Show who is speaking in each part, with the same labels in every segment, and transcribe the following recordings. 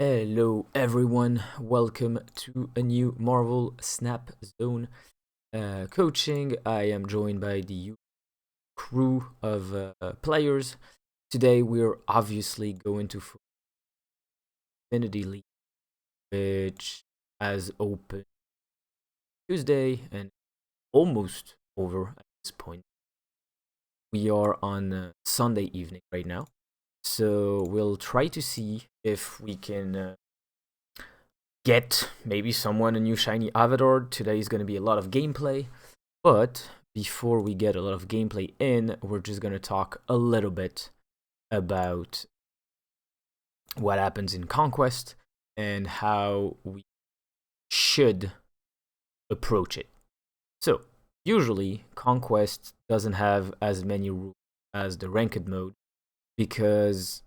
Speaker 1: Hello everyone, welcome to a new Marvel Snap Zone coaching. I am joined by the crew of players. Today we're obviously going to Infinity League, which has opened Tuesday and almost over at this point. We are on Sunday evening right now, so we'll try to see if we can get maybe someone a new shiny avatar. Today is going to be a lot of gameplay, but before we get a lot of gameplay in, we're just going to talk a little bit about what happens in Conquest and how we should approach it. So, usually, Conquest doesn't have as many rules as the ranked mode because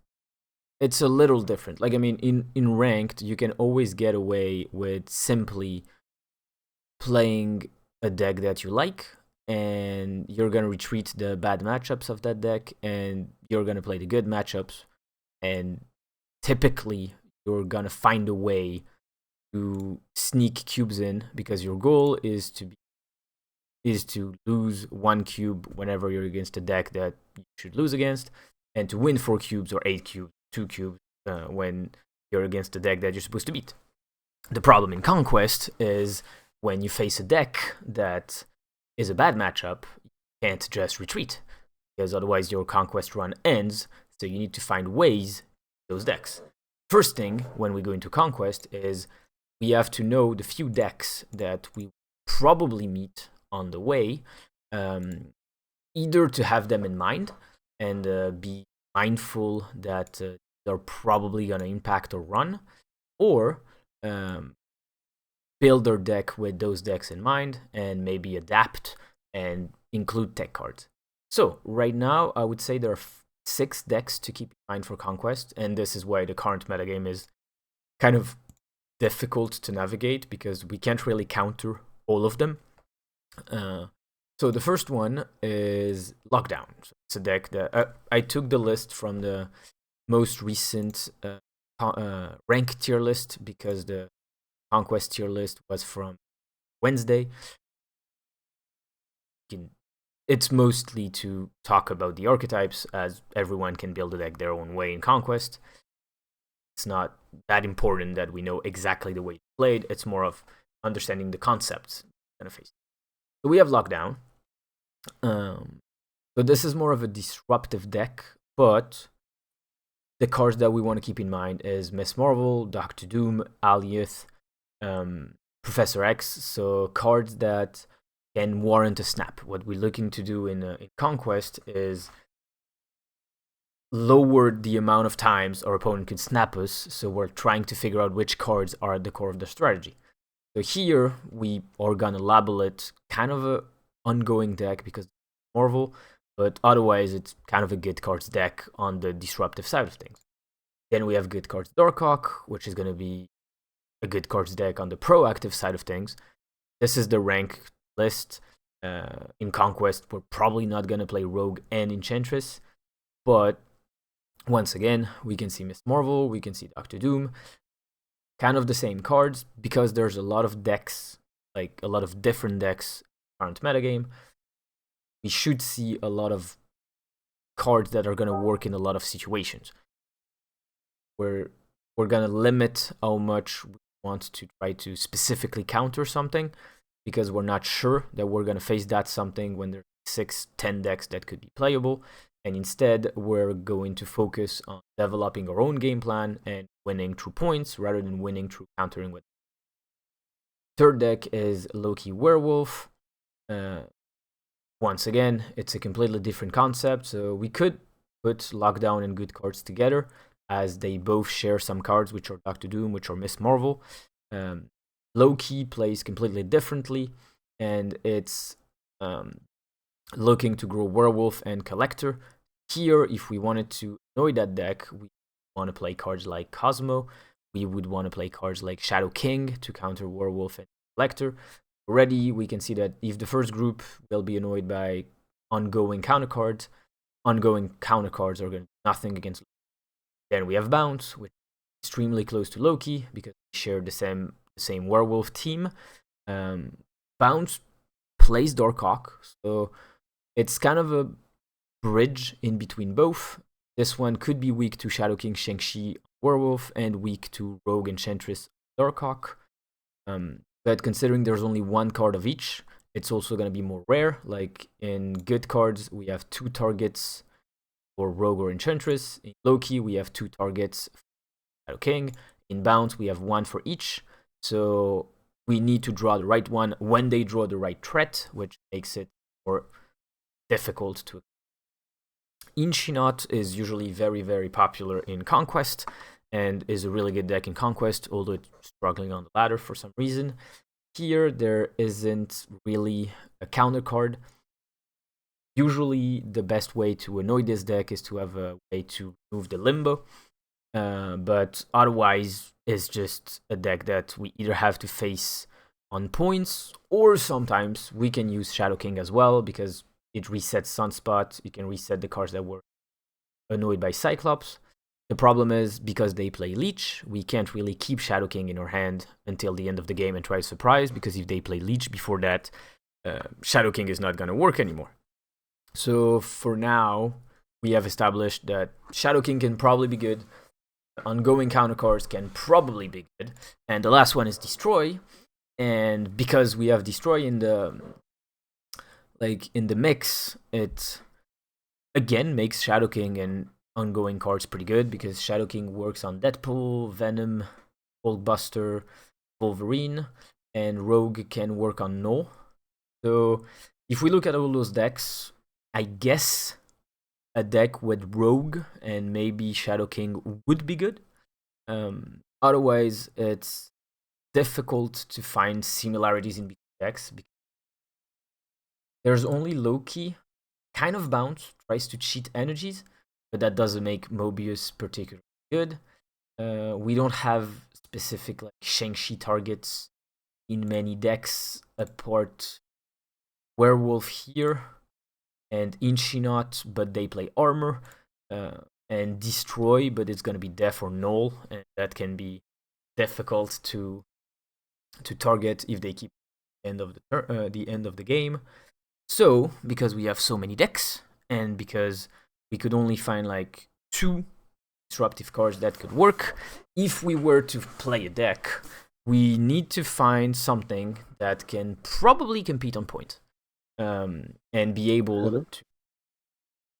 Speaker 1: it's a little different. Like, I mean, in ranked, you can always get away with simply playing a deck that you like, and you're gonna retreat the bad matchups of that deck, and you're gonna play the good matchups, and typically you're gonna find a way to sneak cubes in because your goal is to lose 1 cube whenever you're against a deck that you should lose against, and to win 4 cubes or 8 cubes, 2 cubes when you're against a deck that you're supposed to beat. The problem in Conquest is when you face a deck that is a bad matchup, you can't just retreat because otherwise your Conquest run ends. So you need to find ways those decks. First thing when we go into Conquest is we have to know the few decks that we probably meet on the way, either to have them in mind and be mindful that they're probably going to impact or run, or build their deck with those decks in mind and maybe adapt and include tech cards. So right now, I would say there are 6 decks to keep in mind for Conquest, and this is why the current metagame is kind of difficult to navigate because we can't really counter all of them. So the first one is Lockdown. So it's a deck that I took the list from the most recent rank tier list because the Conquest tier list was from Wednesday. It's mostly to talk about the archetypes, as everyone can build a deck their own way in Conquest. It's not that important that we know exactly the way it's played. It's more of understanding the concepts interface. So we have Lockdown. So this is more of a disruptive deck, but the cards that we want to keep in mind is Miss Marvel, Doctor Doom, Alioth, Professor X. So cards that can warrant a snap. What we're looking to do in Conquest is lower the amount of times our opponent can snap us. So we're trying to figure out which cards are at the core of the strategy. So here we are gonna label it kind of a ongoing deck because Marvel, but otherwise it's kind of a good cards deck on the disruptive side of things. Then we have good cards Darkhawk, which is gonna be a good cards deck on the proactive side of things. This is the rank list. In Conquest, we're probably not gonna play Rogue and Enchantress, but once again, we can see Miss Marvel, we can see Doctor Doom, kind of the same cards because there's a lot of decks, like a lot of different decks in the current metagame. We should see a lot of cards that are going to work in a lot of situations. We're going to limit how much we want to try to specifically counter something because we're not sure that we're going to face that something when there's 6-10 decks that could be playable. And instead, we're going to focus on developing our own game plan and winning through points rather than winning through countering with. Third deck is Loki Werewolf. Once again, it's a completely different concept, so we could put Lockdown and good cards together as they both share some cards which are Doctor Doom, which are Miss Marvel. Loki plays completely differently, and it's looking to grow Werewolf and Collector. Here, if we wanted to annoy that deck, we want to play cards like Cosmo. We would want to play cards like Shadow King to counter Werewolf and Collector. Already, we can see that if the first group will be annoyed by ongoing countercards are going to do nothing against. Then we have Bounce, which extremely close to Loki because they share the same werewolf team. Bounce plays Darkhawk, so it's kind of a bridge in between both. This one could be weak to Shadow King, Shang-Chi, Werewolf, and weak to Rogue, Enchantress, Darkhawk. But considering there's only one card of each, it's also going to be more rare. Like in good cards, we have 2 targets for Rogue or Enchantress. In Loki, we have 2 targets for Shadow King. In Bounce, we have 1 for each. So we need to draw the right one when they draw the right threat, which makes it more difficult to. Inchinot is usually very, very popular in Conquest and is a really good deck in Conquest, although it's struggling on the ladder for some reason. Here, there isn't really a counter card. Usually, the best way to annoy this deck is to have a way to remove the Limbo, but otherwise, it's just a deck that we either have to face on points, or sometimes we can use Shadow King as well, because it resets Sunspot. You can reset the cards that were annoyed by Cyclops. The problem is, because they play Leech, we can't really keep Shadow King in our hand until the end of the game and try to surprise, because if they play Leech before that, Shadow King is not going to work anymore. So for now, we have established that Shadow King can probably be good, ongoing counter cards can probably be good, and the last one is Destroy. And because we have Destroy in the mix, it again makes Shadow King and ongoing cards pretty good, because Shadow King works on Deadpool, Venom, Hulkbuster, Wolverine, and Rogue can work on Null. So if we look at all those decks, I guess a deck with Rogue and maybe Shadow King would be good. Otherwise, it's difficult to find similarities in decks. There's only Loki, kind of Bounce, tries to cheat energies, but that doesn't make Mobius particularly good. We don't have specific like Shang-Chi targets in many decks, apart Werewolf here and Inchinot, but they play armor, and Destroy, but it's gonna be Death or Null, and that can be difficult to target if they keep the end of the game. So because we have so many decks, and because we could only find like 2 disruptive cards that could work, if we were to play a deck, we need to find something that can probably compete on point, and be able to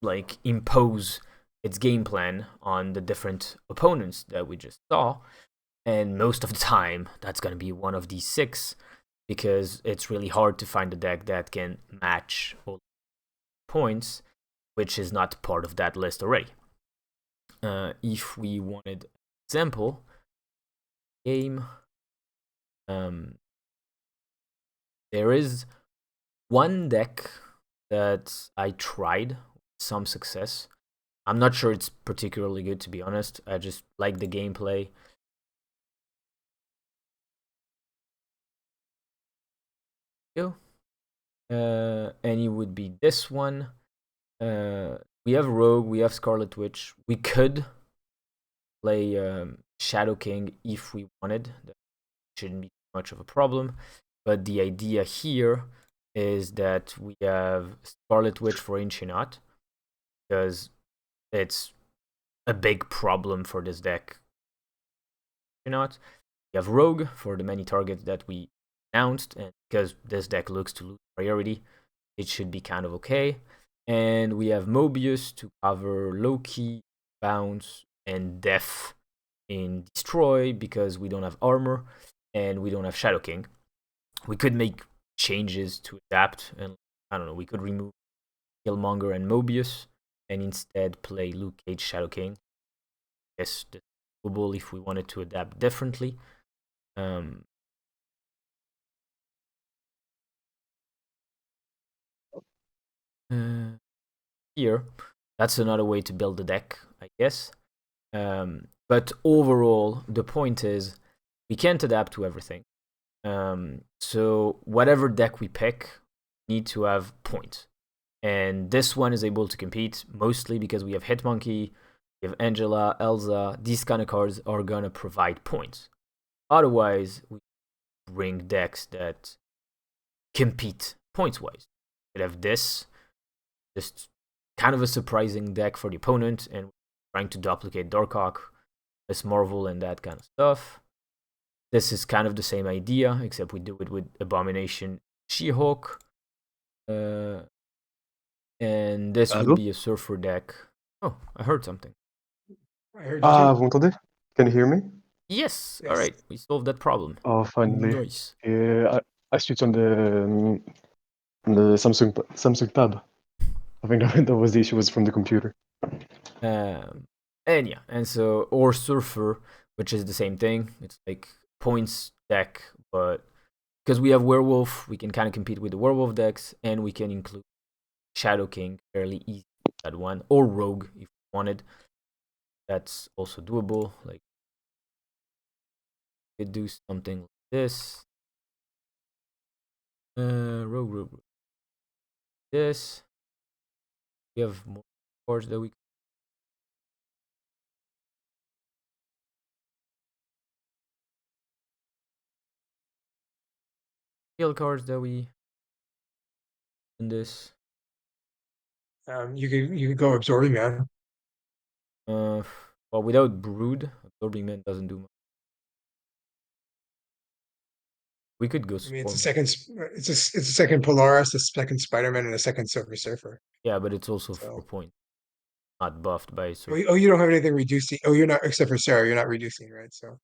Speaker 1: like impose its game plan on the different opponents that we just saw. And most of the time, that's going to be one of these 6, because it's really hard to find a deck that can match all points, which is not part of that list already. If we wanted an example game, there is one deck that I tried with some success. I'm not sure it's particularly good, to be honest. I just like the gameplay. And it would be this one. We have Rogue, we have Scarlet Witch. We could play Shadow King if we wanted. That shouldn't be much of a problem. But the idea here is that we have Scarlet Witch for Inchinot, because it's a big problem for this deck. Inchinot. We have Rogue for the many targets that we announced, and because this deck looks to lose priority, it should be kind of okay. And we have Mobius to cover Loki, Bounce, and Death in Destroy, because we don't have armor and we don't have Shadow King. We could make changes to adapt, and I don't know, we could remove Killmonger and Mobius and instead play Luke Cage, Shadow King. Yes, that's doable if we wanted to adapt differently. Here, that's another way to build the deck, I guess. But overall, the point is we can't adapt to everything. So whatever deck we pick, need to have points. And this one is able to compete mostly because we have Hitmonkey, you have Angela, Elsa. These kind of cards are gonna provide points. Otherwise, we bring decks that compete points wise. You have this, just kind of a surprising deck for the opponent, and trying to duplicate Darkhawk, Miss Marvel, and that kind of stuff. This is kind of the same idea, except we do it with Abomination, She-Hulk. And this would
Speaker 2: Allô?
Speaker 1: be a Surfer deck. Oh, I heard something.
Speaker 3: I heard you
Speaker 2: Ah,
Speaker 3: too.
Speaker 2: vous m'entendez? Can you hear me?
Speaker 1: Yes,
Speaker 3: Yes.
Speaker 1: alright, we solved that problem.
Speaker 2: Oh, finally.
Speaker 1: Nice.
Speaker 2: I switched on the Samsung Tab. I think that was the issue, was from the computer.
Speaker 1: And yeah, and so, or Surfer, which is the same thing. It's like points deck, but because we have Werewolf, we can kind of compete with the Werewolf decks, and we can include Shadow King fairly easy, that one, or Rogue if you wanted. That's also doable. Like, you could do something like this. Rogue. This. We have more cards that we skill cards that we in this.
Speaker 3: You could go Absorbing Man.
Speaker 1: Well, without Brood, Absorbing Man doesn't do much. We could go
Speaker 3: I mean, it's a
Speaker 1: Swarm.
Speaker 3: second. It's a second Polaris, a second Spider-Man, and a second Silver Surfer.
Speaker 1: Yeah, but it's also
Speaker 3: So.
Speaker 1: 4 points, not buffed by Surfer.
Speaker 3: Oh, you don't have anything reducing. Oh, you're not, except for Sarah. You're not reducing, right? So.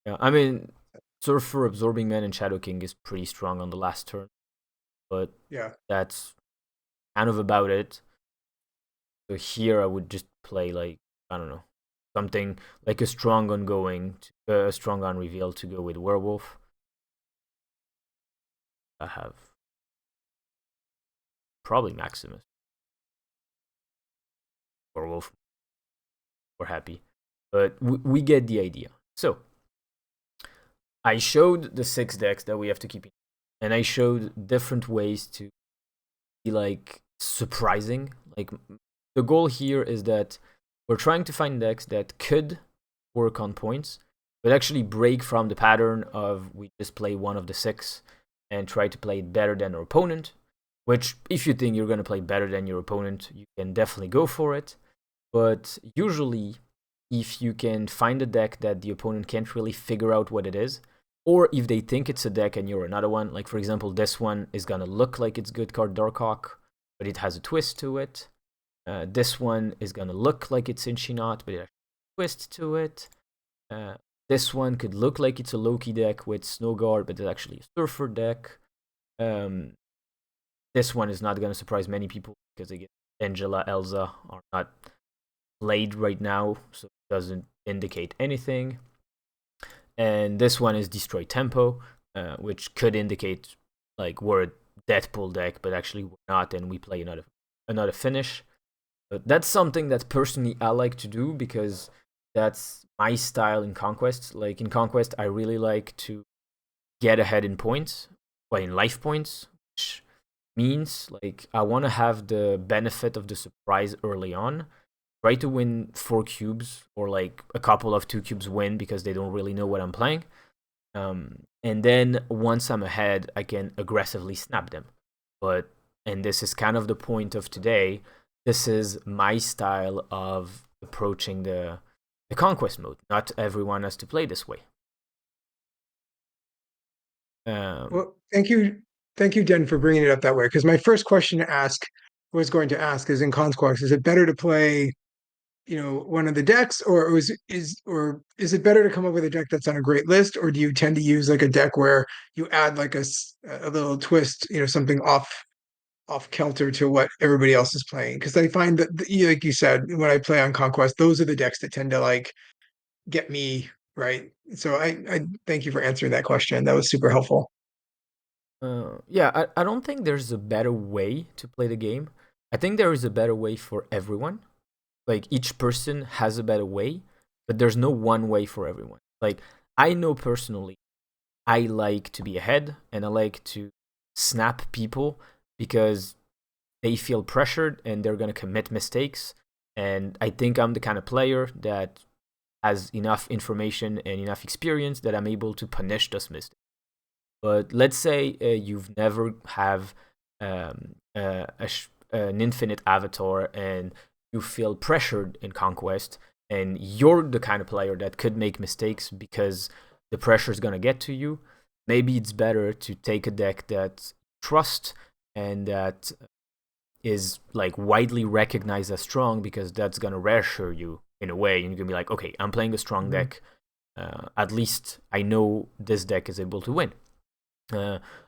Speaker 1: Yeah, I mean, Surfer, Absorbing Man, and Shadow King is pretty strong on the last turn, but
Speaker 3: yeah,
Speaker 1: that's kind of about it. So here I would just play like, I don't know, something like a strong ongoing, a strong on reveal to go with Werewolf. I have probably Maximus. Werewolf. We're happy. But we get the idea. So, I showed the 6 decks that we have to keep in, and I showed different ways to be like surprising. Like, the goal here is that we're trying to find decks that could work on points, but actually break from the pattern of we just play one of the 6 and try to play it better than our opponent. Which, if you think you're going to play better than your opponent, you can definitely go for it. But usually, if you can find a deck that the opponent can't really figure out what it is, or if they think it's a deck and you're another one, like for example, this one is gonna look like it's good card Darkhawk, but it has a twist to it. This one is gonna look like it's Inchinot, but it has a twist to it. This one could look like it's a Loki deck with Snowguard, but it's actually a Surfer deck. This one is not gonna surprise many people because again, Angela, Elsa are not played right now, so it doesn't indicate anything. And this one is Destroy Tempo, which could indicate like we're a Deadpool deck, but actually we're not, and we play another finish. But that's something that personally I like to do because that's my style in Conquest. Like in Conquest, I really like to get ahead in points, well, in life points, which means like I want to have the benefit of the surprise early on. Try to win 4 cubes or like a couple of 2 cubes win because they don't really know what I'm playing. And then once I'm ahead, I can aggressively snap them. And this is kind of the point of today. This is my style of approaching the conquest mode. Not everyone has to play this way.
Speaker 3: Well, thank you, Den, for bringing it up that way. Because my first question to ask was going to ask is in Conquest, is it better to play, one of the decks, or is it better to come up with a deck that's on a great list, or do you tend to use like a deck where you add like a little twist, something off kilter to what everybody else is playing? Because I find that, like you said, when I play on Conquest, those are the decks that tend to like get me right. So I thank you for answering that question. That was super helpful.
Speaker 1: Yeah, I don't think there's a better way to play the game. I think there is a better way for everyone. Like each person has a better way, but there's no one way for everyone. Like I know personally, I like to be ahead and I like to snap people because they feel pressured and they're gonna commit mistakes. And I think I'm the kind of player that has enough information and enough experience that I'm able to punish those mistakes. But let's say you've never have an infinite avatar and you feel pressured in Conquest, and you're the kind of player that could make mistakes because the pressure is going to get to you. Maybe it's better to take a deck that you trust and that is like widely recognized as strong, because that's going to reassure you in a way, and you can be like, okay, I'm playing a strong deck. At least I know this deck is able to win.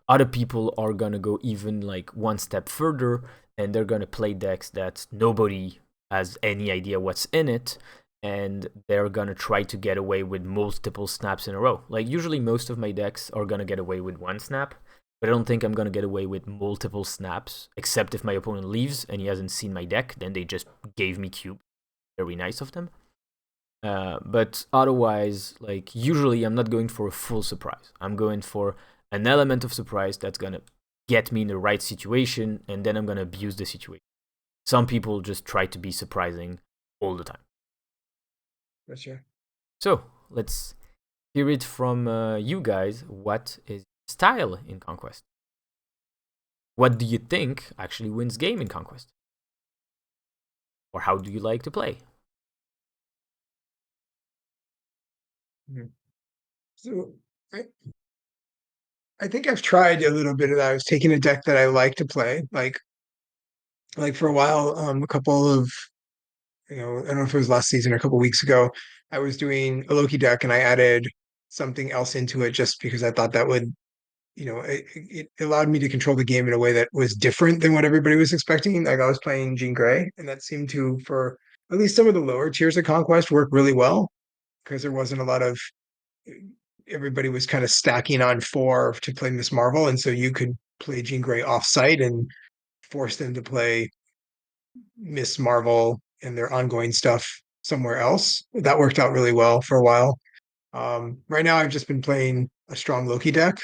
Speaker 1: Other people are gonna go even like one step further, and they're gonna play decks that nobody has any idea what's in it, and they're gonna try to get away with multiple snaps in a row. Like usually most of my decks are gonna get away with one snap, but I don't think I'm gonna get away with multiple snaps, except if my opponent leaves and he hasn't seen my deck, then they just gave me cube. Very nice of them. But otherwise, like usually I'm not going for a full surprise. I'm going for an element of surprise that's gonna get me in the right situation, and then I'm gonna abuse the situation. Some people just try to be surprising all the time.
Speaker 3: For sure.
Speaker 1: So let's hear it from you guys. What is style in Conquest? What do you think actually wins game in Conquest? Or how do you like to play?
Speaker 3: So I think I've tried a little bit of that. I was taking a deck that I like to play, like for a while, a couple of, I don't know if it was last season or a couple weeks ago, I was doing a Loki deck and I added something else into it just because I thought that would, it allowed me to control the game in a way that was different than what everybody was expecting. Like I was playing Jean Grey, and that seemed to, for at least some of the lower tiers of Conquest, work really well because there wasn't a lot of, everybody was kind of stacking on 4 to play Miss Marvel, and so you could play Jean Grey off-site and force them to play Miss Marvel and their ongoing stuff somewhere else. That worked out really well for a while. Right now, I've just been playing a strong Loki deck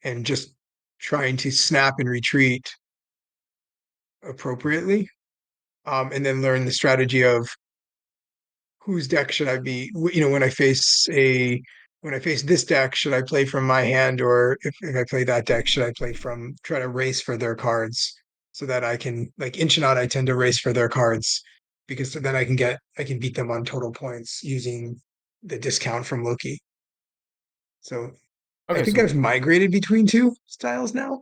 Speaker 3: and just trying to snap and retreat appropriately, and then learn the strategy of whose deck should I be. When I face this deck, should I play from my hand, or if I play that deck, should I try to race for their cards so that I can, like Inchinot, I tend to race for their cards because then I can beat them on total points using the discount from Loki. So I
Speaker 1: Okay,
Speaker 3: think
Speaker 1: so
Speaker 3: I've migrated between two styles now.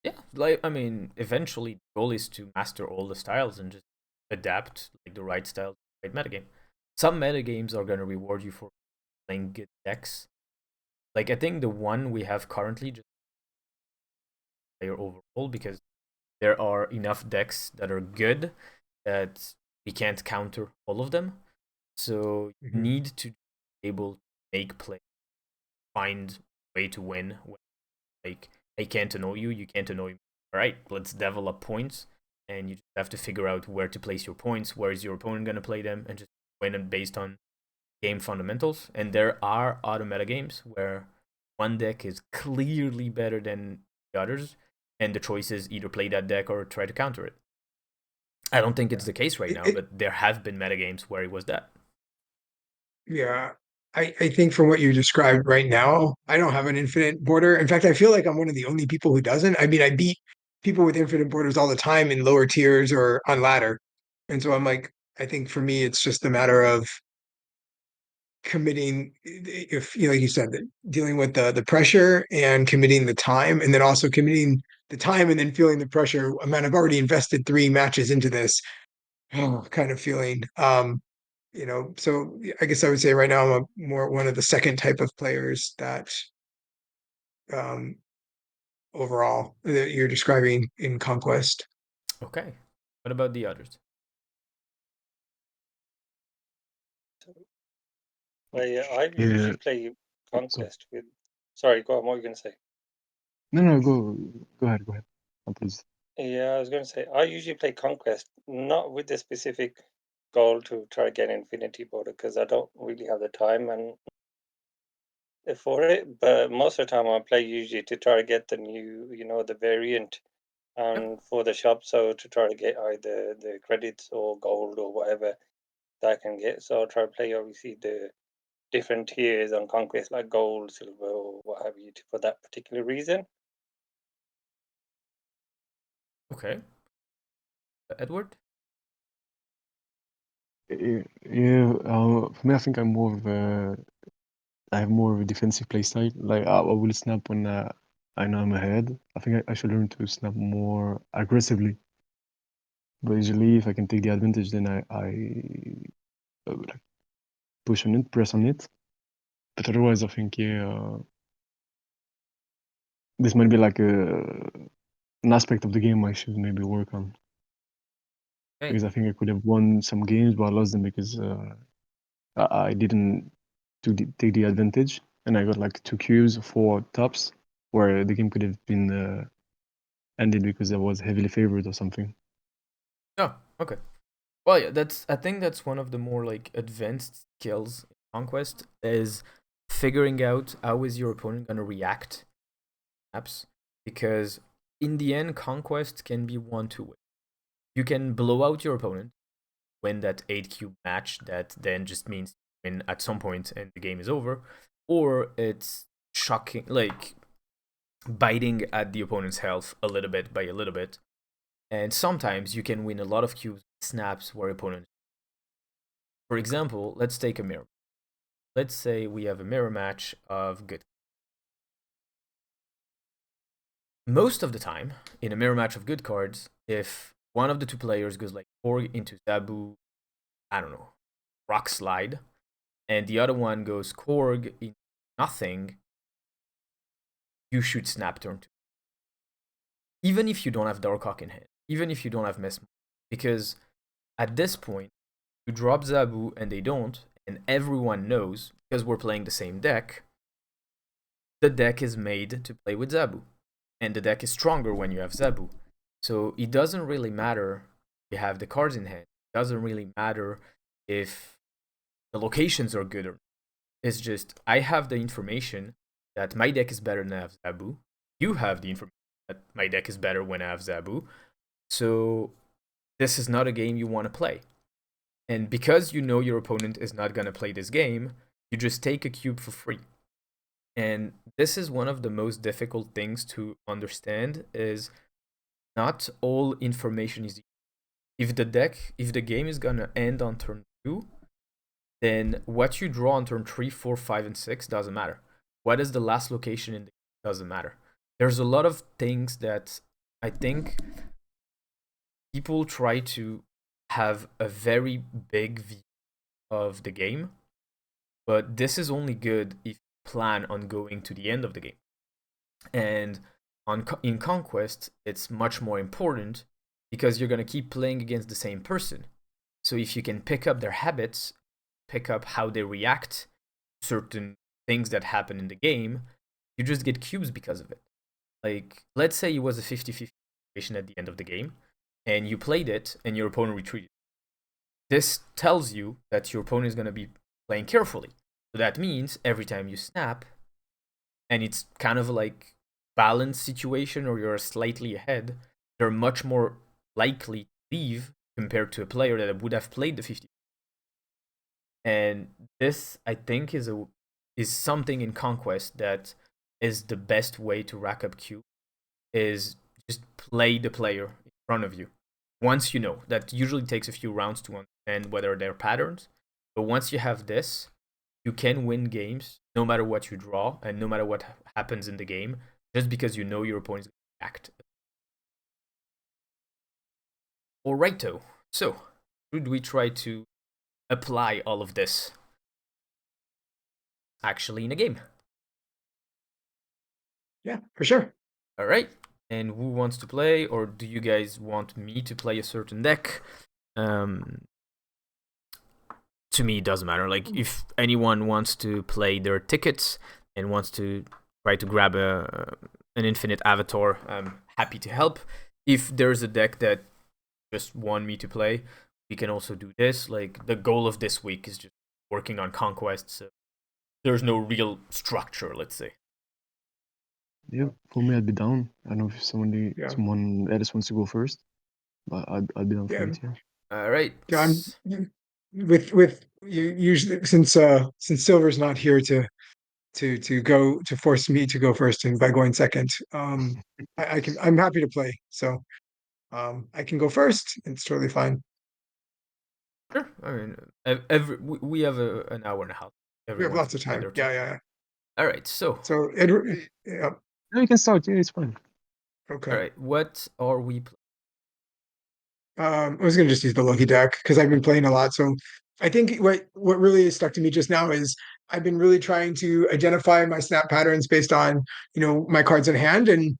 Speaker 1: yeah, like I mean, eventually the goal is to master all the styles and just adapt like the right style to the right metagame. Some metagames are gonna reward you for playing good decks. Like I think the one we have currently just player overall, because there are enough decks that are good that we can't counter all of them. So you
Speaker 3: Mhm.
Speaker 1: need to be able to make play, find a way to win. Like I can't annoy you, you can't annoy me. All right, let's develop points, and you just have to figure out where to place your points, where is your opponent gonna play them, and just win them based on game fundamentals. And there are other meta games where one deck is clearly better than the others, and the choice is either play that deck or try to counter it. I don't think it's
Speaker 3: Yeah.
Speaker 1: the case right
Speaker 3: It,
Speaker 1: now,
Speaker 3: it,
Speaker 1: but there have been meta games where it was that.
Speaker 3: yeah. I think from what you described right now, I don't have an infinite border. In fact, I feel like I'm one of the only people who doesn't. I mean, I beat people with infinite borders all the time in lower tiers or on ladder. And so I'm like, I think for me, it's just a matter of committing, if like you said, dealing with the pressure and committing the time, and then also committing the time and then feeling the pressure. I mean, I've already invested 3 matches into this, kind of feeling. So I guess I would say right now I'm more one of the second type of players that, um, overall that you're describing in Conquest.
Speaker 1: Okay. What about the others?
Speaker 4: I
Speaker 2: Yeah.
Speaker 4: usually play
Speaker 2: So
Speaker 4: Conquest with. Sorry, go on. What were you going to say?
Speaker 2: no, go ahead, please.
Speaker 4: Yeah, I was going to say I usually play Conquest, not with the specific goal to try to get Infinity Border because I don't really have the time and for it. But most of the time, I play usually to try to get the new, the variant,
Speaker 1: Yep.
Speaker 4: and for the shop, so to try to get either the credits or gold or whatever that I can get. So I'll try to play obviously the different tiers on Conquest, like gold, silver, or what have you, for that particular reason.
Speaker 1: Okay. Edward?
Speaker 2: Yeah, for me, I think I'm more of a, I have more of a defensive play style. Like I will snap when I know I'm ahead. I think I should learn to snap more aggressively. But usually, if I can take the advantage, then I would like push on it, press on it. But otherwise, I think this might be like an aspect of the game I should maybe work on.
Speaker 1: Okay.
Speaker 2: Because I think I could have won some games, but I lost them because I didn't take the advantage, and I got like 2 Qs, 4 tops, where the game could have been ended because I was heavily favored or something.
Speaker 1: Oh, okay. Well, yeah, I think that's one of the more like advanced skills in Conquest is figuring out how is your opponent gonna react, perhaps, because in the end, Conquest can be won two ways. You can blow out your opponent, win that 8 cube match that then just means win at some point and the game is over, or it's shocking, like biting at the opponent's health a little bit by a little bit. And sometimes you can win a lot of cubes snaps where opponents. For example, let's take a mirror. Let's say we have a mirror match of good. Most of the time, in a mirror match of good cards, if one of the two players goes like Korg into Zabu, I don't know, Rock Slide, and the other one goes Korg into nothing, you should snap turn 2. Even if you don't have Dark Hawk in hand, even if you don't have Mesmer, because at this point, you drop Zabu and they don't, and everyone knows, because we're playing the same deck, the deck is made to play with Zabu. And the deck is stronger when you have Zabu. So it doesn't really matter if you have the cards in hand. It doesn't really matter if the locations are good or not. It's just, I have the information that my deck is better when I have Zabu. You have the information that my deck is better when I have Zabu. So this is not a game you want to play. And because you know your opponent is not going to play this game, you just take a cube for free. And this is one of the most difficult things to understand is not all information is if the game is gonna end on turn 2, then what you draw on turn 3, 4, 5, and 6 doesn't matter. What is the last location in the game doesn't matter. There's a lot of things that I think people try to have a very big view of the game, but this is only good if you plan on going to the end of the game. And in Conquest, it's much more important because you're going to keep playing against the same person. So if you can pick up their habits, pick up how they react to certain things that happen in the game, you just get cubes because of it. Like, let's say it was a 50-50 situation at the end of the game, and you played it, and your opponent retreated. This tells you that your opponent is going to be playing carefully. So that means every time you snap, and it's kind of like balanced situation or you're slightly ahead, they're much more likely to leave compared to a player that would have played the 50. And this, I think, is something in Conquest that is the best way to rack up Q, is just play the player in front of you. Once you know, that usually takes a few rounds to understand whether they're patterns, but once you have this, you can win games no matter what you draw and no matter what happens in the game, just because you know your opponent's going to act. Alrighto. So, should we try to apply all of this actually in a game?
Speaker 3: Yeah, for sure.
Speaker 1: All right. And who wants to play, or do you guys want me to play a certain deck? To me, it doesn't matter. Like, if anyone wants to play their tickets and wants to try to grab an infinite avatar, I'm happy to help. If there's a deck that just want me to play, we can also do this. Like, the goal of this week is just working on conquest, so there's no real structure, let's say.
Speaker 2: Yeah, for me, I'd be down. I don't know if someone else wants to go first, but I'd be down for it. Yeah.
Speaker 1: All right.
Speaker 3: Yeah, with usually since Silver's not here to force me to go first and by going second, I'm happy to play. So I can go first. It's totally fine.
Speaker 1: Sure. I mean, we have an hour and a half.
Speaker 3: We have
Speaker 1: Everyone
Speaker 3: lots
Speaker 1: can
Speaker 3: of
Speaker 1: play
Speaker 3: time.
Speaker 1: their turn.
Speaker 3: Yeah.
Speaker 1: All right. So,
Speaker 3: So Edward, yeah,
Speaker 2: No, you can start. Yeah, it's fine.
Speaker 1: all
Speaker 3: okay.
Speaker 1: right. What are we playing?
Speaker 3: I was gonna just use the Loki deck because I've been playing a lot. So I think what really stuck to me just now is I've been really trying to identify my snap patterns based on my cards in hand, and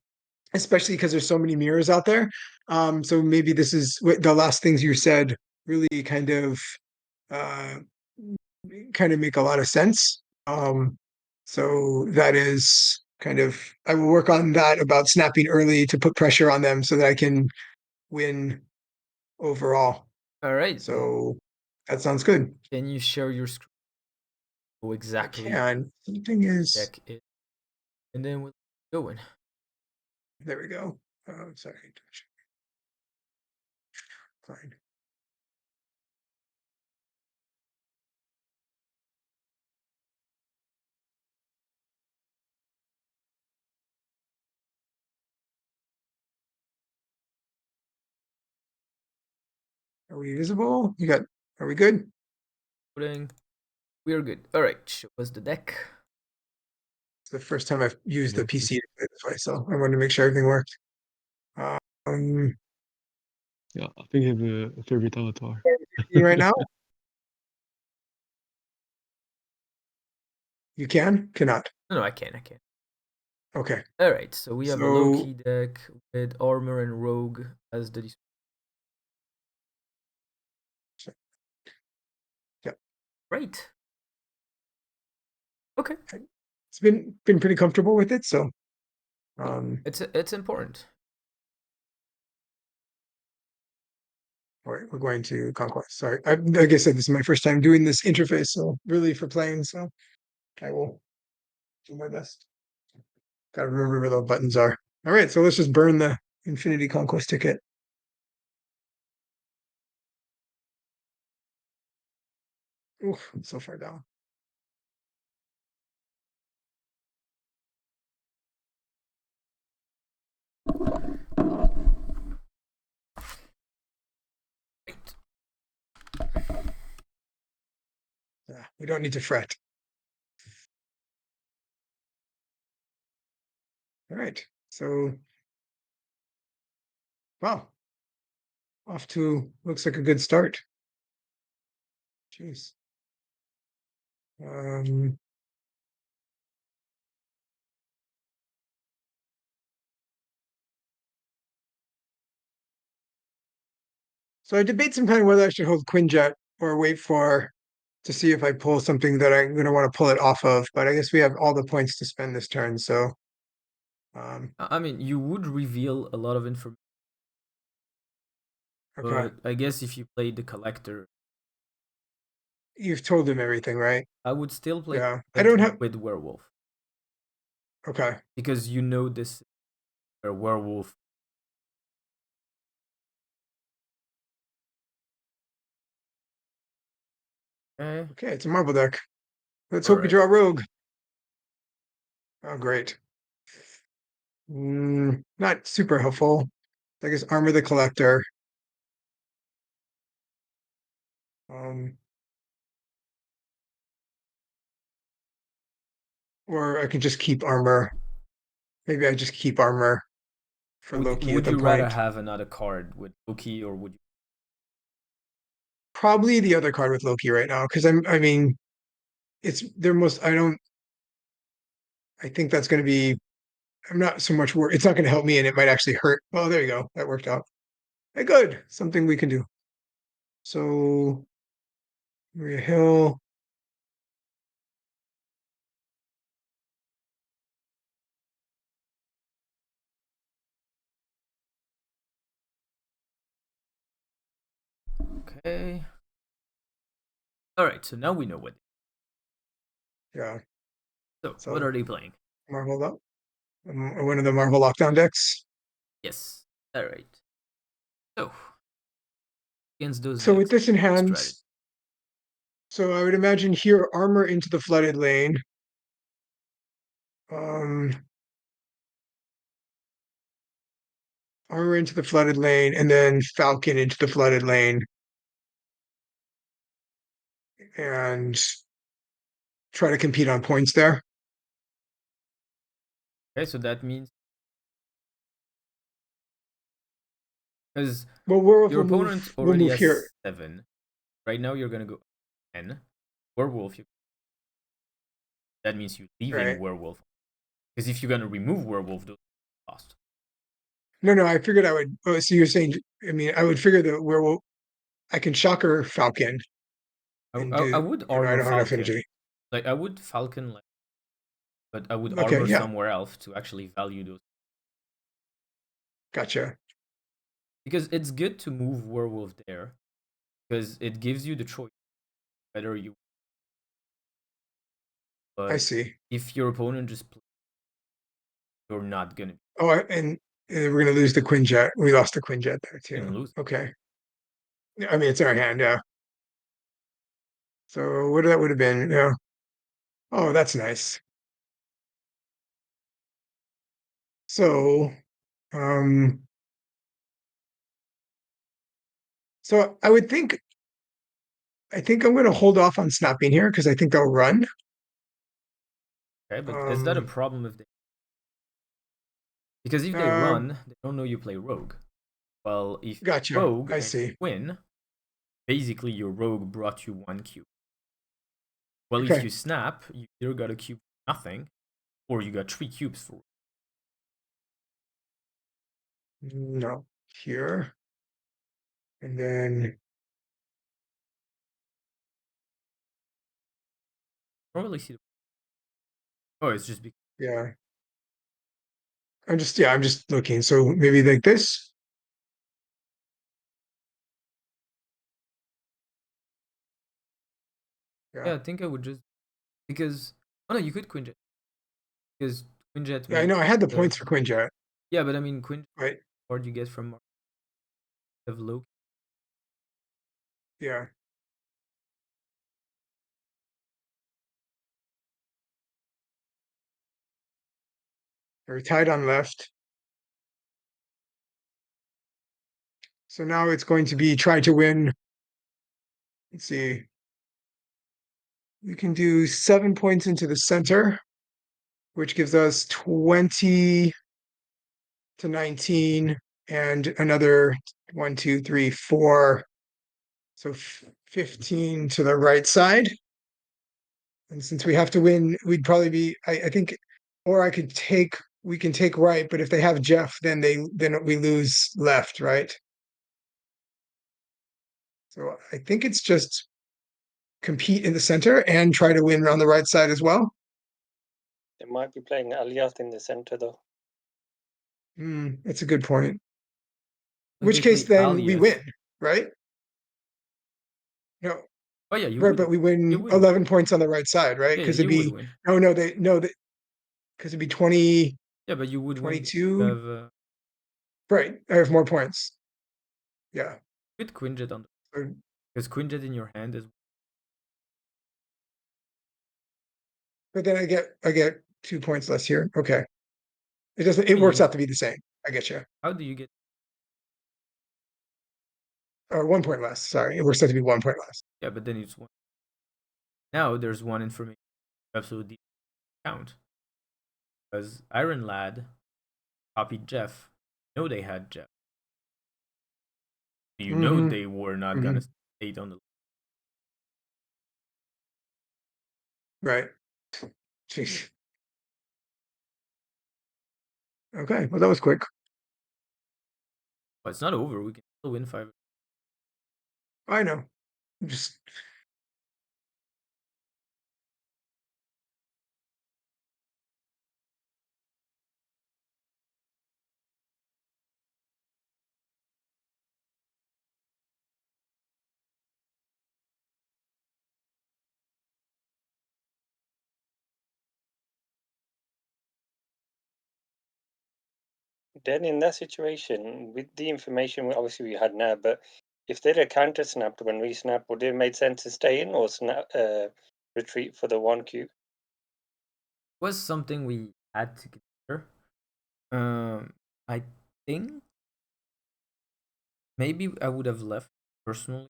Speaker 3: especially because there's so many mirrors out there. So maybe this is what the last things you said really uh, kind of make a lot of sense. So that is kind of I will work on that about snapping early to put pressure on them so that I can win overall.
Speaker 1: All right.
Speaker 3: So that sounds good.
Speaker 1: Can you share your screen? Who
Speaker 3: I
Speaker 1: exactly
Speaker 3: can. The thing is,
Speaker 1: deck is, and then we'll go in.
Speaker 3: there we go. Sorry. Fine. Are we visible? Are we good?
Speaker 1: We're good. All right. Show us the deck.
Speaker 3: It's the first time I've used the
Speaker 2: Nope.
Speaker 3: PC to play this way, so I wanted to make sure everything worked. Um,
Speaker 2: Yeah, I think you have a favorite avatar.
Speaker 3: right now, you cannot.
Speaker 1: No, I can.
Speaker 3: Okay,
Speaker 1: All right. So we have a
Speaker 3: so
Speaker 1: Loki deck with armor and rogue as the.
Speaker 3: yeah,
Speaker 1: Right. Okay.
Speaker 3: it's been pretty comfortable with it. So,
Speaker 1: It's important.
Speaker 3: all right, we're going to Conquest. Sorry, like I said, this is my first time doing this interface, so really for playing. So I will do my best. Got to remember where the buttons are. All right, so let's just burn the Infinity Conquest ticket. Oof, so far down. Yeah, we don't need to fret. All right, so wow, off to looks like a good start. Jeez. Um, so I debate sometimes whether I should hold Quinjet or wait for to see if I pull something that I'm going to want to pull it off of. But I guess we have all the points to spend this turn. So,
Speaker 1: I mean, you would reveal a lot of information,
Speaker 3: okay,
Speaker 1: but I guess if you played the collector,
Speaker 3: you've told him everything, right?
Speaker 1: I would still play
Speaker 3: Yeah, I
Speaker 1: it
Speaker 3: don't have.
Speaker 1: with werewolf
Speaker 3: Okay,
Speaker 1: because you know this is a werewolf.
Speaker 3: okay, it's a marble deck. Let's
Speaker 1: All
Speaker 3: hope we
Speaker 1: right.
Speaker 3: draw Rogue. Oh, great. Not super helpful. I guess Armor the Collector. Um, or I could just keep Armor. Maybe I just keep Armor for Loki at
Speaker 1: Would
Speaker 3: the
Speaker 1: you rather
Speaker 3: point.
Speaker 1: have another card with Loki, or would you?
Speaker 3: Probably the other card with Loki right now because I mean, it's their most. I don't. I think that's going to be. I'm not so much worried. It's not going to help me, and it might actually hurt. Oh, there you go. That worked out. Hey, good. Something we can do. So Maria Hill.
Speaker 1: Okay. All right. So now we know what.
Speaker 3: Yeah.
Speaker 1: So what
Speaker 3: So
Speaker 1: are they playing?
Speaker 3: Marvel up. One of the Marvel lockdown decks.
Speaker 1: Yes. All right. So against those
Speaker 3: So with
Speaker 1: decks,
Speaker 3: this in hand,
Speaker 1: strategy.
Speaker 3: So I would imagine here armor into the flooded lane. Armor into the flooded lane, and then Falcon into the flooded lane. And try to compete on points there.
Speaker 1: Okay, so that means because
Speaker 3: Werewolf
Speaker 1: your opponent
Speaker 3: will
Speaker 1: already
Speaker 3: move
Speaker 1: has
Speaker 3: here.
Speaker 1: 7. Right now you're gonna go 10. Werewolf, that means you're leaving
Speaker 3: Right.
Speaker 1: Werewolf. Because if you're gonna remove Werewolf, those are lost.
Speaker 3: No, I figured I would. Oh, so you're saying? I mean, I would figure that Werewolf. I can shocker Falcon.
Speaker 1: I would
Speaker 3: I
Speaker 1: armor
Speaker 3: don't have enough
Speaker 1: Falcon.
Speaker 3: energy.
Speaker 1: Like I would Falcon, but I would
Speaker 3: Okay,
Speaker 1: armor
Speaker 3: yeah,
Speaker 1: somewhere else to actually value those.
Speaker 3: gotcha.
Speaker 1: Because it's good to move Werewolf there, because it gives you the choice whether you.
Speaker 3: I
Speaker 1: But
Speaker 3: see.
Speaker 1: if your opponent just plays, you're not gonna
Speaker 3: Oh, and we're gonna lose the Quinjet. We lost the Quinjet there too.
Speaker 1: lose.
Speaker 3: Okay. I mean, it's in our hand, yeah. So what that would have been, yeah. Oh, that's nice. So, so I would think. I think I'm going to hold off on snapping here because I think they'll run.
Speaker 1: Okay, but is that a problem if they? Because if they run, they don't know you play Rogue. Well, if
Speaker 3: Gotcha.
Speaker 1: Rogue
Speaker 3: I
Speaker 1: and
Speaker 3: see.
Speaker 1: win, basically your Rogue brought you 1 cube. Well, if
Speaker 3: Okay.
Speaker 1: you snap, you either got a cube for nothing, or you got 3 cubes for.
Speaker 3: No, here. And then
Speaker 1: I don't really see. Oh, it's just because.
Speaker 3: yeah. I'm just looking. So maybe like this.
Speaker 1: Yeah,
Speaker 3: Yeah.
Speaker 1: I think I would just because. Oh no, you could Quinjet because Quinjet
Speaker 3: Yeah, I
Speaker 1: makes.
Speaker 3: know I had the points for Quinjet.
Speaker 1: Yeah, but I mean Quinjet.
Speaker 3: Right.
Speaker 1: What you get from of Loki.
Speaker 3: Yeah. They're tied on left. So now it's going to be try to win. Let's see. We can do 7 points into the center, which gives us 20 to 19 and another 1, 2, 3, 4. So 15 to the right side. And since we have to win, we'd probably be, I think, or we can take right, but if they have Jeff, then we lose left, right? So I think it's just compete in the center and try to win on the right side as well.
Speaker 4: They might be playing Aliath in the center though.
Speaker 3: That's a good point.
Speaker 1: If
Speaker 3: Which
Speaker 1: they play
Speaker 3: case then we
Speaker 1: Alias.
Speaker 3: win, right? No.
Speaker 1: Oh yeah, you
Speaker 3: Right,
Speaker 1: would.
Speaker 3: but we win
Speaker 1: would
Speaker 3: 11 points on the right side, right?
Speaker 1: Yeah,
Speaker 3: Because
Speaker 1: you
Speaker 3: it'd
Speaker 1: would
Speaker 3: be
Speaker 1: win.
Speaker 3: no, because it'd be 20.
Speaker 1: Yeah, but you would
Speaker 3: 22.
Speaker 1: win. You have
Speaker 3: Right, I have more points. Yeah.
Speaker 1: good Quinjet on
Speaker 3: So,
Speaker 1: because Quinjet in your hand is.
Speaker 3: but then I get 2 points less here. Okay. It
Speaker 1: Yeah,
Speaker 3: works out to be the same. I get you.
Speaker 1: How do you get?
Speaker 3: Or 1 point less. Sorry. It works out to be 1 point less.
Speaker 1: Yeah, but then it's one. Now there's one information absolutely count because Iron Lad copied Jeff. You know they had Jeff. You know they were not gonna stay on the.
Speaker 3: Right. Jeez. Okay. Well, that was quick.
Speaker 1: But it's not over. We can still win 5.
Speaker 3: I know. Just
Speaker 4: Then in that situation, with the information obviously we had now, but if they'd have counter snapped when we snapped, would it have made sense to stay in or retreat for the 1Q?
Speaker 1: Was something we had to consider. I think maybe I would have left personally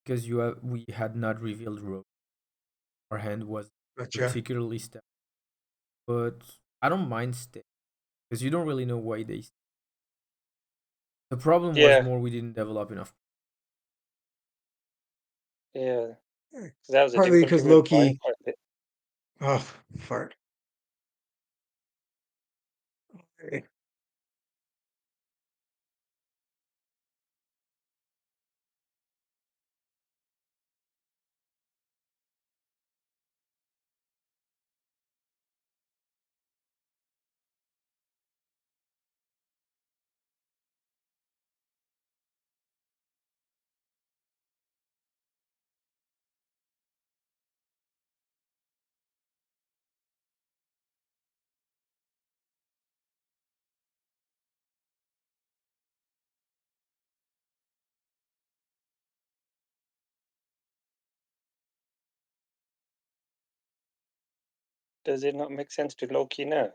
Speaker 1: because we had not revealed rogue. Our hand was
Speaker 3: Gotcha.
Speaker 1: particularly stacked, but I don't mind staying because you don't really know why they. The problem was more we didn't develop enough.
Speaker 4: Yeah, that was a
Speaker 3: Partly
Speaker 4: difficulty
Speaker 3: because
Speaker 4: we were trying
Speaker 3: Loki.
Speaker 4: quite a bit.
Speaker 3: Oh, fart. Okay.
Speaker 4: Does it not make sense to Loki now?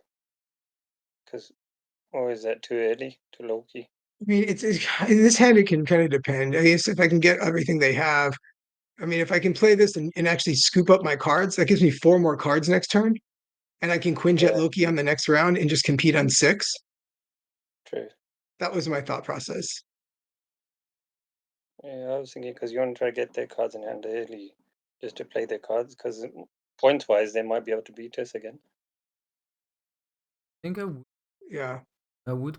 Speaker 4: Or is that too early to Loki?
Speaker 3: I mean, it's in this hand, it can kind of depend. I guess if I can get everything they have, I mean, if I can play this and actually scoop up my cards, that gives me 4 more cards next turn, and I can Quinjet
Speaker 4: Yeah,
Speaker 3: Loki on the next round and just compete on 6.
Speaker 4: true.
Speaker 3: That was my thought process.
Speaker 4: Yeah, I was thinking because you want to try to get their cards in hand early, just to play their cards, because points-wise, they might be able to beat us again.
Speaker 1: I think I would.
Speaker 3: Yeah.
Speaker 1: I would.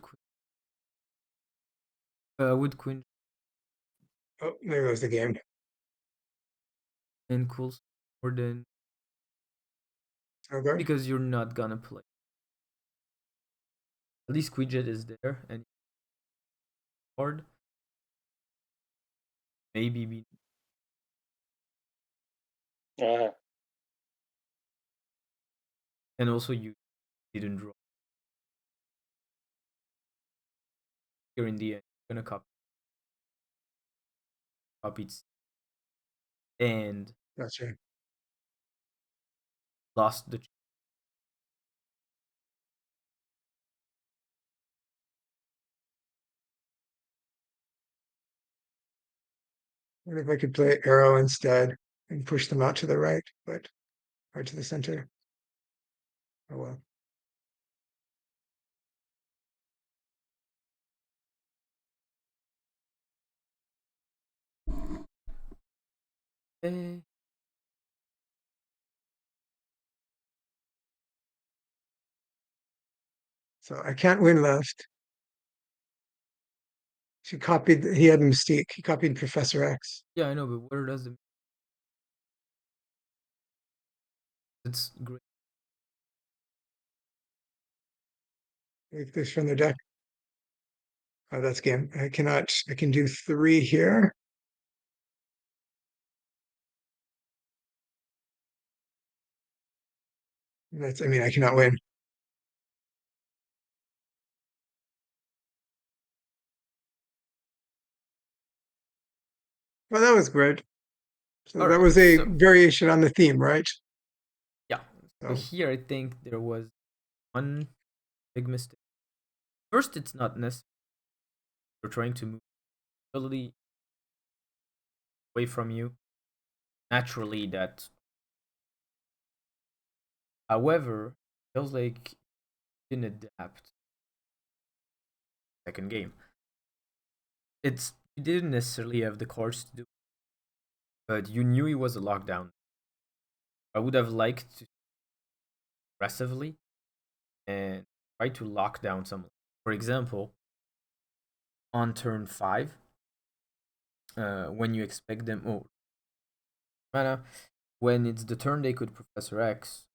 Speaker 1: I would queen
Speaker 3: Oh, there goes the game.
Speaker 1: and cool more than
Speaker 3: Okay.
Speaker 1: because you're not gonna play. At least Quidjet is there and hard. Maybe be
Speaker 4: Ah,
Speaker 1: and also you didn't draw. Here in the end, you're gonna copy it and
Speaker 3: Gotcha.
Speaker 1: lost the.
Speaker 3: What if I could play Arrow instead and push them out to the right, but or to the center? Oh well.
Speaker 1: Eh,
Speaker 3: So I can't win left. She copied. He had a Mystique. He copied Professor X.
Speaker 1: yeah, I know, but where does the? It's great.
Speaker 3: Take this from the deck. Oh, that's game. I cannot. I can do 3 here. That's. I mean, I cannot win. Well, that was great. So
Speaker 1: All
Speaker 3: that
Speaker 1: right,
Speaker 3: was a
Speaker 1: so
Speaker 3: variation on the theme, right?
Speaker 1: yeah, so
Speaker 3: So
Speaker 1: here I think there was one big mistake. First, it's not necessary. You're trying to move ability away from you. Naturally, that. However, feels like you can adapt. Second game. It's you didn't necessarily have the cards to do, but you knew it was a lockdown. I would have liked to aggressively and try to lock down someone. For example, on turn 5, when you expect them, mana, when it's the turn they could Professor X,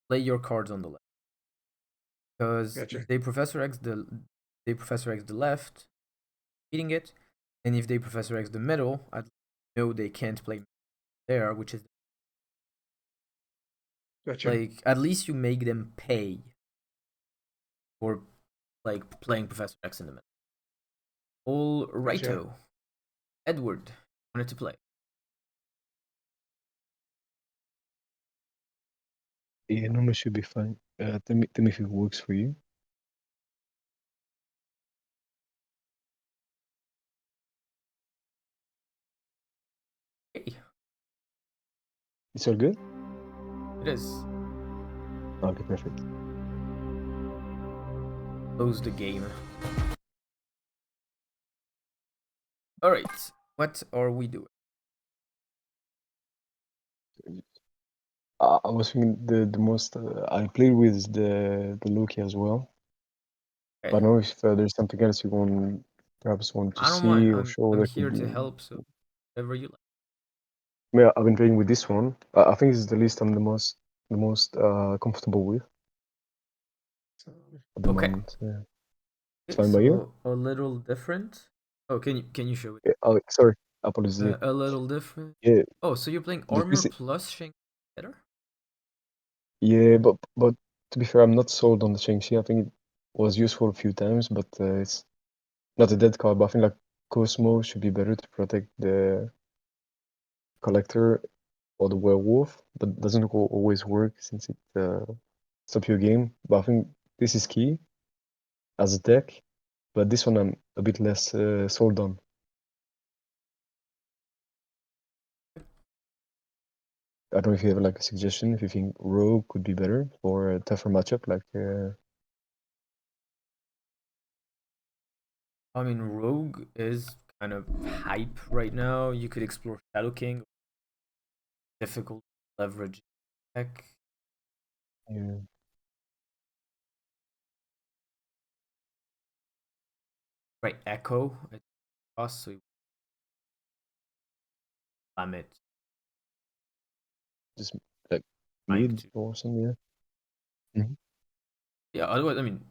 Speaker 1: play your cards on the left. Because
Speaker 3: gotcha.
Speaker 1: if they Professor X the left, beating it, and if they Professor X the middle, I know they can't play there, which is
Speaker 3: Gotcha.
Speaker 1: like at least you make them pay for like playing Professor X in the middle. All
Speaker 3: Gotcha.
Speaker 1: righto. Edward wanted to play.
Speaker 2: Yeah, normally should be fine. Tell me if it works for you.
Speaker 1: Hey,
Speaker 2: It's all good?
Speaker 1: it is.
Speaker 2: Okay, perfect.
Speaker 1: Close the game. All right, what are we doing?
Speaker 2: I was thinking the most I played with the Loki as well.
Speaker 1: Okay.
Speaker 2: But I don't know if there's something else you want, perhaps want to
Speaker 1: I don't mind.
Speaker 2: see or show
Speaker 1: I'm
Speaker 2: that
Speaker 1: here
Speaker 2: could be.
Speaker 1: to help, so whatever you like.
Speaker 2: Yeah, I've been playing with this one. I think this is the list I'm the most comfortable with at the
Speaker 1: Okay.
Speaker 2: moment. Yeah. It's
Speaker 1: Okay,
Speaker 2: fine by you?
Speaker 1: so a little different. Oh, can you show it?
Speaker 2: Yeah, oh, sorry. Apologies. Yeah.
Speaker 1: A little different.
Speaker 2: Yeah.
Speaker 1: Oh, so you're playing
Speaker 2: This,
Speaker 1: armor
Speaker 2: this,
Speaker 1: plus Shang better?
Speaker 2: yeah, but to be fair, I'm not sold on the Shang-Chi. I think it was useful a few times, but it's not a dead card. But I think like Cosmo should be better to protect the collector or the werewolf, but doesn't always work since it stop your game. But I think this is key as a deck. But this one I'm a bit less sold on. I don't know if you have like a suggestion, if you think Rogue could be better for a tougher matchup, like
Speaker 1: I mean, Rogue is kind of hype right now. You could explore Shadow King, difficult leverage deck.
Speaker 2: yeah,
Speaker 1: Right, Echo at cost, so you limit
Speaker 2: just like
Speaker 1: trying
Speaker 2: mid
Speaker 1: to.
Speaker 2: or something. Yeah.
Speaker 1: Yeah, otherwise, I mean,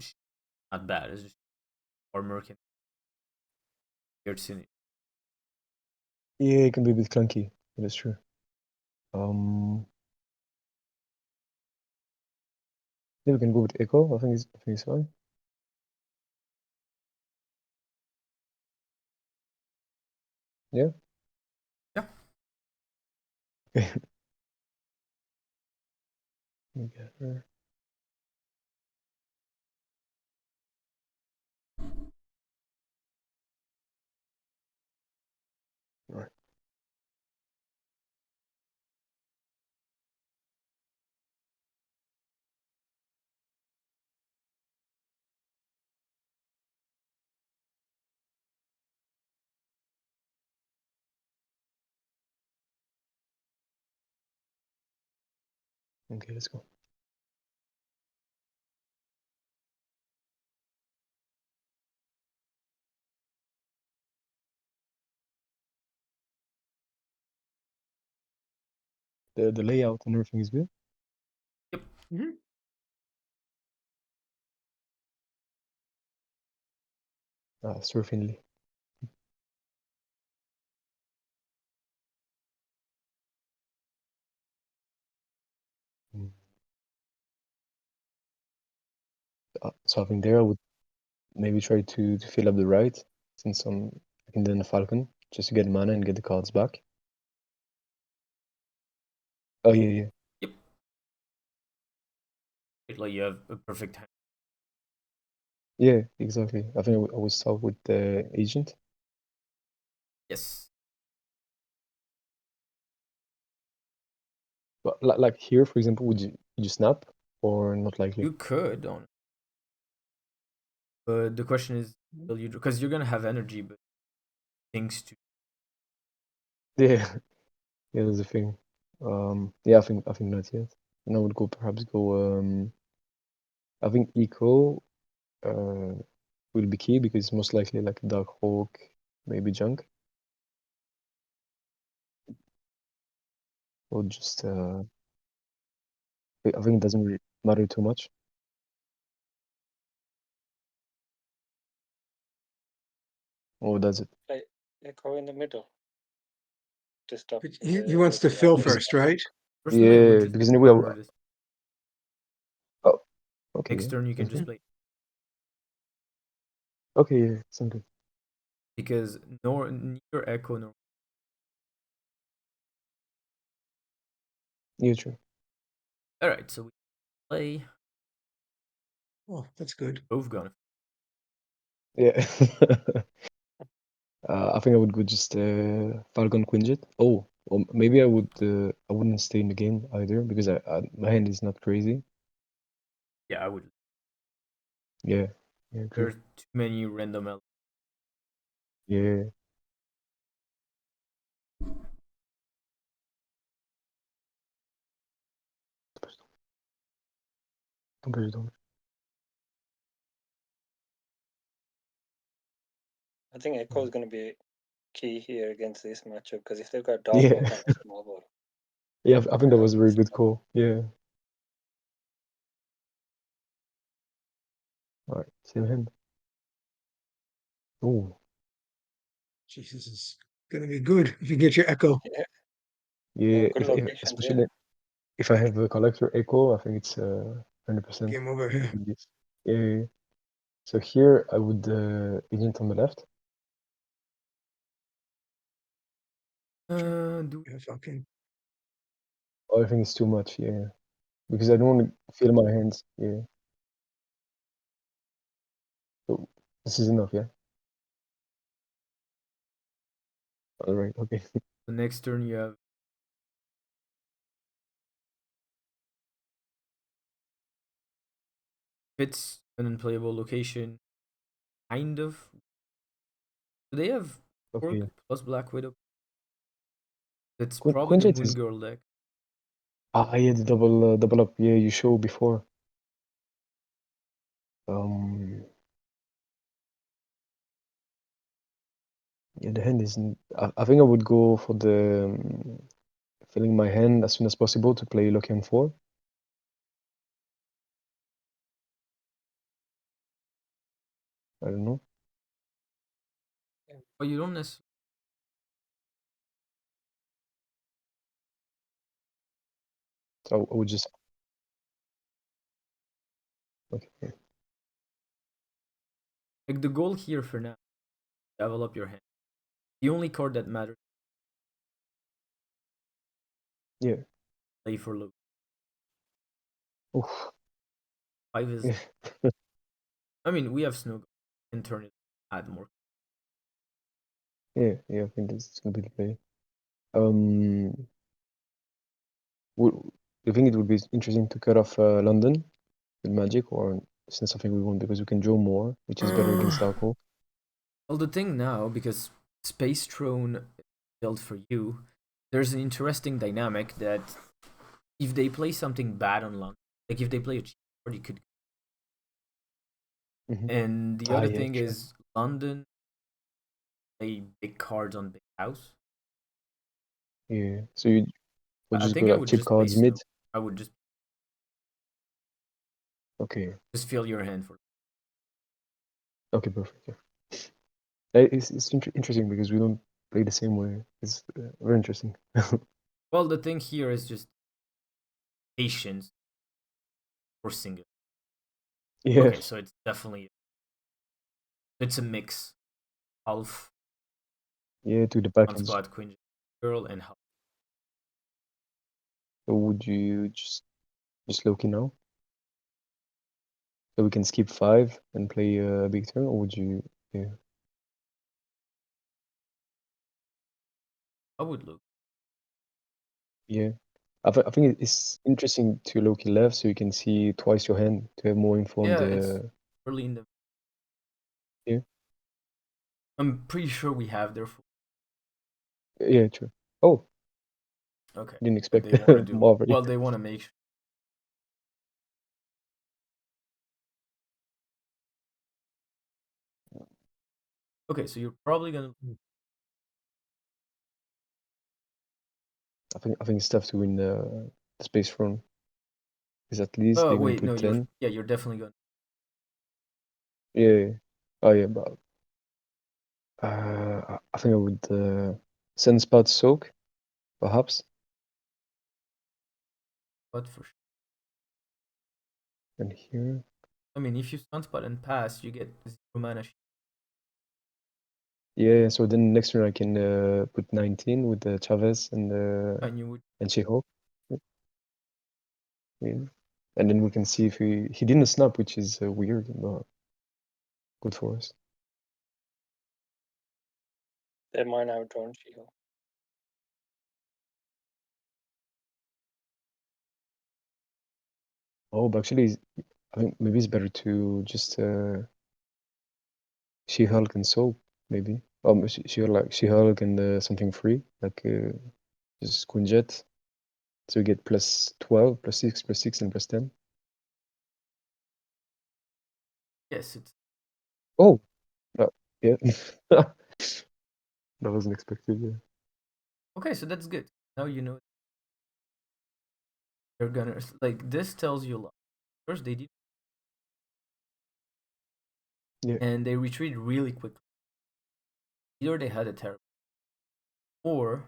Speaker 1: not bad. It's just armor can be weird.
Speaker 2: Yeah, it can be a bit clunky. That's true. Um, yeah, we can go with Echo. I think it's fine. Yeah.
Speaker 1: Yeah.
Speaker 2: Okay. Let me get her. Right. Okay, let's go. The layout and everything is good.
Speaker 1: Yep.
Speaker 3: Mhm.
Speaker 2: Surfingly. Mm. So I think there I would maybe try to fill up the right, since I can then a Falcon just to get mana and get the cards back. Oh yeah, yeah,
Speaker 1: Yep. Like you have a perfect hand.
Speaker 2: yeah, exactly. I think I would start with the agent.
Speaker 1: Yes.
Speaker 2: But like here, for example, would you snap or not likely?
Speaker 1: You could on, but the question is, will you? Because you're gonna have energy, but things to.
Speaker 2: Yeah, yeah, that's the thing. Yeah, I think not yet. And I would perhaps go. I think eco will be key because it's most likely like Dark Hawk, maybe junk, or just I think it doesn't really matter too much. Or does it?
Speaker 4: Play Echo in the middle to stop
Speaker 3: But he wants to
Speaker 4: everything
Speaker 3: fill
Speaker 4: else.
Speaker 2: Because
Speaker 3: first, right?
Speaker 1: Personally, I would
Speaker 2: yeah,
Speaker 1: just
Speaker 2: because anyway,
Speaker 1: armor this.
Speaker 2: oh, okay,
Speaker 1: Next
Speaker 2: yeah,
Speaker 1: turn, you can
Speaker 2: sounds
Speaker 1: just
Speaker 2: good.
Speaker 1: play.
Speaker 2: Okay, yeah, sounds good.
Speaker 1: because neither Echo nor
Speaker 2: Yeah, true.
Speaker 1: all right. So we play
Speaker 3: Oh, that's good.
Speaker 1: both gonna.
Speaker 2: Yeah. I think I would go just Falcon Quinjet. Oh, or maybe I wouldn't stay in the game either because my hand is not crazy.
Speaker 1: Yeah, I would.
Speaker 2: Yeah, yeah,
Speaker 1: There's
Speaker 2: true.
Speaker 1: too many random elements.
Speaker 2: Yeah.
Speaker 4: I think Echo is going to be key here against this matchup because if they've got Dark
Speaker 2: Yeah,
Speaker 4: Oak and a small ball,
Speaker 2: yeah. I think that was a very
Speaker 4: it's
Speaker 2: good
Speaker 4: tough.
Speaker 2: call. Yeah. All right, same hand. Oh,
Speaker 3: Jesus, is going to be good if you get your Echo.
Speaker 4: Yeah, yeah,
Speaker 2: yeah.
Speaker 4: good
Speaker 2: If
Speaker 4: locations. Yeah,
Speaker 2: especially if I have a collector echo, I think it's 100%.
Speaker 3: Game over here.
Speaker 2: Yes. Yeah, yeah, yeah. So here I would agent on the left.
Speaker 1: Do
Speaker 3: Yeah, fucking.
Speaker 2: Oh, I think it's too much. Yeah, because I don't want to feel my hands. Yeah. So this is enough. Yeah. All right. Okay.
Speaker 1: the next turn you have it's an unplayable location, kind of. Do they have
Speaker 2: Okay.
Speaker 1: Orc plus Black Widow? It's probably the
Speaker 2: Quinjet
Speaker 1: Moon
Speaker 2: is
Speaker 1: Girl deck.
Speaker 2: yeah, the double up. Yeah, you showed before. Um. Yeah, the hand isn't. I think I would go for the filling my hand as soon as possible to play Lucky on 4. I don't know.
Speaker 1: Oh, you don't necessarily.
Speaker 2: So I would just okay.
Speaker 1: Like the goal here for now, develop your hand. The only card that matters
Speaker 2: Yeah.
Speaker 1: play for low.
Speaker 2: Oof.
Speaker 1: 5 is.
Speaker 2: Yeah.
Speaker 1: I mean, we have Snow. Can turn it, add more.
Speaker 2: Yeah. Yeah. I think that's gonna be the play. Um. Would do you think it would be interesting to cut off London with Magic, or it's not something we want because we can draw more, which is better against
Speaker 1: Uh,
Speaker 2: Dark Hole?
Speaker 1: well, the thing now, because Space Throne built for you, there's an interesting dynamic that if they play something bad on London, like if they play a cheap card, you could.
Speaker 2: Mm-hmm.
Speaker 1: And the
Speaker 2: Ah,
Speaker 1: other
Speaker 2: yeah,
Speaker 1: thing
Speaker 2: sure.
Speaker 1: is London play big cards on big house.
Speaker 2: Yeah. So you would
Speaker 1: I
Speaker 2: just go
Speaker 1: think I
Speaker 2: like
Speaker 1: would
Speaker 2: cheap
Speaker 1: just play
Speaker 2: cards mid.
Speaker 1: Snow. I would
Speaker 2: Okay.
Speaker 1: just fill your hand for.
Speaker 2: Okay. Perfect. Yeah. It's interesting because we don't play the same way. It's very interesting.
Speaker 1: Well, the thing here is just patience for single.
Speaker 2: Yeah.
Speaker 1: Okay, so it's definitely it's a mix. Half
Speaker 2: Yeah. To the package.
Speaker 1: Sunspot Queen Girl and half.
Speaker 2: So would you just Loki now? So we can skip 5 and play a big turn, or would you? Yeah.
Speaker 1: I would look.
Speaker 2: Yeah. I think it's interesting to Loki left so you can see twice your hand to have more info on
Speaker 1: Yeah, it's
Speaker 2: the.
Speaker 1: early in the.
Speaker 2: Yeah.
Speaker 1: I'm pretty sure we have their.
Speaker 2: Yeah. True. Oh,
Speaker 1: Okay,
Speaker 2: didn't
Speaker 1: what
Speaker 2: expect
Speaker 1: they want to do.
Speaker 2: Marvel.
Speaker 1: Well, they want to make. Okay, so you're probably gonna.
Speaker 2: I think it's tough to win the space throne because at least
Speaker 1: Oh
Speaker 2: they're gonna
Speaker 1: wait, no,
Speaker 2: put
Speaker 1: you're
Speaker 2: 10.
Speaker 1: yeah, you're definitely gonna.
Speaker 2: Yeah. Yeah. Oh yeah, but I think I would Sunspot Soak perhaps,
Speaker 1: But for sure.
Speaker 2: and here.
Speaker 1: I mean, if you sunspot and pass, you get 0 mana.
Speaker 2: Yeah, so then next turn I can put 19 with the Chavez and
Speaker 1: you would.
Speaker 2: She-Hulk. Yeah. And then we can see if he didn't snap, which is weird, but good for us.
Speaker 4: They might have drawn She-Hulk.
Speaker 2: Oh, but actually, I think maybe it's better to just She-Hulk and Soap, maybe. She-Hulk and something free, like just Quinjet. So you get plus 12, plus 6, plus 6, and plus 10.
Speaker 1: Yes, it's.
Speaker 2: Oh, yeah. That wasn't expected, yeah.
Speaker 1: Okay, so that's good. Now you know they're gonna like this tells you a lot. First they did,
Speaker 2: Yeah.
Speaker 1: and they retreated really quickly. Either they had a terrible, or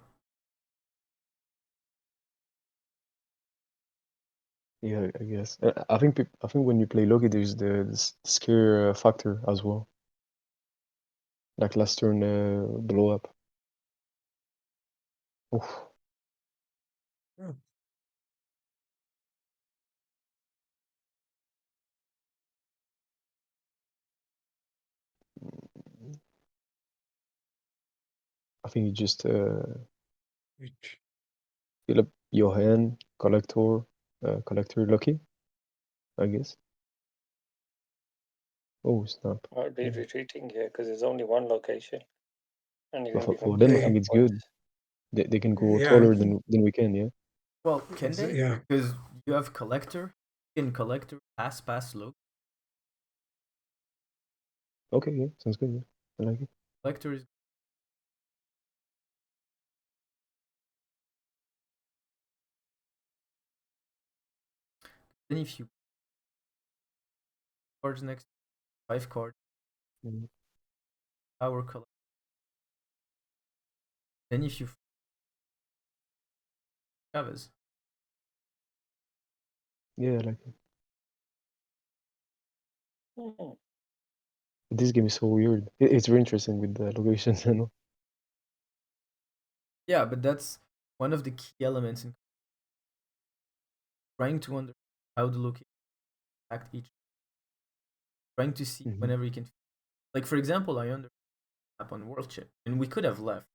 Speaker 2: Yeah, I guess. I think when you play Loki, there's the scare factor as well. Like last turn, blow up. Oof.
Speaker 3: Oh.
Speaker 2: I think you just
Speaker 3: Which-
Speaker 2: fill up your hand, collector Loki, I guess. Oh, snap.
Speaker 4: I'd be
Speaker 2: Yeah.
Speaker 4: retreating here because there's only one location, and you
Speaker 2: But
Speaker 4: can be
Speaker 2: for them, I
Speaker 3: Yeah,
Speaker 2: think
Speaker 4: picking up
Speaker 2: it's good.
Speaker 4: points.
Speaker 2: They can go
Speaker 3: yeah,
Speaker 2: taller than we can, yeah?
Speaker 1: well, can they?
Speaker 3: yeah.
Speaker 1: Because you have collector, in collector, pass, low.
Speaker 2: Okay, yeah, sounds good, yeah. I like it.
Speaker 1: Collector is. Then if you cards next, 5 cards,
Speaker 2: Mm.
Speaker 1: power collector. Then if you Chavez,
Speaker 2: Yeah, I like it.
Speaker 4: Hmm.
Speaker 2: This game is so weird. It's very interesting with the locations, you know?
Speaker 1: yeah, but that's one of the key elements in trying to understand how the location act each, trying to see
Speaker 2: Hmm.
Speaker 1: whenever you can. Like for example, I understand on World Chip, and we could have left.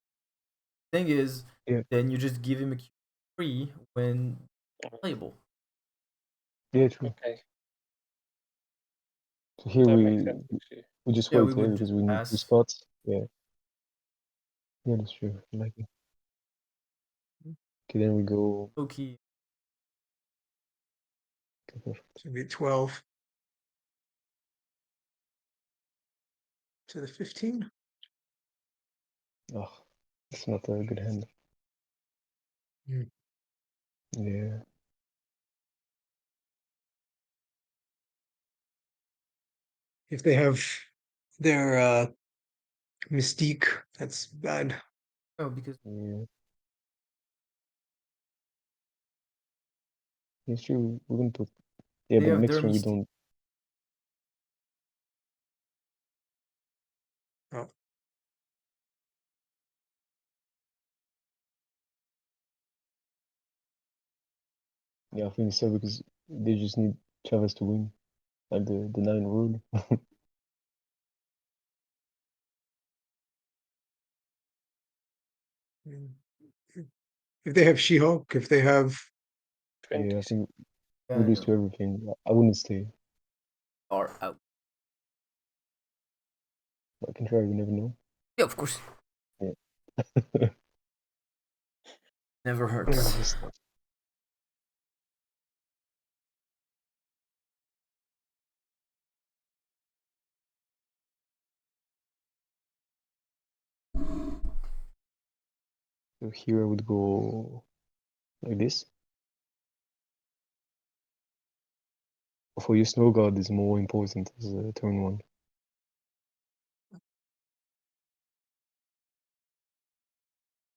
Speaker 1: Thing is,
Speaker 2: Yeah,
Speaker 1: then you just give him a Q free when
Speaker 4: Mhm.
Speaker 1: playable.
Speaker 2: yeah, true.
Speaker 4: Okay,
Speaker 2: So here
Speaker 4: that makes sense. Actually.
Speaker 2: we just
Speaker 1: Yeah, we
Speaker 2: wait, yeah,
Speaker 1: would just
Speaker 2: because we need two
Speaker 1: pass.
Speaker 2: spots. Yeah, yeah, that's true. I like it. Okay, then we go.
Speaker 1: Loki.
Speaker 3: So be 12 to the 15.
Speaker 2: Oh, it's not a good hand.
Speaker 3: Mm.
Speaker 2: Yeah.
Speaker 3: If they have their mystique, that's bad.
Speaker 1: Oh, because
Speaker 2: Yeah. It's true. We can put. Yeah,
Speaker 1: they
Speaker 2: but
Speaker 1: have
Speaker 2: next
Speaker 1: their
Speaker 2: turn we
Speaker 1: mystique.
Speaker 2: don't.
Speaker 3: Oh,
Speaker 2: Yeah, I think so because they just need Chavez to win, like the 9 rule.
Speaker 3: mm. If they have She-Hulk, if they have,
Speaker 2: Yeah, I
Speaker 4: 20.
Speaker 2: think we
Speaker 1: Yeah,
Speaker 2: lose to everything. I wouldn't stay.
Speaker 1: are out.
Speaker 2: But I can try. We never know.
Speaker 1: Yeah, of course.
Speaker 2: Yeah.
Speaker 1: Never
Speaker 3: yeah.
Speaker 1: hurts.
Speaker 2: This stuff. So here I would go like this. For you, Snow God is more important as turn 1.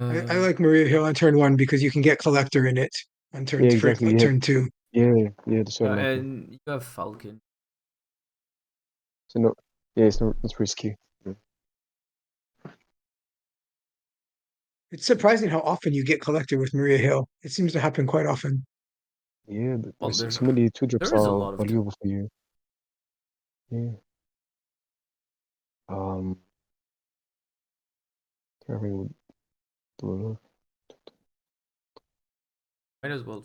Speaker 3: I like Maria Hill on turn 1 because you can get Collector in it on
Speaker 2: Yeah, exactly. Yeah,
Speaker 3: turn 2.
Speaker 2: yeah, that's what I like.
Speaker 1: And you have Falcon.
Speaker 2: So no, yeah, it's not. It's risky. Yeah.
Speaker 3: It's surprising how often you get collected with Maria Hill. It seems to happen quite often.
Speaker 2: Yeah,
Speaker 1: Well,
Speaker 2: there's so many 2 drops
Speaker 1: there is a
Speaker 2: are
Speaker 1: lot of
Speaker 2: valuable for you. Yeah. Traveling would do a lot.
Speaker 1: might as well.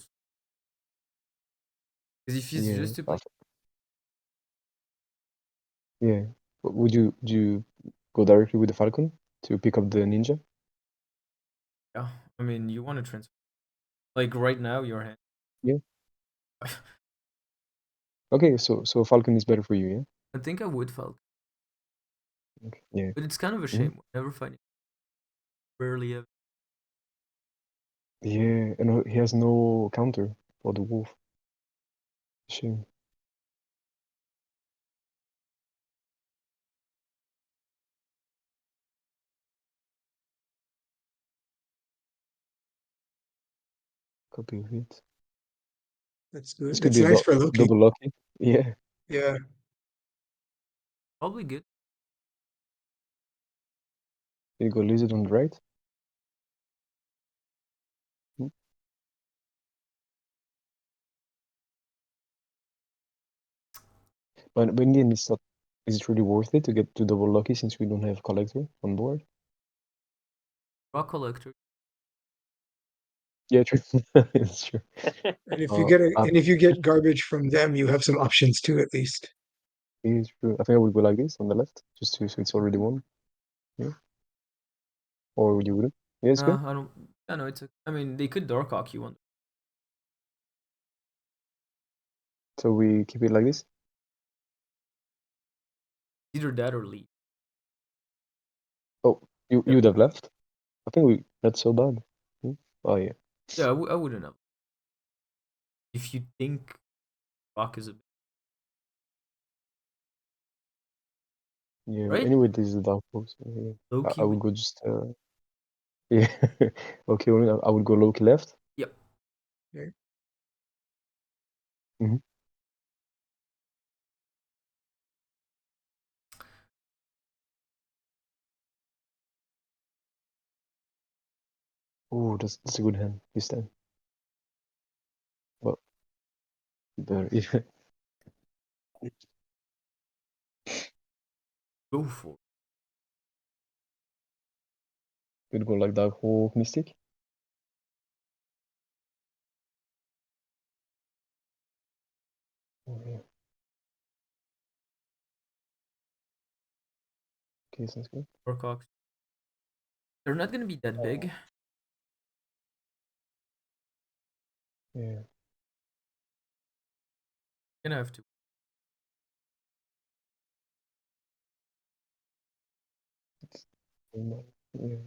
Speaker 1: Because if he's
Speaker 2: Yeah.
Speaker 1: just to play,
Speaker 2: Yeah. But would you go directly with the Falcon to pick up the Ninja?
Speaker 1: yeah. I mean, you want to transfer. Like right now, your hand.
Speaker 2: Yeah. Okay, so Falcon is better for you, yeah?
Speaker 1: I think I would Falcon,
Speaker 2: Okay. Yeah.
Speaker 1: but it's kind of a
Speaker 2: Mhm.
Speaker 1: shame. We never find it. Rarely ever.
Speaker 2: Yeah, and he has no counter for the wolf. Shame. Copy of it.
Speaker 3: That's
Speaker 2: This
Speaker 3: good.
Speaker 2: could
Speaker 3: That's
Speaker 2: be a
Speaker 3: nice for Loki.
Speaker 2: double lucky. Yeah.
Speaker 3: Yeah.
Speaker 1: Probably good.
Speaker 2: You go lizard on the right. Hmm. But in the end, it's not. Is it really worth it to get to double lucky since we don't have collector on board?
Speaker 1: Rock collector.
Speaker 2: Yeah, true. It's true.
Speaker 3: And if you get garbage from them, you have some options too, at least.
Speaker 2: It's true. I think I would go like this on the left, just to so it's already won. Yeah. Or you wouldn't? Yeah, it's good.
Speaker 1: I don't. I know it's. I mean, they could dark hawk you on
Speaker 2: So we keep it like this.
Speaker 1: either that or leave.
Speaker 2: Oh, you
Speaker 1: Yeah,
Speaker 2: you'd have left. I think that's so bad. Hmm? Oh yeah.
Speaker 1: yeah. I wouldn't have. If you think rock is a
Speaker 2: Yeah.
Speaker 1: right,
Speaker 2: Anyway, this is the dark horse. Yeah.
Speaker 1: low
Speaker 2: I
Speaker 1: key
Speaker 2: would
Speaker 1: win.
Speaker 2: go just yeah. Okay, I would go Loki left.
Speaker 1: Yep.
Speaker 3: Okay.
Speaker 2: Hmm. Oh, that's a good hand this time. But yeah.
Speaker 1: Go for it.
Speaker 2: Could go like Dark Hawk Mystic. Oh yeah. Okay, sounds good.
Speaker 1: Dark hawks. They're not gonna be that big.
Speaker 2: Yeah.
Speaker 1: You're gonna have to.
Speaker 2: It's, yeah.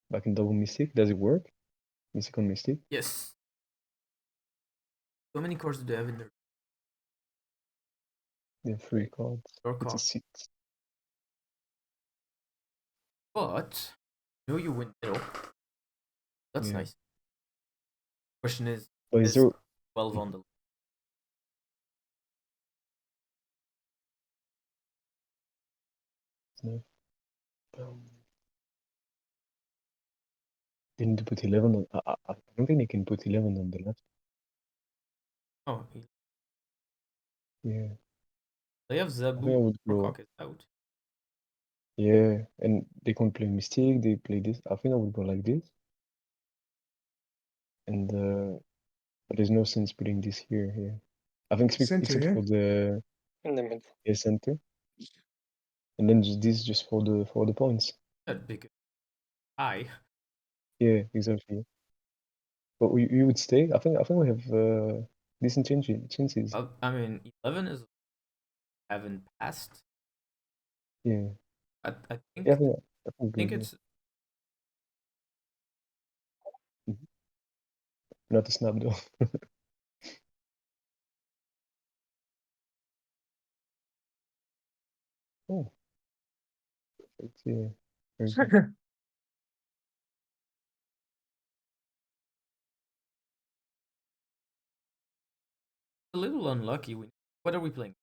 Speaker 2: Back in double Mystic. Does it work? Mystic on Mystic.
Speaker 1: Yes. So many cards do they have in there?
Speaker 2: Yeah, 3 cards.
Speaker 1: Dark
Speaker 2: It's a
Speaker 1: hawk.
Speaker 2: 6.
Speaker 1: But you win middle. That's
Speaker 2: Yeah.
Speaker 1: nice. Question
Speaker 2: But is
Speaker 1: is
Speaker 2: there
Speaker 1: 12 on the
Speaker 2: no, um, they need to put 11 on I don't think they can put 11 on the left.
Speaker 1: oh
Speaker 2: Yeah.
Speaker 1: they have
Speaker 2: I think I
Speaker 1: Zabu.
Speaker 2: would
Speaker 1: Dark
Speaker 2: go
Speaker 1: hawk is out.
Speaker 2: yeah, and they can't play Mystic, they play this. I think I would go like this. And but there's no sense putting this here. Yeah. I think
Speaker 3: Center,
Speaker 2: except
Speaker 3: yeah.
Speaker 2: for the
Speaker 4: in the middle.
Speaker 2: center. And then this just for the points.
Speaker 1: That big high.
Speaker 2: Yeah, exactly. But you would stay. I think we have decent chances.
Speaker 1: I mean, 11 is haven't passed.
Speaker 2: Yeah.
Speaker 1: I
Speaker 2: Yeah,
Speaker 1: think
Speaker 2: I think good, yeah.
Speaker 1: it's
Speaker 2: Mhm. Not a snap though. Oh, perfect. Yeah. Very good.
Speaker 1: a little unlucky. What are we playing?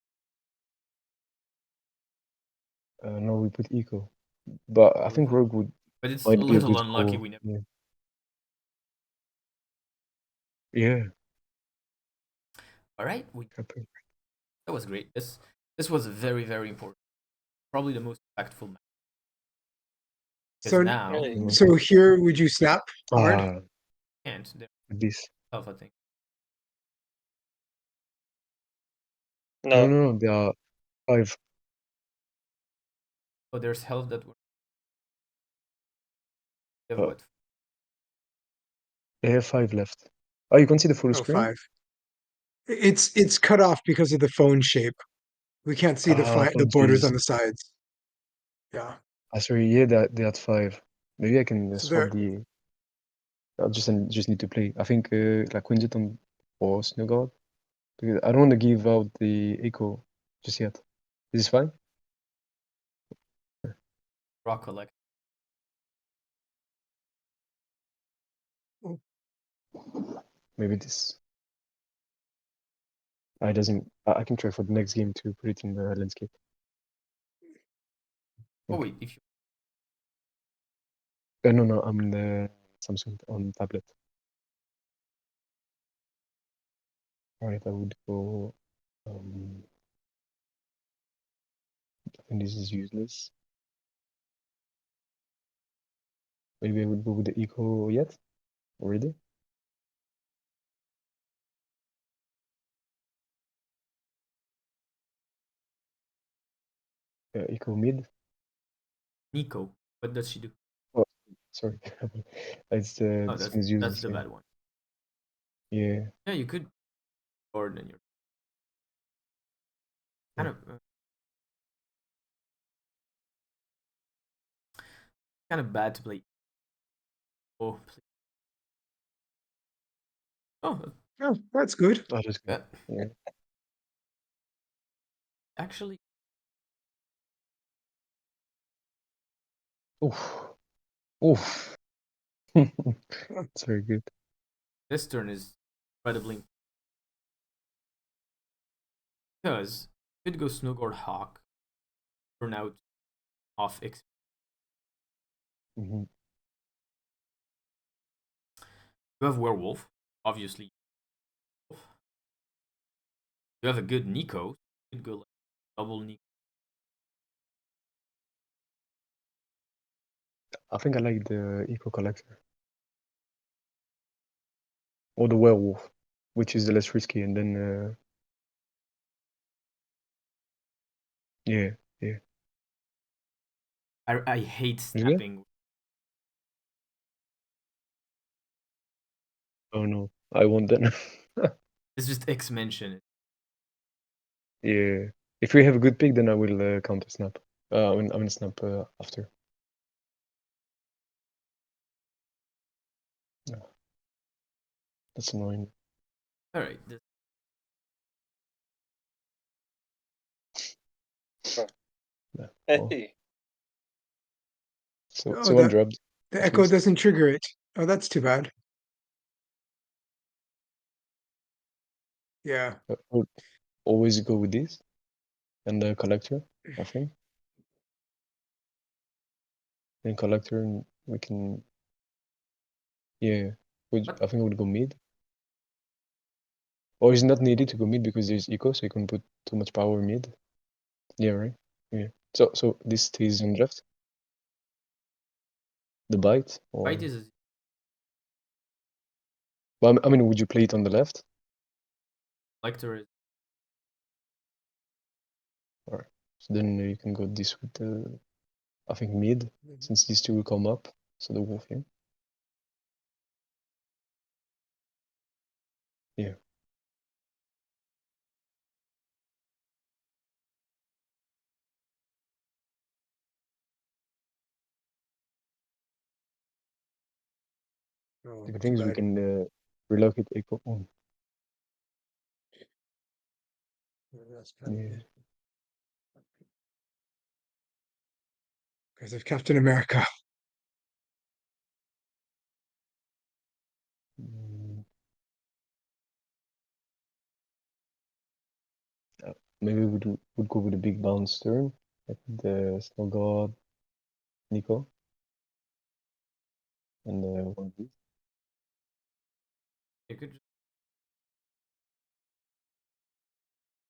Speaker 2: No, we put eco. But I think Rogue would
Speaker 1: But it's a
Speaker 2: might be a
Speaker 1: little
Speaker 2: good
Speaker 1: unlucky
Speaker 2: call.
Speaker 1: we never.
Speaker 2: Yeah. Yeah.
Speaker 1: All right,
Speaker 2: Happy.
Speaker 1: that was great. This was very very important. Probably the most impactful match. Because
Speaker 3: So
Speaker 1: now
Speaker 4: Really?
Speaker 3: so here would you snap hard?
Speaker 2: Ah,
Speaker 1: and there's
Speaker 2: this.
Speaker 1: health, I think.
Speaker 2: No,
Speaker 4: No.
Speaker 2: no, no. There are 5.
Speaker 1: Oh, there's health that were. They have
Speaker 2: Uh,
Speaker 1: what?
Speaker 2: they have 5 left. Oh, you can see the full
Speaker 3: Oh,
Speaker 2: screen?
Speaker 3: 5. It's cut off because of the phone shape. We can't see the the borders
Speaker 2: Apologies.
Speaker 3: on the sides. Yeah.
Speaker 2: Sorry, yeah, they had 5. Maybe I can
Speaker 3: So
Speaker 2: swap
Speaker 3: there.
Speaker 2: the. I just need to play. I think like Quinjet or Snowguard. Because I don't want to give out the echo just yet. Is this fine?
Speaker 1: Rock collect.
Speaker 2: Maybe this. I doesn't. I can try for the next game to put it in the landscape.
Speaker 1: Oh
Speaker 2: Okay.
Speaker 1: wait, if you
Speaker 2: No, I'm in the Samsung on tablet. Alright, I would go. I think this is useless. Maybe I would go with the eco yet already. Eco mid.
Speaker 1: Nico, what does she do?
Speaker 2: Oh, sorry. It's
Speaker 1: Oh,
Speaker 2: this one is
Speaker 1: that's
Speaker 2: useless.
Speaker 1: the
Speaker 2: Yeah.
Speaker 1: bad one.
Speaker 2: Yeah.
Speaker 1: Yeah, you could guard and you're kind of bad to play. Oh, please. Oh,
Speaker 3: Oh, that's good.
Speaker 2: Oh, that's good. Yeah.
Speaker 1: actually,
Speaker 2: Oof. Oof. It's very good.
Speaker 1: this turn is incredibly because you could go Snowguard Hawk, turn out off X.
Speaker 2: Hmm.
Speaker 1: You have Werewolf, obviously. You have a good Nico. You could go like double Nico.
Speaker 2: I think I like the eco collector or the werewolf, which is the less risky, and then yeah, yeah.
Speaker 1: I hate
Speaker 2: Is it?
Speaker 1: snapping.
Speaker 2: Oh no, I want that.
Speaker 1: It's just X mention.
Speaker 2: Yeah. If we have a good pick, then I will counter snap. I mean snap after. No, that's annoying.
Speaker 1: All right, this,
Speaker 2: Yeah. Oh,
Speaker 4: Hey.
Speaker 2: so
Speaker 3: Oh,
Speaker 2: so one dropped
Speaker 3: the
Speaker 2: at
Speaker 3: echo
Speaker 2: least.
Speaker 3: doesn't trigger it. Oh, that's too bad. Yeah.
Speaker 2: We'll always go with this and the collector, I think. And collector, and we can. Yeah.
Speaker 1: what?
Speaker 2: I think I would go mid. Or is it not needed to go mid because there's eco, so you can put too much power mid. Yeah, right. Yeah. So this stays on draft. The bite,
Speaker 1: White
Speaker 2: or
Speaker 1: is
Speaker 2: well, I mean, would you play it on the left?
Speaker 1: collector is
Speaker 2: All right. So then you can go this with the, I think mid, since these two will come up. So the wolf, yeah. Yeah.
Speaker 3: Oh,
Speaker 2: The good
Speaker 3: too
Speaker 2: thing is we
Speaker 3: bad.
Speaker 2: can relocate eco. Oh, yeah.
Speaker 3: Because of Captain America.
Speaker 2: Mm, maybe we would go with a big bounce turn. like the Snow God, Nico, and one of these.
Speaker 1: You could just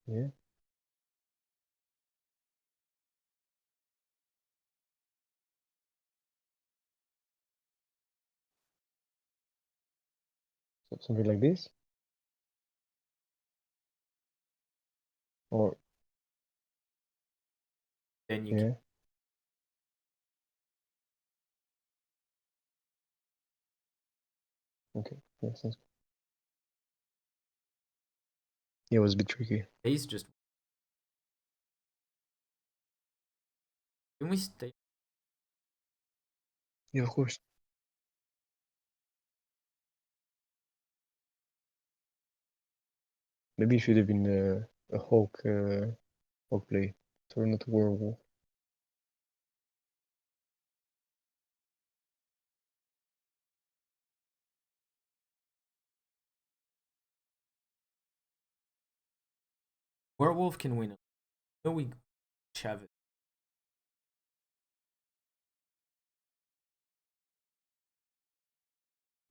Speaker 2: Yeah. So something like this, or
Speaker 1: then you
Speaker 2: yeah.
Speaker 1: can.
Speaker 2: Okay. Yeah, sounds good. Yeah, it was a bit tricky.
Speaker 1: Base just. Can we stay?
Speaker 2: Yeah, of course. Maybe it should have been a Hulk play, turn not a werewolf.
Speaker 1: Werewolf can win. No, we have it.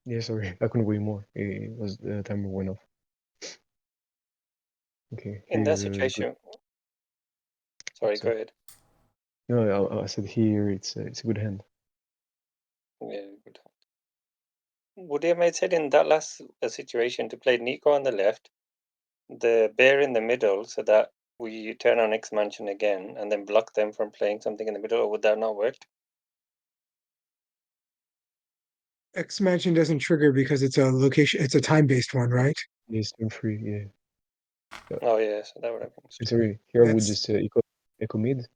Speaker 2: Yeah, sorry, I couldn't wait more. It was the timer went off. Okay,
Speaker 4: In that
Speaker 2: here, good.
Speaker 4: situation, sorry, go
Speaker 2: So,
Speaker 4: ahead.
Speaker 2: no, I said here it's a good hand.
Speaker 4: Yeah, good. Would you have made sense in that last situation to play Nico on the left, the bear in the middle, so that we turn on X Mansion again and then block them from playing something in the middle, or would that not work?
Speaker 3: X Mansion doesn't trigger because it's a location, it's a time-based one, right?
Speaker 2: Yes, turn free. Yeah.
Speaker 4: Oh yeah, so that would have been
Speaker 2: And
Speaker 4: stupid.
Speaker 2: sorry, here I would
Speaker 3: That's
Speaker 2: just echo mid.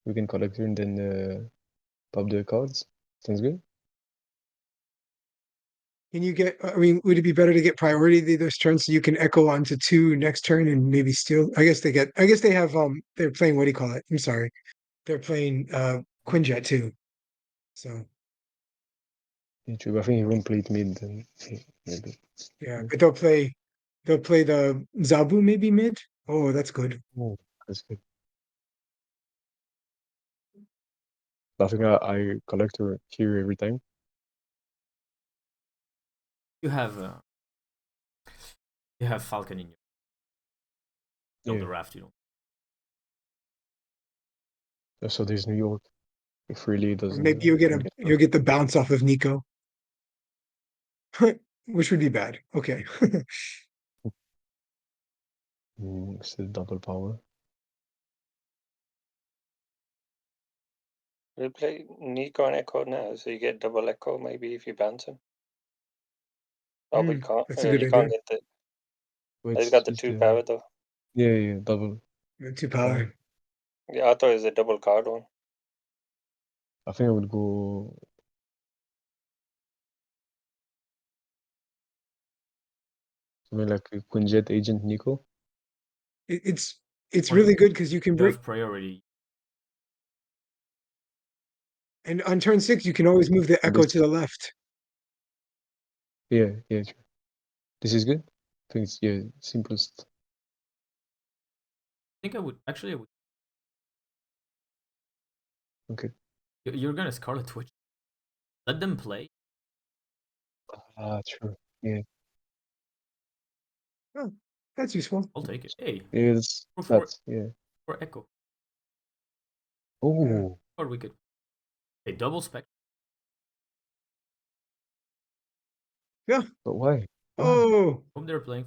Speaker 2: We can collect her and then pop the cards. Sounds good.
Speaker 3: can you get, I mean, would it be better to get priority those turns so you can echo onto two next turn and maybe steal? I guess they have they're playing, what do you call it? I'm sorry. They're playing Quinjet too. So
Speaker 2: Yeah, true. But I think he won't play it mid then maybe.
Speaker 3: yeah,
Speaker 2: Yeah.
Speaker 3: but they'll play the Zabu maybe mid. Oh, that's good.
Speaker 2: Oh, that's good. But I think I collect her here every time.
Speaker 1: You have Falcon in your build
Speaker 2: Yeah.
Speaker 1: the raft. You know.
Speaker 2: So there's New York. If really
Speaker 3: Or
Speaker 2: doesn't
Speaker 3: maybe you'll get
Speaker 2: get
Speaker 3: you'll get the bounce off of Nico, which would be bad. Okay.
Speaker 2: still double power.
Speaker 4: We play Nico and Echo now, so you get double Echo maybe if you bounce him. Oh, but
Speaker 3: That's a good
Speaker 4: you
Speaker 3: idea.
Speaker 4: can't get the.
Speaker 2: Wait,
Speaker 4: He's got the
Speaker 2: just
Speaker 4: 2 power though.
Speaker 2: yeah, double
Speaker 3: Two
Speaker 2: power.
Speaker 3: power.
Speaker 4: Yeah, I thought it was a double card one.
Speaker 2: I think I would go something like a Quinjet Agent Nico.
Speaker 3: It's
Speaker 1: Or
Speaker 3: really good because you can
Speaker 1: you
Speaker 3: bring,
Speaker 1: have priority.
Speaker 3: and on turn 6 you can always move the
Speaker 2: So
Speaker 3: echo
Speaker 2: this,
Speaker 3: to the left.
Speaker 2: yeah, true. This is good. I think it's simplest.
Speaker 1: I think I would actually. I would.
Speaker 2: Okay.
Speaker 1: You're gonna Scarlet Witch. Let them play.
Speaker 2: Ah, true. Yeah,
Speaker 3: Oh, that's useful.
Speaker 1: I'll take it. Hey,
Speaker 2: yeah, that's
Speaker 1: for
Speaker 2: that. Yeah.
Speaker 1: for Echo.
Speaker 3: Yeah.
Speaker 2: Oh,
Speaker 1: Or we could. Hey, double spec.
Speaker 3: Yeah.
Speaker 2: but why? Why?
Speaker 3: Oh,
Speaker 1: Hope they're playing.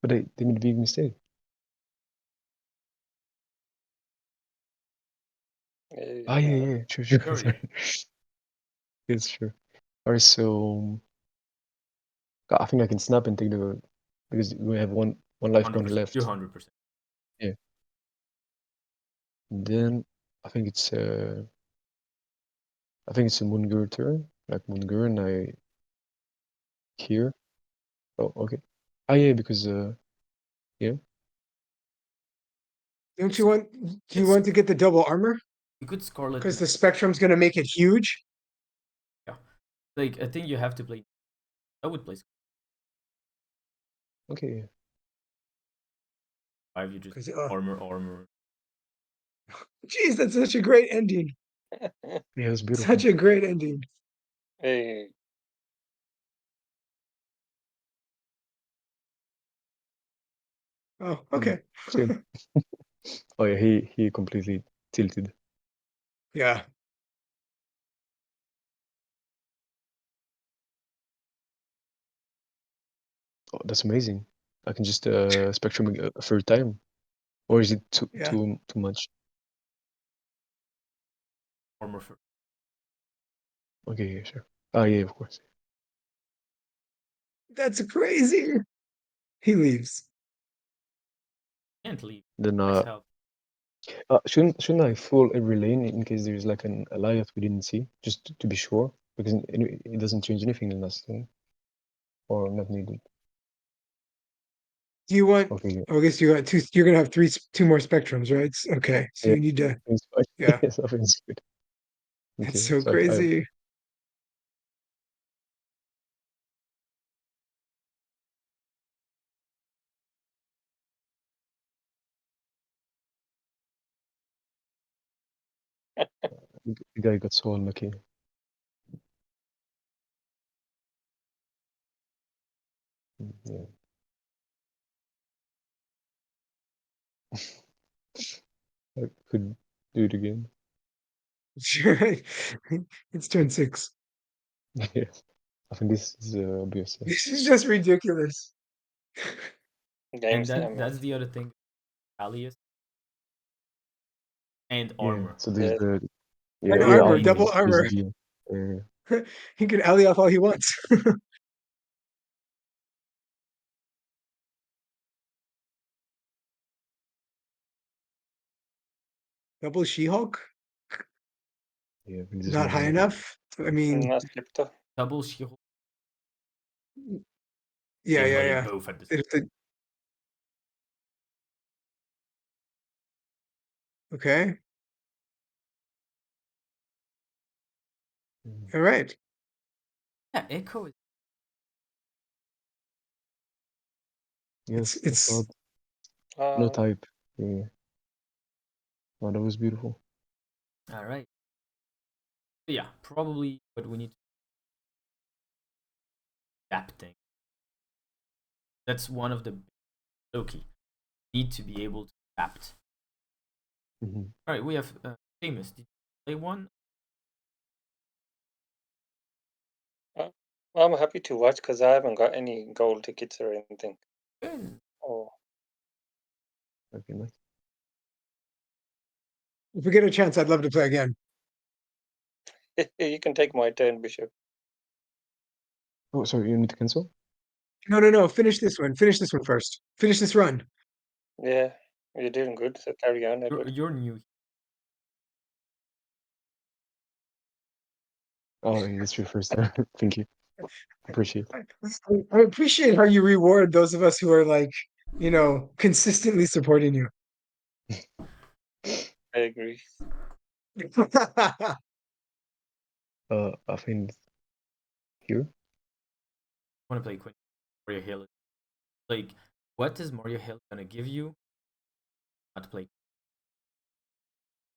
Speaker 2: But they made a big mistake. Ah, yeah, true.
Speaker 1: Priority.
Speaker 2: Sorry. It's true. Alright, so I think I can snap and take the because we have one life point
Speaker 1: 100%. You're
Speaker 2: left.
Speaker 1: 100%.
Speaker 2: Yeah. And then I think it's a Moongur turn. Like Moongur and I here. Oh, okay. Ah, yeah, because yeah.
Speaker 3: don't you want? Do you want to get the double armor?
Speaker 1: You could Scarlet.
Speaker 3: Because the spectrum's going to make it huge.
Speaker 1: Yeah. Like I think you have to play. I would play.
Speaker 2: Okay, yeah.
Speaker 1: 5, you just armor.
Speaker 3: Jeez, that's such a great ending.
Speaker 2: Yeah, it's beautiful.
Speaker 3: Such a great ending.
Speaker 4: Hey.
Speaker 3: Oh, okay.
Speaker 2: Oh yeah, he completely tilted.
Speaker 3: Yeah.
Speaker 2: Oh, that's amazing. I can just spectrum a third time, or is it too much?
Speaker 1: Armor for.
Speaker 2: Okay, yeah, sure. Ah, yeah, of course.
Speaker 3: That's crazy. He leaves.
Speaker 1: Can't leave.
Speaker 2: Then
Speaker 1: Myself.
Speaker 2: shouldn't I full every lane in case there's like an ally that we didn't see, just to be sure, because it doesn't change anything in last lane, or not needed.
Speaker 3: Do you want?
Speaker 2: Okay,
Speaker 3: Oh, I guess you got two. You're gonna have two more spectrums, right? Okay, so
Speaker 2: yeah,
Speaker 3: you need to.
Speaker 2: it's fine.
Speaker 3: Yeah,
Speaker 2: Yes, I think it's good.
Speaker 3: it's
Speaker 2: Okay,
Speaker 3: so
Speaker 2: so
Speaker 3: crazy.
Speaker 2: the guy got so unlucky. Yeah. I could do it again.
Speaker 3: It's turn 6.
Speaker 2: Yes. I think this is obvious.
Speaker 3: This is just ridiculous.
Speaker 1: And that's the other thing. Alias and
Speaker 2: Yeah,
Speaker 1: armor.
Speaker 2: so there's the
Speaker 3: And
Speaker 2: yeah
Speaker 3: armor,
Speaker 2: armor
Speaker 3: double
Speaker 2: is
Speaker 3: armor.
Speaker 2: basically
Speaker 3: He can alley off all he wants. Double She-Hulk?
Speaker 2: yeah, this is
Speaker 3: Not high enough. I mean,
Speaker 4: Not Crypto.
Speaker 1: Double She-Hulk.
Speaker 3: yeah.
Speaker 1: Both at the
Speaker 3: Okay. All right.
Speaker 1: Yeah, Echo is.
Speaker 2: yes,
Speaker 3: It's
Speaker 2: no type. Yeah. Oh, that was beautiful.
Speaker 1: All right. But yeah, probably what we need to adapting. That's one of the Loki. Need to be able to adapt.
Speaker 2: Mm-hmm.
Speaker 1: All right, we have famous. Did you play one?
Speaker 4: I'm happy to watch because I haven't got any gold tickets or anything. Oh.
Speaker 2: Okay, nice.
Speaker 3: if we get a chance, I'd love to play again.
Speaker 4: You can take my turn, Bishop.
Speaker 2: Oh, sorry, you need to cancel?
Speaker 3: No. Finish this one. Finish this one first. Finish this run.
Speaker 4: Yeah, you're doing good, so carry on, Edward.
Speaker 1: You're new.
Speaker 2: Oh, it's your first time. Thank you. Appreciate it.
Speaker 3: I appreciate how you reward those of us who are like, consistently supporting you.
Speaker 4: I agree.
Speaker 2: I think here.
Speaker 1: I want to play Queen Mario Hill. Like, what is Mario Hill gonna give you? Not play.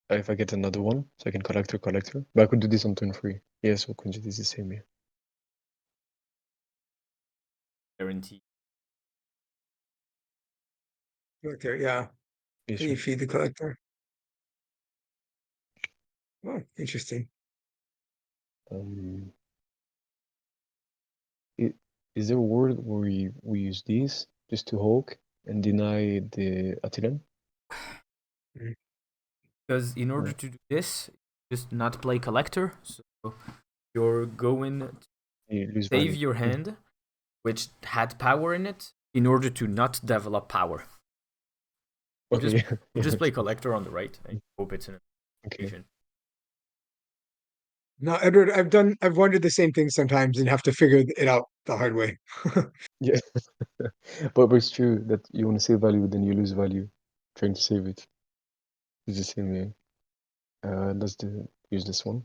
Speaker 2: If I get another one, so I can collector. But I could do this on turn 3. Yeah, so Kunji is the same, yeah.
Speaker 1: Guarantee.
Speaker 3: Collector, yeah.
Speaker 2: Yeah,
Speaker 3: Can you
Speaker 2: sure.
Speaker 3: feed the collector? Oh, interesting.
Speaker 2: Is there a word where we use these just to Hulk and deny the Attilan?
Speaker 1: Because in order to do this, just not play collector. So you're going to save your hand, which had power in it, in order to not develop power.
Speaker 2: Okay.
Speaker 1: Just play collector on the right and hope it's an equation.
Speaker 3: No, Edward, I've wondered the same thing sometimes and have to figure it out the hard way.
Speaker 2: Yeah. But it's true that you want to save value, then you lose value trying to save it. It's the same way. Let's use this one.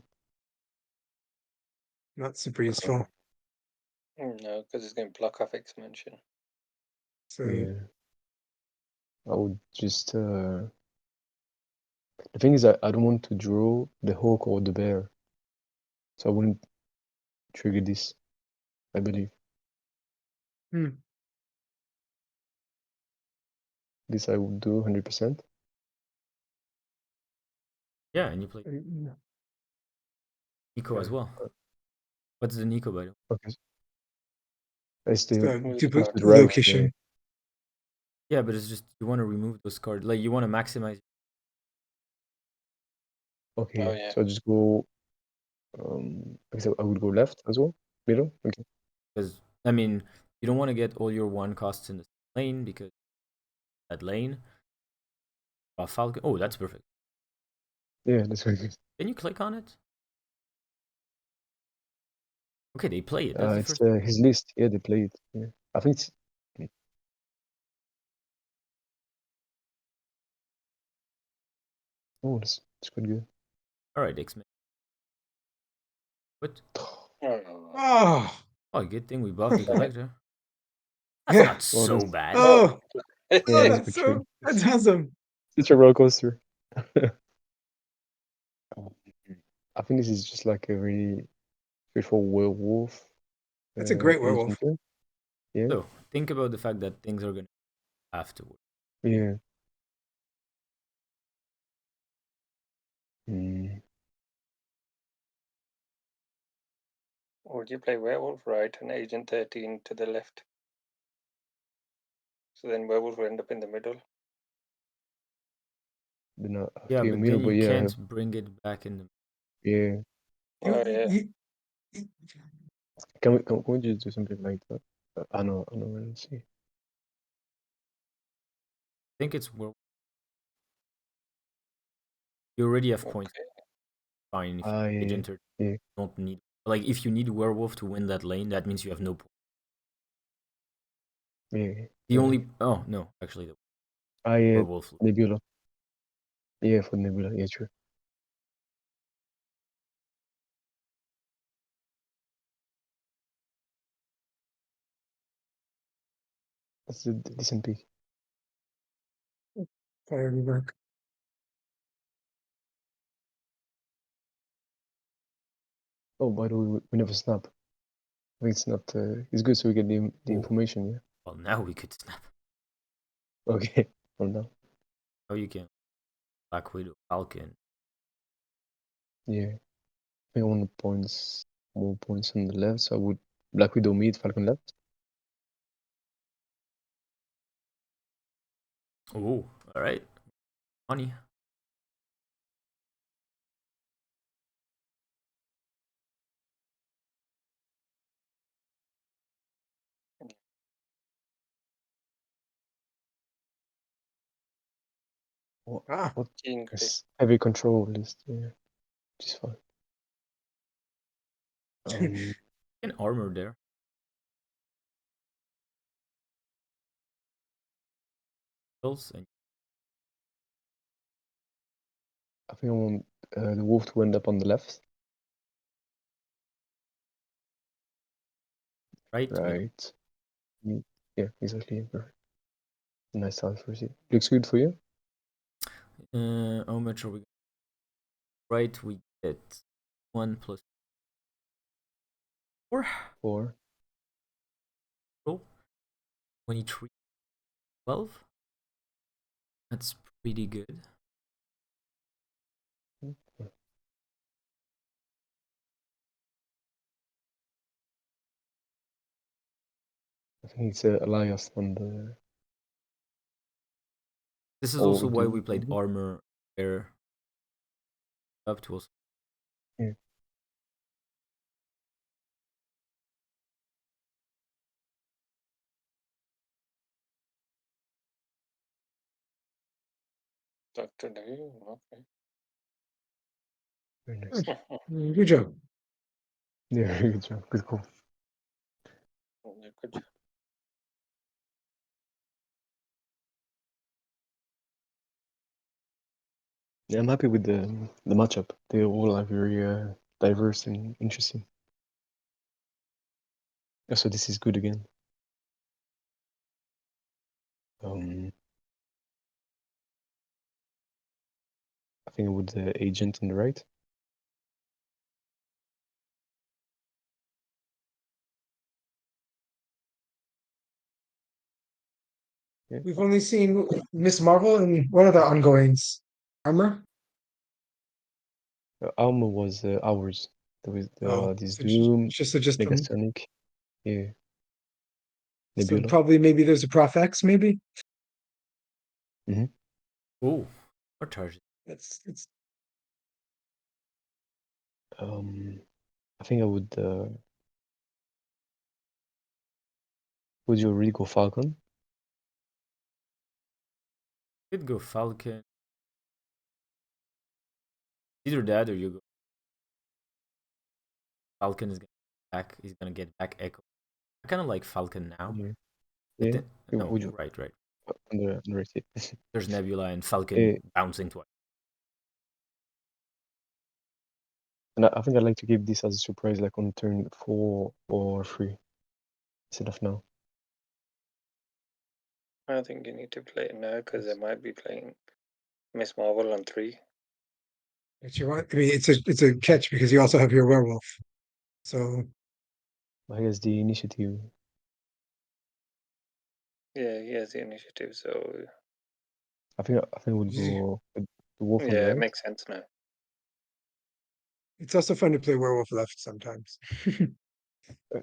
Speaker 3: Not super useful.
Speaker 4: No, because it's going to block off expansion.
Speaker 3: So
Speaker 2: Yeah. I would just the thing is I don't want to draw the hawk or the bear, so I wouldn't trigger this, I believe. This I would do 100%.
Speaker 1: Yeah, and you play Nico as well. What's the Nico, by the way?
Speaker 2: Okay. It's the
Speaker 3: duplicate
Speaker 2: right,
Speaker 3: location.
Speaker 1: Yeah, but it's just you want to remove those cards. Like you want to maximize.
Speaker 2: Okay,
Speaker 4: Oh, yeah.
Speaker 2: so I just go. I would go left as well, middle. Okay.
Speaker 1: Because I mean, you don't want to get all your one costs in the same lane because that lane. Falcon. Oh, that's perfect.
Speaker 2: Yeah, that's very good.
Speaker 1: Can you click on it? Okay, they play it. That's the
Speaker 2: It's
Speaker 1: first.
Speaker 2: his list. Yeah, they play it. Yeah, I think it's. Oh, that's quite good.
Speaker 1: All right, X-Men. What?
Speaker 3: Oh,
Speaker 1: Oh, good thing we buffed the collector. That's
Speaker 3: yeah.
Speaker 1: not
Speaker 2: Well,
Speaker 1: so
Speaker 2: that's
Speaker 1: bad.
Speaker 3: Oh,
Speaker 2: yeah,
Speaker 3: oh,
Speaker 2: that's
Speaker 3: that's
Speaker 2: quite true.
Speaker 3: awesome.
Speaker 2: Such a roller coaster. I think this is just like a really straightforward werewolf.
Speaker 3: That's a great werewolf.
Speaker 2: Agent. Yeah,
Speaker 1: So think about the fact that things are gonna afterward.
Speaker 2: yeah. Mm.
Speaker 4: Would you play werewolf right and agent 13 to the left? So then werewolf will end up in the middle.
Speaker 2: Then I
Speaker 1: Yeah,
Speaker 2: feel
Speaker 1: but
Speaker 2: middle,
Speaker 1: then
Speaker 2: but
Speaker 1: you
Speaker 2: yeah,
Speaker 1: can't bring it back in the.
Speaker 2: yeah.
Speaker 4: Oh, yeah.
Speaker 2: Can we just do something like that? I know. Let's see.
Speaker 1: I think it's where you already have points.
Speaker 4: Okay.
Speaker 1: Fine if
Speaker 2: Yeah,
Speaker 1: agent or
Speaker 2: yeah,
Speaker 1: don't need. Like if you need werewolf to win that lane, that means you have no points.
Speaker 2: yeah.
Speaker 1: The
Speaker 2: You're
Speaker 1: only
Speaker 2: right.
Speaker 1: no, actually the
Speaker 2: Yeah,
Speaker 1: werewolf.
Speaker 2: Nebula. Yeah, for Nebula. Yeah, true. That's a decent pick.
Speaker 3: Firework.
Speaker 2: Oh, by the way, we never snap. I think it's not. It's good so we get the
Speaker 1: Ooh.
Speaker 2: information. Yeah.
Speaker 1: Well, now we could snap.
Speaker 2: Okay. Well, now.
Speaker 1: Now you can Black Widow, Falcon.
Speaker 2: Yeah. I think I want points, more points on the left. So I would Black Widow mid, Falcon left.
Speaker 1: Oh, all right, money.
Speaker 2: What
Speaker 4: Gene Grey.
Speaker 2: is heavy control list? Yeah, which is fine.
Speaker 1: An armor there. And
Speaker 2: I think I want the wolf to end up on the left.
Speaker 1: right.
Speaker 2: Right. Yeah, exactly. Perfect. Nice start for you. Looks good for you.
Speaker 1: How much are we? Right, we get 1 + 4.
Speaker 2: 4.
Speaker 1: Roll 23, 12. That's pretty good.
Speaker 2: I think it's Elias on the.
Speaker 1: This is
Speaker 2: Oh,
Speaker 1: also why we
Speaker 2: do
Speaker 1: played armor there. Up to us.
Speaker 2: yeah.
Speaker 4: Dr. New. Okay.
Speaker 2: Very nice.
Speaker 3: Good job.
Speaker 2: Yeah, very good job. Good call.
Speaker 4: Good job.
Speaker 2: Yeah, I'm happy with the matchup. They all are very diverse and interesting. So this is good again. think I would agent on the right.
Speaker 3: Yeah. We've only seen Miss Marvel and what are the ongoings? Armor?
Speaker 2: Armor was ours. There was this
Speaker 3: So
Speaker 2: Doom,
Speaker 3: just them.
Speaker 2: Megasonic, yeah,
Speaker 3: So
Speaker 2: Nebula.
Speaker 3: probably maybe there's a Prof X, maybe.
Speaker 1: Oh, what charge?
Speaker 3: It's
Speaker 2: I think I would you really go Falcon?
Speaker 1: Could go Falcon. Either that or you go Falcon is gonna back. He's gonna get back Echo. I kind of like Falcon now.
Speaker 2: Yeah.
Speaker 1: No,
Speaker 2: Would you
Speaker 1: right.
Speaker 2: underrated?
Speaker 1: There's Nebula and Falcon bouncing twice.
Speaker 2: And I think I'd like to keep this as a surprise, like on turn 4 or 3 instead of now.
Speaker 4: I think you need to play it now because they might be playing Miss Marvel on 3.
Speaker 3: But you want, I mean, it's a catch because you also have your werewolf. So
Speaker 2: I guess the initiative.
Speaker 4: Yeah, he has the initiative, so
Speaker 2: I think we'll go with the wolf on the
Speaker 4: yeah, it
Speaker 2: right.
Speaker 4: makes sense now.
Speaker 3: it's also fun to play werewolf left sometimes.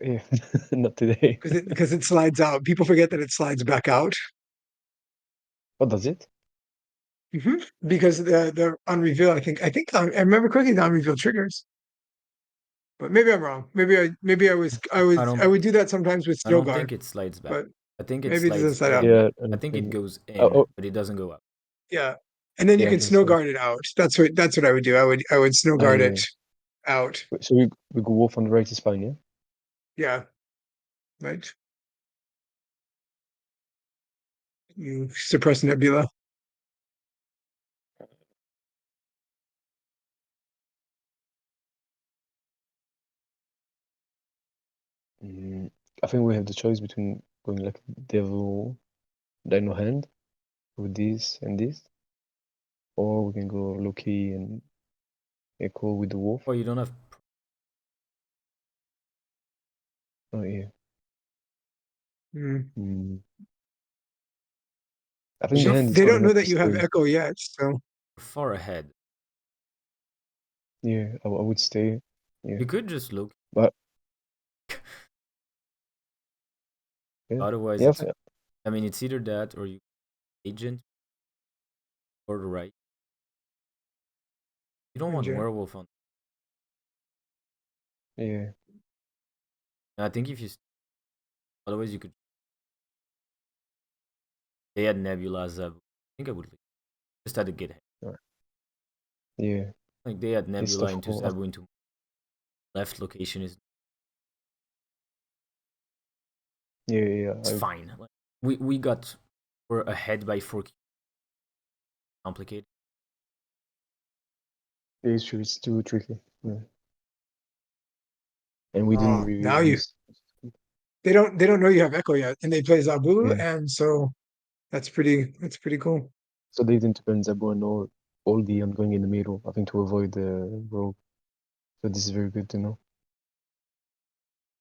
Speaker 2: Yeah, not today.
Speaker 3: Because it slides out. People forget that it slides back out.
Speaker 2: What does it?
Speaker 3: Because the on reveal, I think I remember correctly the on reveal triggers. But maybe I'm wrong. I would do that sometimes with
Speaker 1: I
Speaker 3: Snow
Speaker 1: don't
Speaker 3: Guard,
Speaker 1: think it slides back.
Speaker 3: but
Speaker 1: I think it
Speaker 3: maybe it doesn't
Speaker 1: slides
Speaker 3: slide
Speaker 1: in.
Speaker 3: out.
Speaker 2: Yeah,
Speaker 1: I think it goes in,
Speaker 2: oh,
Speaker 1: but it doesn't go out.
Speaker 3: Yeah. And then you
Speaker 2: yeah, I
Speaker 3: can
Speaker 2: think
Speaker 3: Snow
Speaker 2: so.
Speaker 3: Guard it out. That's what I would do. I would Snow Guard
Speaker 2: yeah.
Speaker 3: it out.
Speaker 2: So we go wolf on the right is fine, yeah?
Speaker 3: Yeah. Right. You suppress Nebula.
Speaker 2: I think we have the choice between going like Devil Dino Hand with this and this, or we can go Loki and Echo with the wolf.
Speaker 1: Or you don't have.
Speaker 2: Oh yeah. I think the hand is
Speaker 3: They
Speaker 2: good
Speaker 3: don't know
Speaker 2: enough to
Speaker 3: that you have
Speaker 2: stay.
Speaker 3: Echo yet, so
Speaker 1: Far ahead.
Speaker 2: Yeah, I would stay. Yeah,
Speaker 1: You could just look.
Speaker 2: but yeah,
Speaker 1: Otherwise,
Speaker 2: yeah,
Speaker 1: I mean, it's either that or you agent or the right. You don't want werewolf on.
Speaker 2: yeah.
Speaker 1: And I think if you, otherwise you could. They had Nebula Zabu. I think I would leave. Just had to get him.
Speaker 2: Right. Yeah.
Speaker 1: Like they had
Speaker 2: It's
Speaker 1: Nebula
Speaker 2: tough
Speaker 1: into Zabu into left location is.
Speaker 2: Yeah.
Speaker 1: It's fine. Like, we're ahead by 4. Complicated.
Speaker 2: It's true. It's too tricky. Yeah. And we didn't
Speaker 3: now
Speaker 2: reveal this.
Speaker 3: they don't know you have Echo yet, and they play Zabu, and so that's pretty cool.
Speaker 2: So they didn't burn Zabu and all the ongoing in the middle, I think, to avoid the rogue. So this is very good to know.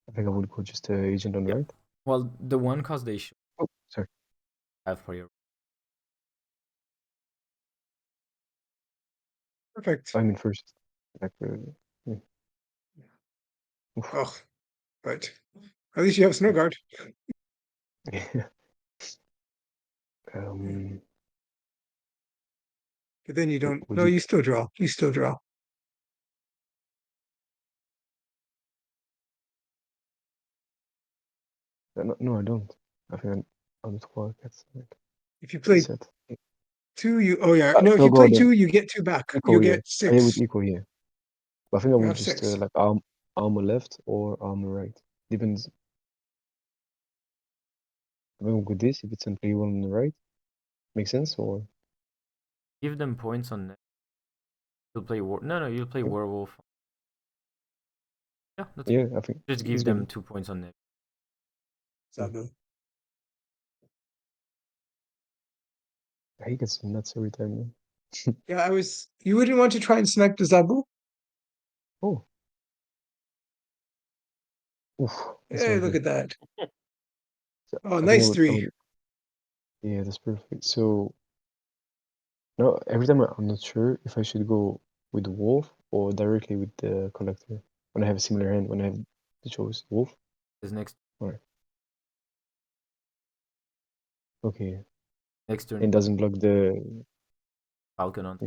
Speaker 2: I think I would go just agent on the right.
Speaker 1: Well, the one cause they should
Speaker 2: sorry.
Speaker 1: have for your.
Speaker 3: Perfect.
Speaker 2: I mean first. Like, yeah.
Speaker 3: Oh, but at least you have Snow Guard.
Speaker 2: Yeah.
Speaker 3: But then you don't. No, you still draw. You still draw.
Speaker 2: No, I don't. I think I'm squad gets like.
Speaker 3: If you play
Speaker 2: set.
Speaker 3: 2, you. Oh yeah. No, if you play 2, you get 2 back.
Speaker 2: Echo,
Speaker 3: You
Speaker 2: yeah.
Speaker 3: get
Speaker 2: I with
Speaker 3: 6.
Speaker 2: Echo, yeah. But I think I
Speaker 3: You
Speaker 2: will
Speaker 3: have
Speaker 2: just
Speaker 3: 6.
Speaker 2: like armor left or armor right. Depends. I think we'll go this if it's on play one on the right. Makes sense or
Speaker 1: Give them points on that. You'll play you'll play werewolf. Yeah,
Speaker 2: I think
Speaker 1: just give them 2 points on that.
Speaker 3: Zabu.
Speaker 2: He gets nuts every time, man.
Speaker 3: Yeah, you wouldn't want to try and snipe the Zabu?
Speaker 2: Oh. Oof, that's
Speaker 3: Hey,
Speaker 2: very
Speaker 3: look
Speaker 2: good.
Speaker 3: at that.
Speaker 2: So
Speaker 3: Oh,
Speaker 2: I think
Speaker 3: nice three.
Speaker 2: yeah, that's perfect. So now every time I'm not sure if I should go with the wolf or directly with the collector when I have a similar hand, when I have the choice wolf.
Speaker 1: Is next
Speaker 2: Alright. Okay.
Speaker 1: next turn
Speaker 2: It doesn't block the
Speaker 1: Falcon on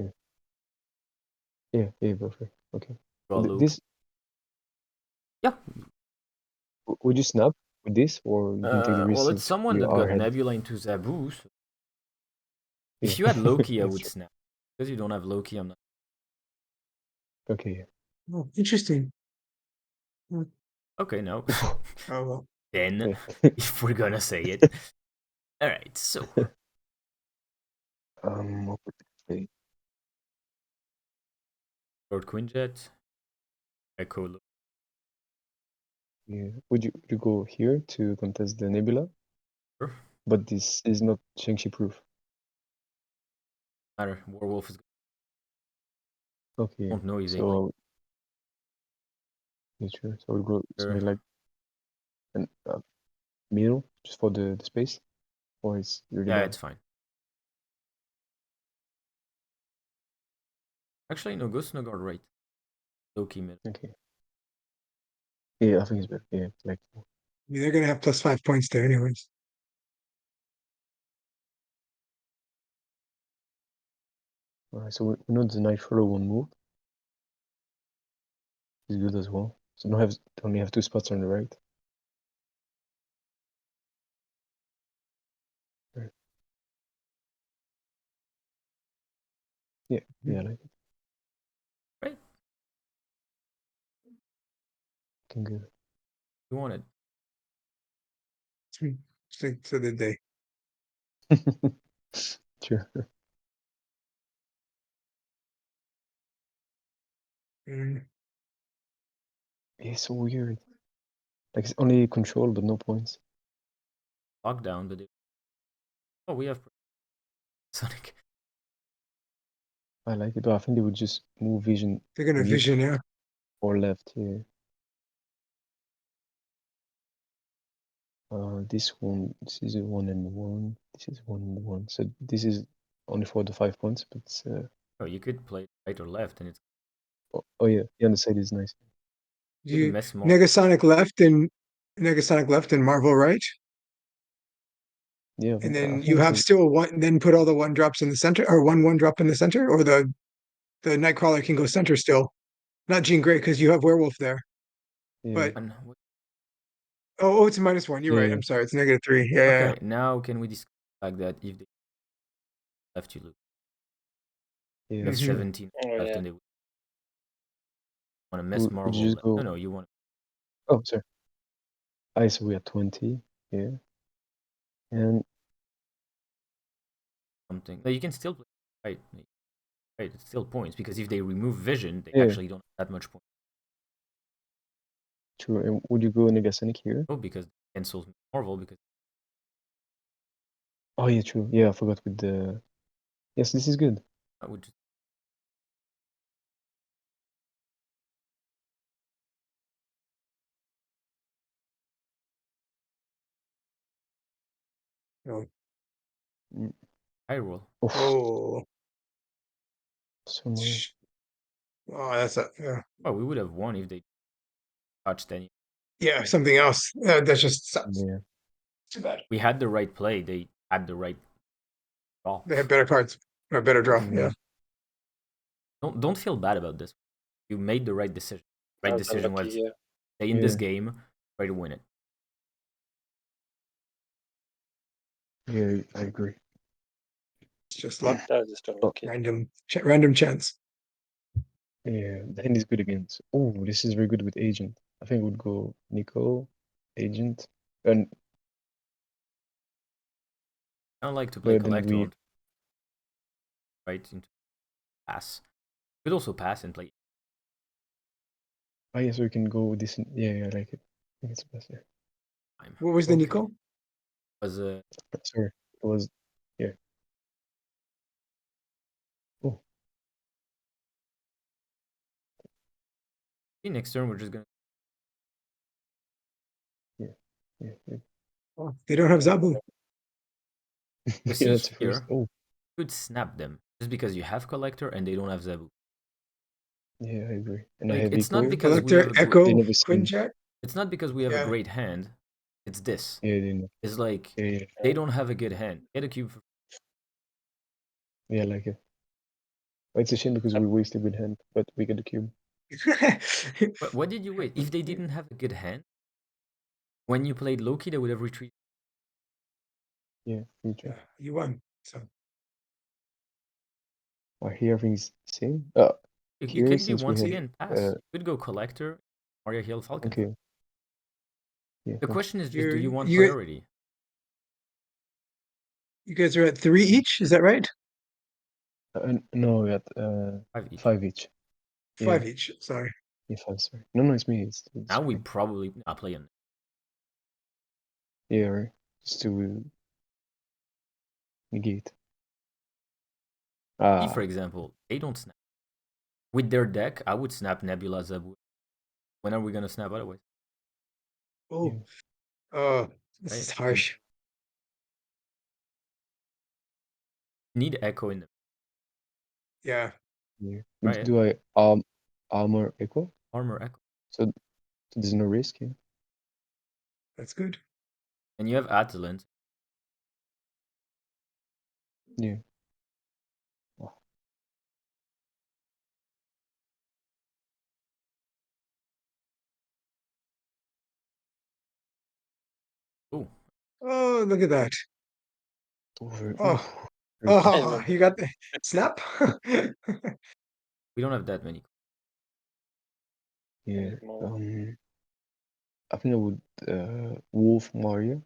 Speaker 2: yeah, perfect. Okay.
Speaker 1: draw loop.
Speaker 2: This
Speaker 1: Yeah.
Speaker 2: would you snap with this or you can take the risk
Speaker 1: Well, it's
Speaker 2: since
Speaker 1: someone
Speaker 2: you
Speaker 1: that
Speaker 2: are
Speaker 1: got
Speaker 2: ahead?
Speaker 1: Nebula into Zabu. So
Speaker 2: Yeah.
Speaker 1: if you had Loki, I
Speaker 2: That's
Speaker 1: would
Speaker 2: true.
Speaker 1: snap. Because you don't have Loki, I'm not.
Speaker 2: Okay.
Speaker 3: Oh, interesting.
Speaker 1: Okay, no.
Speaker 3: Oh, well.
Speaker 1: Then,
Speaker 2: Yeah.
Speaker 1: if we're gonna say it. Alright, so.
Speaker 2: What would I say?
Speaker 1: Lord Quinjet. Echo Loop.
Speaker 2: Yeah. Would you go here to contest the Nebula?
Speaker 1: Sure.
Speaker 2: But this is not Shang-Chi proof.
Speaker 1: Matter. Werewolf is.
Speaker 2: Okay.
Speaker 1: Don't know if they
Speaker 2: So yeah, sure. So we'll go something like an middle just for the space, or it's really
Speaker 1: Yeah,
Speaker 2: bad.
Speaker 1: it's fine. Actually, no, go Snowguard right. Loki mid.
Speaker 2: Okay. Yeah, I think it's better. Yeah, like.
Speaker 3: I mean, they're going to have +5 points there, anyways.
Speaker 2: Alright, so we know the Nightcrawler won't move. It's good as well. So only have 2 spots on the right. Right. Yeah, I like it.
Speaker 1: Right.
Speaker 2: Looking good.
Speaker 1: You want it.
Speaker 3: So did they.
Speaker 2: Sure.
Speaker 3: Mm.
Speaker 2: It's so weird. Like it's only control but no points.
Speaker 1: Lockdown, but they... Oh, we have Sonic.
Speaker 2: I like it, but I think they would just move vision
Speaker 3: They're going to
Speaker 2: mid
Speaker 3: vision, yeah.
Speaker 2: or left. Yeah. This is a 1 and 1. This is 1 and 1. So this is only for the 5 points, but
Speaker 1: Oh, you could play right or left, and it's
Speaker 2: oh yeah, the other side is nice.
Speaker 1: could mess more.
Speaker 3: Negasonic left and Marvel right.
Speaker 2: Yeah,
Speaker 3: And
Speaker 2: I
Speaker 3: then
Speaker 2: think
Speaker 3: you
Speaker 2: this
Speaker 3: have
Speaker 2: is
Speaker 3: still one, then put all the 1 drops in the center, or 1 drop in the center, or the Nightcrawler can go center still. Not Jean Grey, because you have Werewolf there.
Speaker 2: yeah,
Speaker 3: But
Speaker 1: And
Speaker 3: it's a -1. You're right.
Speaker 2: yeah,
Speaker 3: I'm sorry. It's -3. Yeah.
Speaker 1: okay, now can we discuss like that if they left you lose?
Speaker 2: yeah.
Speaker 1: You have
Speaker 2: That's true.
Speaker 1: 17
Speaker 4: Oh
Speaker 1: left,
Speaker 4: yeah.
Speaker 1: and they want to mess
Speaker 2: Would you
Speaker 1: Marvel.
Speaker 2: just go?
Speaker 1: No, you want
Speaker 2: Oh, sorry. So we are 20. Yeah, and
Speaker 1: something. No, you can still play right. Right, it's still points because if they remove Vision, they
Speaker 2: yeah,
Speaker 1: actually don't have that much points.
Speaker 2: true. And would you go Negasonic here?
Speaker 1: Oh, because it cancels Marvel because
Speaker 2: Oh yeah, true. Yeah, I forgot with the. Yes, this is good.
Speaker 1: I would just
Speaker 3: Oh,
Speaker 2: Mm.
Speaker 1: high roll.
Speaker 2: Oof,
Speaker 3: oh,
Speaker 2: so annoying.
Speaker 3: that's yeah.
Speaker 1: Oh, we would have won if they touched any.
Speaker 3: Yeah, something else. That's just sucks.
Speaker 2: Yeah,
Speaker 3: Too bad.
Speaker 1: We had the right play. They had the right draw.
Speaker 3: They have better cards or better draw.
Speaker 2: yeah,
Speaker 3: Yeah.
Speaker 1: Don't feel bad about this. You made the right decision.
Speaker 4: I
Speaker 1: Right
Speaker 4: was
Speaker 1: decision
Speaker 4: unlucky.
Speaker 1: was
Speaker 4: Yeah.
Speaker 1: stay in this
Speaker 2: yeah,
Speaker 1: game, try to win it.
Speaker 2: yeah. I agree.
Speaker 3: It's just luck.
Speaker 4: That was just
Speaker 2: Oh,
Speaker 4: unlucky.
Speaker 3: Random chance.
Speaker 2: yeah, the hand is good against. Oh, this is very good with Agent. I think we'd go Nico, Agent, and
Speaker 1: I don't like to play
Speaker 2: but then
Speaker 1: collect
Speaker 2: we.
Speaker 1: or right into pass. You could also pass and play.
Speaker 2: I guess we can go this. Yeah, I like it. I think it's best. Yeah.
Speaker 1: Time.
Speaker 3: What was the
Speaker 1: Okay.
Speaker 3: Nico?
Speaker 1: Was
Speaker 2: Sorry, it was. Yeah. Oh,
Speaker 1: Next turn, we're just gonna.
Speaker 2: Yeah.
Speaker 3: Oh, they don't have Zabu.
Speaker 2: Yeah,
Speaker 1: See
Speaker 2: that's the
Speaker 1: here,
Speaker 2: first. Oh,
Speaker 1: you could snap them just because you have Collector and they don't have Zabu.
Speaker 2: yeah, I agree. And I
Speaker 1: Like,
Speaker 2: have
Speaker 1: it's not
Speaker 2: Echo.
Speaker 1: because we
Speaker 3: Collector,
Speaker 1: have a
Speaker 2: They
Speaker 3: Echo,
Speaker 2: never seen.
Speaker 3: Quinjet.
Speaker 1: it's not because we have a
Speaker 3: Yeah.
Speaker 1: great hand. It's this.
Speaker 2: Yeah, they know.
Speaker 1: It's like
Speaker 2: Yeah.
Speaker 1: they don't have a good hand. Get a cube for.
Speaker 2: Yeah, I like it. It's a shame because we waste a good hand, but we get the cube.
Speaker 1: But what did you wait? If they didn't have a good hand, when you played Loki, they would have retreated.
Speaker 2: Yeah, future.
Speaker 3: Yeah, you won. So
Speaker 2: Here everything's the same.
Speaker 1: It
Speaker 2: Here
Speaker 1: could be
Speaker 2: since we
Speaker 1: once
Speaker 2: have
Speaker 1: again pass. You could go Collector, Arya Hill, Falcon.
Speaker 2: okay. Yeah.
Speaker 1: The
Speaker 2: Okay.
Speaker 1: question is just, do you want
Speaker 3: you
Speaker 1: priority?
Speaker 3: guys are at 3 each, is that right?
Speaker 2: No, we had
Speaker 1: 5 each.
Speaker 2: 5 each.
Speaker 3: 5
Speaker 2: Yeah.
Speaker 3: each. Sorry.
Speaker 2: Yeah, 5. Sorry. No, it's me. It's
Speaker 1: Now we
Speaker 2: fine.
Speaker 1: probably not play in.
Speaker 2: Yeah, right. Just to negate.
Speaker 1: For example, they don't snap. With their deck, I would snap Nebula Zabu. When are we gonna snap otherwise?
Speaker 3: Oh,
Speaker 2: Yeah.
Speaker 3: this
Speaker 1: Right?
Speaker 3: is harsh.
Speaker 1: Need Echo in them.
Speaker 3: Yeah.
Speaker 2: Yeah.
Speaker 1: Right?
Speaker 2: Do I armor Echo?
Speaker 1: Armor Echo.
Speaker 2: So there's no risk, yeah.
Speaker 3: That's good.
Speaker 1: And you have Atlant.
Speaker 2: Yeah. Oh,
Speaker 1: Oh,
Speaker 3: Oh, look at that.
Speaker 2: over.
Speaker 3: Oh,
Speaker 2: Very good.
Speaker 3: oh, you got the snap.
Speaker 1: we don't have that many.
Speaker 2: Yeah.
Speaker 4: More.
Speaker 2: I think I would Wolf Mario.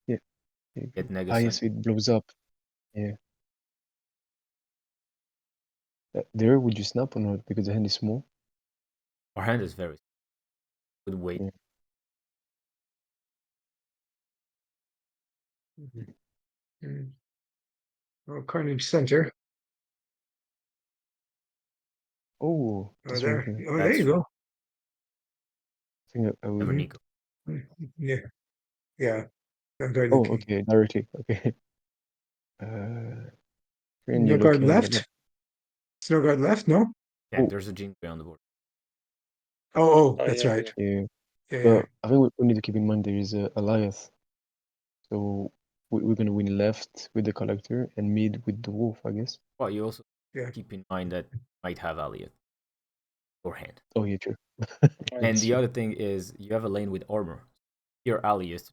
Speaker 2: Yeah. There you
Speaker 1: Get
Speaker 2: go.
Speaker 1: Nega
Speaker 2: Yes,
Speaker 1: Sun.
Speaker 2: it blows up. Yeah. There, would you snap or not? Because the hand is small.
Speaker 1: Our hand is very good weight.
Speaker 2: Yeah.
Speaker 3: Oh, Carnage Center.
Speaker 2: Oh,
Speaker 3: Oh,
Speaker 2: that's very
Speaker 3: there.
Speaker 2: good.
Speaker 3: Oh, there
Speaker 1: That's
Speaker 3: you
Speaker 1: true.
Speaker 3: go.
Speaker 2: I think I
Speaker 1: Never
Speaker 2: would.
Speaker 1: Nico.
Speaker 3: Yeah. Yeah. I'm going
Speaker 2: Oh,
Speaker 3: looking.
Speaker 2: okay, directly. Okay. Uh, and
Speaker 3: No
Speaker 2: you're
Speaker 3: guard
Speaker 2: lucky on the left.
Speaker 3: left. There's no guard left. No.
Speaker 1: Yeah,
Speaker 2: Oh,
Speaker 1: there's a Jean Grey on the board.
Speaker 3: Oh,
Speaker 4: Oh
Speaker 3: that's
Speaker 4: yeah,
Speaker 3: right.
Speaker 4: yeah.
Speaker 2: yeah.
Speaker 3: Yeah.
Speaker 2: But I think we need to keep in mind there is a Goliath. So we're gonna win left with the collector and mid with the wolf, I guess.
Speaker 1: Well, you also
Speaker 3: Yeah.
Speaker 1: keep in mind that you might have Aliyah or hand.
Speaker 2: Oh, yeah, true.
Speaker 1: And
Speaker 2: That's
Speaker 1: the
Speaker 2: true.
Speaker 1: other thing is you have a lane with armor. Your Aliyah.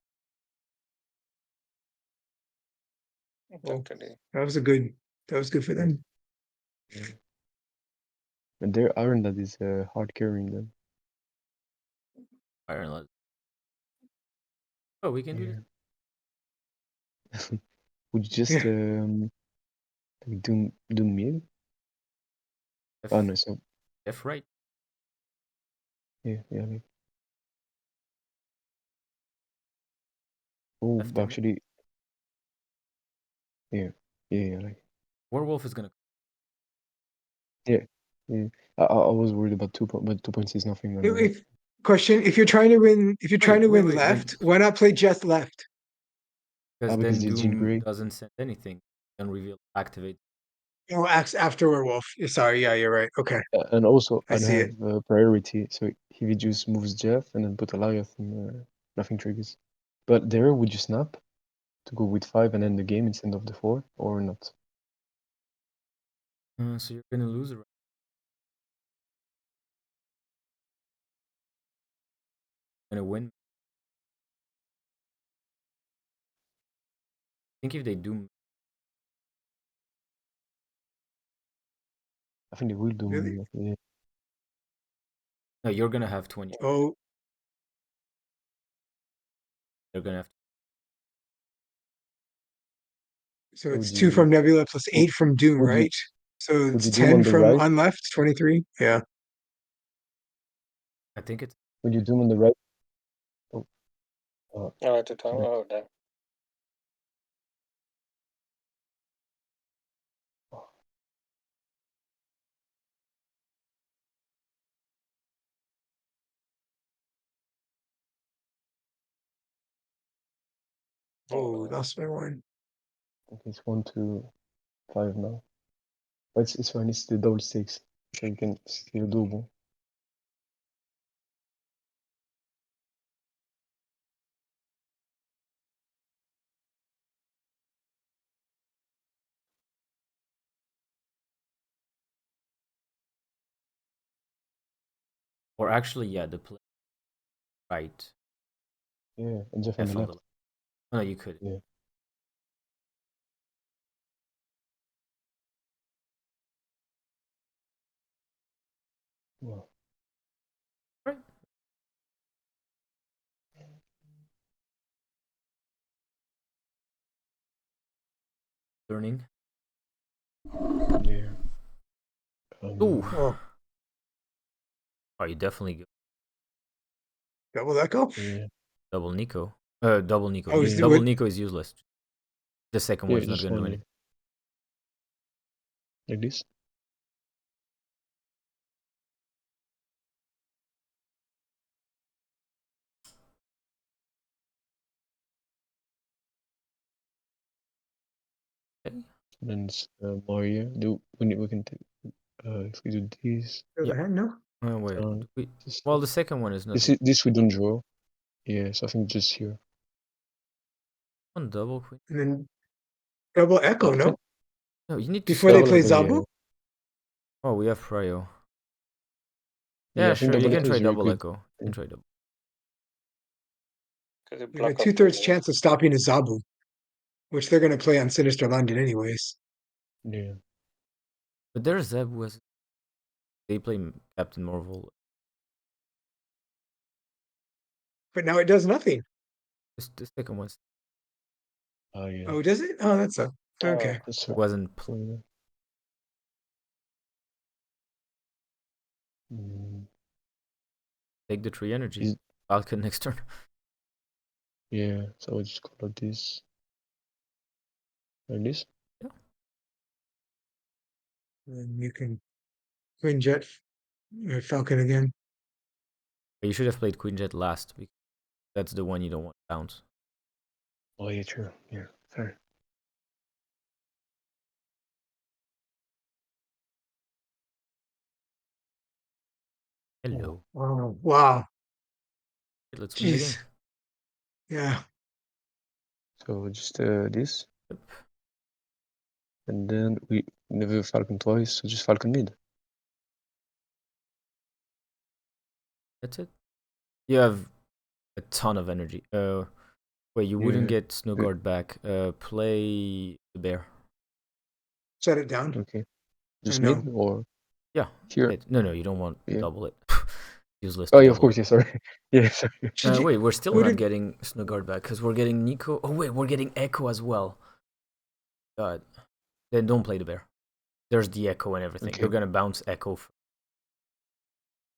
Speaker 3: Oh,
Speaker 4: Totally.
Speaker 3: that was a good. That was good for them.
Speaker 2: Yeah. And their Iron that is hard carrying them.
Speaker 1: Iron Lad. Oh, we can do this.
Speaker 2: Yeah. Would you just
Speaker 3: Yeah.
Speaker 2: like do mid?
Speaker 1: F,
Speaker 2: Oh no, so
Speaker 1: F right.
Speaker 2: yeah, like oh,
Speaker 1: Left
Speaker 2: but
Speaker 1: and right.
Speaker 2: actually yeah, like
Speaker 1: Werewolf is gonna.
Speaker 2: yeah, yeah. I was worried about 2 point, but 2 points is nothing.
Speaker 3: If question, if you're trying to win,
Speaker 1: Wait.
Speaker 3: left, why not play just left?
Speaker 1: Because
Speaker 2: Because
Speaker 1: then
Speaker 2: the Jean
Speaker 1: Doom
Speaker 2: Grey.
Speaker 1: doesn't send anything. Then reveal activate.
Speaker 3: Oh, after werewolf. Sorry. Yeah, you're right. Okay,
Speaker 2: And also
Speaker 3: I
Speaker 2: I don't
Speaker 3: see it.
Speaker 2: have priority, so if he just moves Jeff and then put Goliath, and nothing triggers. But there, would you snap to go with 5 and end the game instead of the 4, or not?
Speaker 1: So you're gonna lose. Gonna win. I think if they do.
Speaker 2: I think they will do.
Speaker 3: Really?
Speaker 2: Yeah.
Speaker 1: No, you're gonna have 20.
Speaker 3: Oh,
Speaker 1: They're gonna have.
Speaker 3: so
Speaker 2: Would
Speaker 3: it's 2
Speaker 2: you
Speaker 3: from Nebula plus
Speaker 2: would,
Speaker 3: 8 from Doom,
Speaker 2: would you
Speaker 3: right? So
Speaker 2: would
Speaker 3: it's
Speaker 2: you doom
Speaker 3: 10
Speaker 2: on the
Speaker 3: from
Speaker 2: right?
Speaker 3: on left, 23. Yeah.
Speaker 1: I think it's.
Speaker 2: Would you doom on the right? Oh,
Speaker 4: Oh, at the time.
Speaker 2: connect.
Speaker 4: Oh, damn.
Speaker 3: Oh, lost by one.
Speaker 2: Okay, it's 1-5 now. But it's fine, it's the double stakes. So you can still double.
Speaker 1: Or actually, yeah, the play right.
Speaker 2: Yeah, and Jeff on the left.
Speaker 1: Oh, no, you could.
Speaker 2: Yeah. Wow.
Speaker 1: Right. Learning.
Speaker 2: Yeah.
Speaker 1: Ooh.
Speaker 3: Oh,
Speaker 1: Oh, you definitely go.
Speaker 3: double echo?
Speaker 2: Yeah.
Speaker 1: Double Nico. Double Nico.
Speaker 3: Oh, is it
Speaker 1: Double
Speaker 3: what?
Speaker 1: Nico is useless. The second
Speaker 2: Yeah,
Speaker 1: one's not
Speaker 2: just
Speaker 1: gonna do
Speaker 2: one.
Speaker 1: anything.
Speaker 2: Like this.
Speaker 1: Okay.
Speaker 2: Then it's Mario. We can take if we do this.
Speaker 3: Show
Speaker 1: Yeah.
Speaker 3: the hand? No.
Speaker 1: Wait.
Speaker 2: This,
Speaker 1: Well, the second one is not.
Speaker 2: this we don't draw. Yeah, so I think just here.
Speaker 1: One double queen.
Speaker 3: And then double echo, no?
Speaker 1: No, you need to
Speaker 3: Before they
Speaker 1: stop.
Speaker 2: Double
Speaker 3: play
Speaker 2: echo, yeah.
Speaker 3: Zabu?
Speaker 1: Oh, we have Prio.
Speaker 2: Yeah,
Speaker 1: Yeah,
Speaker 2: I think
Speaker 1: sure. You
Speaker 2: double
Speaker 1: can
Speaker 2: echo
Speaker 1: try
Speaker 2: is very
Speaker 1: double
Speaker 2: good.
Speaker 1: echo. You can try double.
Speaker 4: Because it
Speaker 3: You have a
Speaker 4: block off the
Speaker 3: 2/3
Speaker 4: wall.
Speaker 3: chance of stopping a Zabu, which they're going to play on Sinister London anyways.
Speaker 2: Yeah.
Speaker 1: But there's Zeb was. They play Captain Marvel.
Speaker 3: But now it does nothing.
Speaker 1: The second one
Speaker 2: Oh yeah.
Speaker 3: Oh, does it? Oh, that's a okay.
Speaker 2: That's right.
Speaker 1: wasn't. Take the 3 energy. Falcon next turn.
Speaker 2: Yeah, so I just call out this. Like this?
Speaker 1: Yeah.
Speaker 3: And you can Queen Jet Falcon again.
Speaker 1: But you should have played Queen Jet last, because that's the one you don't want to bounce.
Speaker 2: Oh yeah, true. Yeah, fair.
Speaker 1: Hello.
Speaker 3: Oh, wow.
Speaker 1: Let's win the game.
Speaker 3: Jeez. Yeah.
Speaker 2: So just this. And then we never Falcon twice, so just Falcon mid.
Speaker 1: That's it. You have a ton of energy. Wait, you wouldn't
Speaker 2: Yeah.
Speaker 1: get Snow Guard back. Play the bear.
Speaker 3: Shut it down.
Speaker 2: Okay. Just
Speaker 3: no.
Speaker 2: mid or
Speaker 1: Yeah.
Speaker 2: here?
Speaker 1: No, you don't want to
Speaker 2: Yeah.
Speaker 1: double it. Useless
Speaker 2: Oh
Speaker 1: to
Speaker 2: yeah, of
Speaker 1: double
Speaker 2: course,
Speaker 1: it.
Speaker 2: yeah, sorry. Yeah, sorry.
Speaker 1: Wait, we're still
Speaker 3: Who
Speaker 1: not
Speaker 3: did-
Speaker 1: getting Snow Guard back, because we're getting Nico. Oh wait, we're getting Echo as well. God. Then don't play the bear. There's the Echo and everything.
Speaker 2: Okay.
Speaker 1: You're gonna bounce Echo.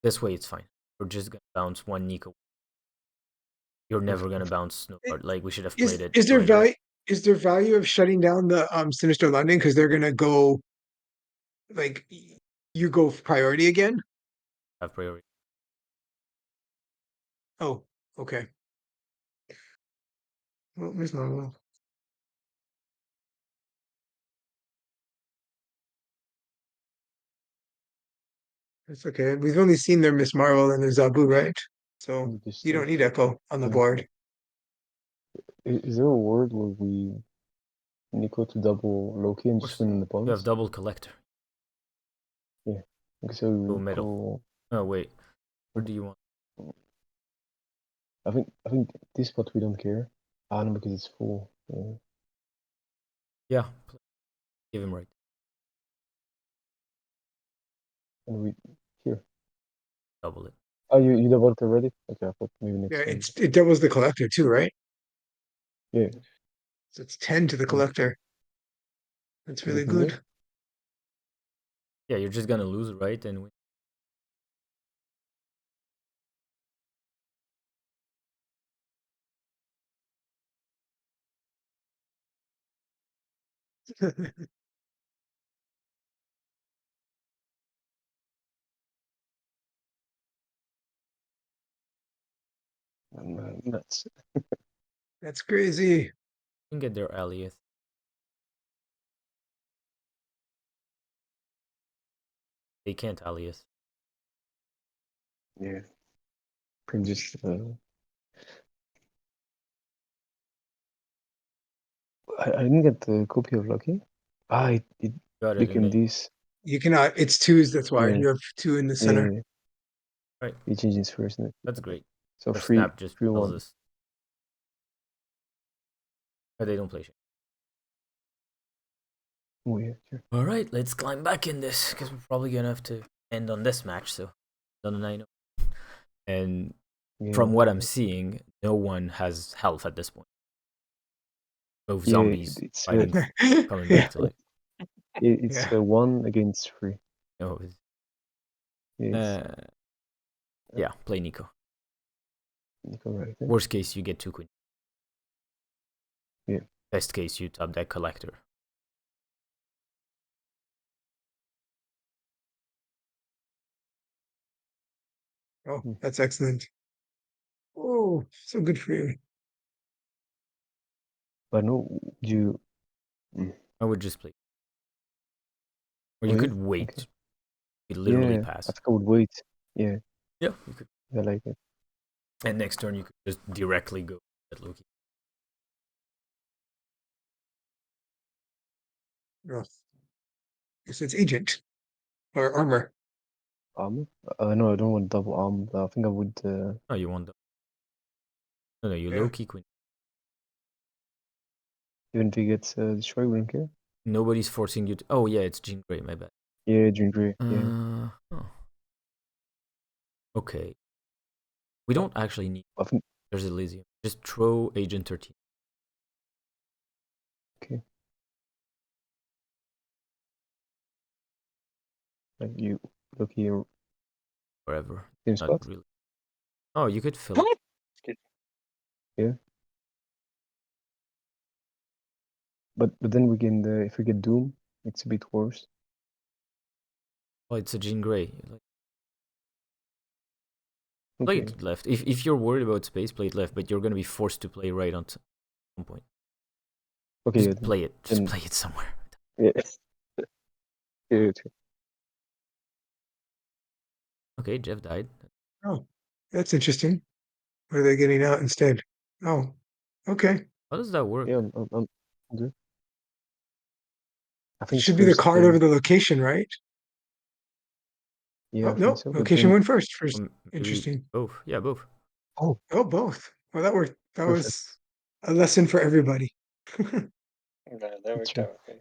Speaker 1: This way it's fine. We're just gonna bounce one Nico. You're never gonna bounce Snow Guard. Like, we should have played it.
Speaker 3: Is there
Speaker 1: earlier.
Speaker 3: value? Is there value of shutting down the Sinister London because they're gonna go like you go priority again?
Speaker 1: Have priority.
Speaker 3: Oh, okay. Well, Miss Marvel. That's okay. We've only seen their Miss Marvel and their Zabu, right? So
Speaker 2: Just,
Speaker 3: you don't need Echo on the board.
Speaker 2: is there a word where we Nico to double Loki and just win on the
Speaker 1: You have
Speaker 2: points?
Speaker 1: double collector.
Speaker 2: Yeah. Okay, so we
Speaker 1: Go middle. Oh wait. Where do you want?
Speaker 2: I think this spot we don't care. Ah no, because it's full. Yeah.
Speaker 1: Yeah. Give him right.
Speaker 2: And we here.
Speaker 1: Double it.
Speaker 2: Oh, you doubled it already? Okay, I thought maybe next
Speaker 3: Yeah,
Speaker 2: time.
Speaker 3: it doubles the collector too, right?
Speaker 2: Yeah.
Speaker 3: So it's 10 to the collector. That's really
Speaker 2: Anything there?
Speaker 3: good.
Speaker 1: Yeah, you're just gonna lose, right? And win.
Speaker 2: I'm nuts.
Speaker 3: That's crazy.
Speaker 1: can get their Alioth. They can't Alioth.
Speaker 2: Yeah. Can just I didn't get the copy of Lucky. It
Speaker 1: Got it,
Speaker 2: became
Speaker 1: and
Speaker 2: this.
Speaker 3: You cannot. It's twos. That's why
Speaker 2: Yeah.
Speaker 3: you have two in the
Speaker 2: Yeah,
Speaker 3: center.
Speaker 2: yeah.
Speaker 1: right.
Speaker 2: He changed his first.
Speaker 1: That's great.
Speaker 2: So
Speaker 1: Or
Speaker 2: free,
Speaker 1: Snap just
Speaker 2: free
Speaker 1: tells
Speaker 2: one.
Speaker 1: us. But they don't play shit.
Speaker 2: Oh yeah, sure.
Speaker 1: All right, let's climb back in this because we're probably gonna have to end on this match. So, on the 9. And
Speaker 2: Yeah,
Speaker 1: from what I'm seeing, no one has health at this point. Both
Speaker 2: yeah,
Speaker 1: zombies
Speaker 2: it's
Speaker 1: fighting, coming
Speaker 3: Yeah.
Speaker 1: back to life.
Speaker 2: it's
Speaker 3: Yeah.
Speaker 2: 1 against 3.
Speaker 1: Oh,
Speaker 2: Yeah,
Speaker 1: yeah, play Nico.
Speaker 2: Nico right there.
Speaker 1: Worst case, you get 2 queens.
Speaker 2: Yeah.
Speaker 1: Best case, you top deck collector.
Speaker 3: Oh, that's excellent. Oh, so good for you.
Speaker 2: But no, you.
Speaker 1: I would just play. Or
Speaker 2: Oh
Speaker 1: you
Speaker 2: yeah,
Speaker 1: could wait.
Speaker 2: okay.
Speaker 1: You could literally
Speaker 2: Yeah,
Speaker 1: pass.
Speaker 2: I think I would wait. Yeah,
Speaker 1: Yeah, you could.
Speaker 2: I like it.
Speaker 1: And next turn, you could just directly go at Loki.
Speaker 3: Oh, yes, it's agent or armor.
Speaker 2: Armor? No, I don't want double armor. But I think I would.
Speaker 1: Oh, you want the. No, you
Speaker 3: Yeah.
Speaker 1: Loki queen.
Speaker 2: Even if he gets destroyed, we don't care.
Speaker 1: Nobody's forcing you to. Oh, yeah, it's Jean Grey, my bad.
Speaker 2: Yeah, Dream Grey. Yeah.
Speaker 1: Oh. Okay. We don't actually need.
Speaker 2: I think.
Speaker 1: There's Elysium. Just throw Agent 13.
Speaker 2: Okay. Like you look here.
Speaker 1: Wherever.
Speaker 2: Same
Speaker 1: Not
Speaker 2: spot.
Speaker 1: really. Oh, you could fill it.
Speaker 2: Yeah. But then we can if we get Doom, it's a bit worse.
Speaker 1: Oh, it's a Jean Grey. Play
Speaker 2: Okay.
Speaker 1: it left. If you're worried about space, play it left. But you're gonna be forced to play right on some point.
Speaker 2: Okay.
Speaker 1: Just
Speaker 2: Yeah,
Speaker 1: play it. Just
Speaker 2: then,
Speaker 1: play it somewhere.
Speaker 2: yeah. Yeah.
Speaker 1: Okay, Jeff died.
Speaker 3: Oh, that's interesting. What are they getting out instead? Oh, okay.
Speaker 1: How does that work?
Speaker 2: Yeah. I'm good. I
Speaker 3: It
Speaker 2: think it's
Speaker 3: should be the
Speaker 2: first
Speaker 3: card
Speaker 2: play.
Speaker 3: over the location, right?
Speaker 2: Yeah,
Speaker 3: Oh,
Speaker 2: I think
Speaker 3: no.
Speaker 2: so. But
Speaker 3: Location
Speaker 2: then.
Speaker 3: went first. First.
Speaker 1: Maybe
Speaker 3: Interesting.
Speaker 1: both. Yeah, both.
Speaker 2: Oh,
Speaker 3: Oh, both. Well, that worked. That
Speaker 2: perfect.
Speaker 3: was a lesson for everybody.
Speaker 4: Yeah, that
Speaker 2: That's
Speaker 4: worked
Speaker 2: true.
Speaker 4: out okay.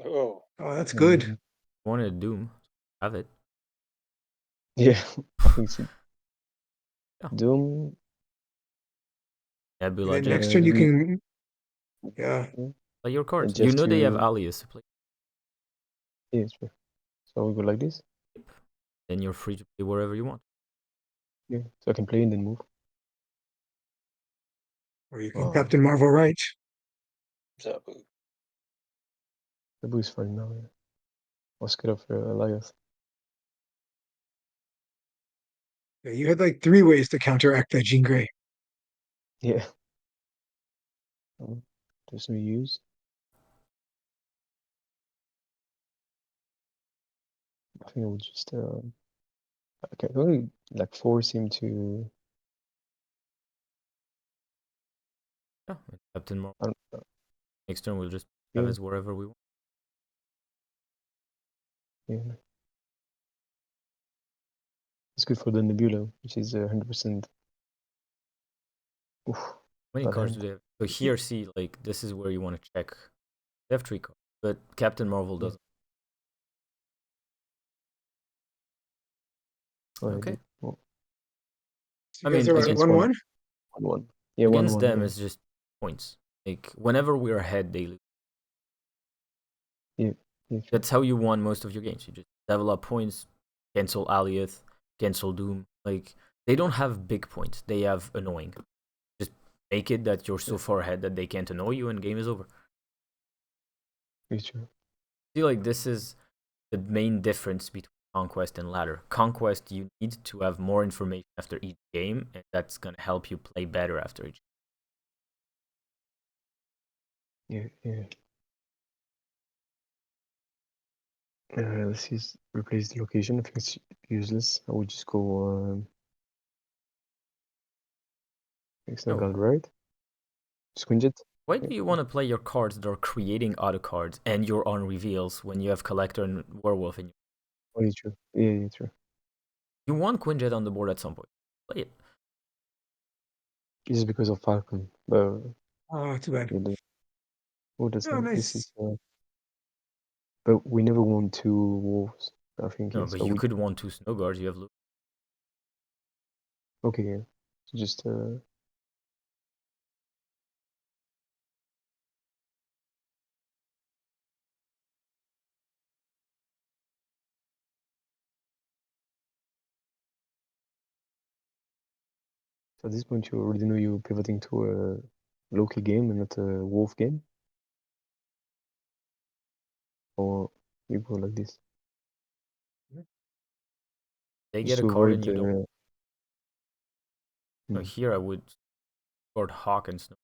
Speaker 4: Oh,
Speaker 3: Oh, that's good.
Speaker 1: Wanted Doom. Have it.
Speaker 2: Yeah, I think it's
Speaker 1: Yeah.
Speaker 2: Doom.
Speaker 1: Nebula.
Speaker 3: And then
Speaker 1: Jeff.
Speaker 3: next turn you
Speaker 2: Then
Speaker 3: can, yeah.
Speaker 1: Play your cards.
Speaker 2: and
Speaker 1: You
Speaker 2: just
Speaker 1: know they have
Speaker 2: to
Speaker 1: Alias to play.
Speaker 2: yeah, sure. So we go like this.
Speaker 1: Then you're free to play wherever you want.
Speaker 2: Yeah, so I can play and then move.
Speaker 3: Or you can
Speaker 2: Oh,
Speaker 3: Captain Marvel right.
Speaker 4: Zabu.
Speaker 2: the boo is fine now. Yeah. I was scared of Elias.
Speaker 3: Yeah, you had like 3 ways to counteract that Jean Grey.
Speaker 2: Yeah. There's no use. I think I would just okay, only like force him to.
Speaker 1: Yeah. Captain Marvel.
Speaker 2: I don't,
Speaker 1: Next turn we'll just have
Speaker 2: yeah,
Speaker 1: us wherever we want.
Speaker 2: yeah. It's good for the Nebula, which is 100%. Oof,
Speaker 1: How many
Speaker 2: bad
Speaker 1: cards do
Speaker 2: hand.
Speaker 1: they have? So here, see, like this is where you want to check. They have 3 cards, but Captain Marvel
Speaker 2: Yeah.
Speaker 1: doesn't.
Speaker 2: Oh, I
Speaker 1: Okay.
Speaker 2: did. Oh,
Speaker 3: So
Speaker 1: I
Speaker 3: you guys
Speaker 1: mean,
Speaker 3: are at
Speaker 2: it's
Speaker 1: against
Speaker 3: 1-1?
Speaker 2: 1-1. Yeah, 1-1.
Speaker 1: them
Speaker 2: Yeah.
Speaker 1: it's just points. Like whenever we're ahead, they lose.
Speaker 2: Yeah. Yeah. Sure.
Speaker 1: That's how you won most of your games. You just level up points, cancel Alioth, cancel Doom. Like they don't have big points. They have annoying. Just make it that you're so far ahead that they can't annoy you, and game is over.
Speaker 2: Yeah, sure.
Speaker 1: I feel like this is the main difference between Conquest and Ladder. Conquest, you need to have more information after each game, and that's gonna help you play better after each.
Speaker 2: Yeah, yeah. Let's use replace the location. I think it's useless. I would just go
Speaker 1: No.
Speaker 2: right? Squinch it.
Speaker 1: Why do you want to play your cards that are creating auto cards and your on reveals when you have Collector and Werewolf in you?
Speaker 2: Oh, yeah, true. Yeah, true.
Speaker 1: You want Quinjet on the board at some point. Play it.
Speaker 2: This is because of Falcon.
Speaker 3: Oh, too bad.
Speaker 2: Oh, that's
Speaker 3: Oh,
Speaker 2: not. This is.
Speaker 3: nice.
Speaker 2: But we never won 2 wolves. I think.
Speaker 1: No,
Speaker 2: Yeah,
Speaker 1: but
Speaker 2: so
Speaker 1: you
Speaker 2: we.
Speaker 1: could want 2 Snow Guards. You have Luke.
Speaker 2: Okay, yeah. So just at this point, you already know you're pivoting to a Loki game and not a wolf game, or you go like this.
Speaker 1: They
Speaker 2: Just
Speaker 1: get a
Speaker 2: to
Speaker 1: card
Speaker 2: avoid
Speaker 1: and you don't.
Speaker 2: the.
Speaker 1: No, here I would guard Hawk and Snow.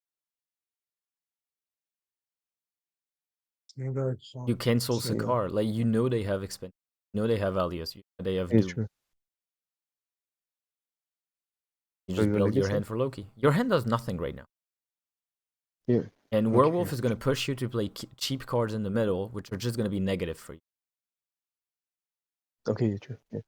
Speaker 1: You cancel
Speaker 3: So, yeah.
Speaker 1: Sakaar. Like, you know they have expense. You know they have Alias. You know they have
Speaker 2: Yeah,
Speaker 1: Doom.
Speaker 2: true.
Speaker 1: You
Speaker 2: So
Speaker 1: just
Speaker 2: you go like
Speaker 1: build your
Speaker 2: this,
Speaker 1: hand for Loki. Your hand does nothing right now.
Speaker 2: yeah.
Speaker 1: And
Speaker 2: Okay.
Speaker 1: Werewolf is going to push you to play cheap cards in the middle, which are just going to be negative for you.
Speaker 2: Okay, yeah, true. Yeah.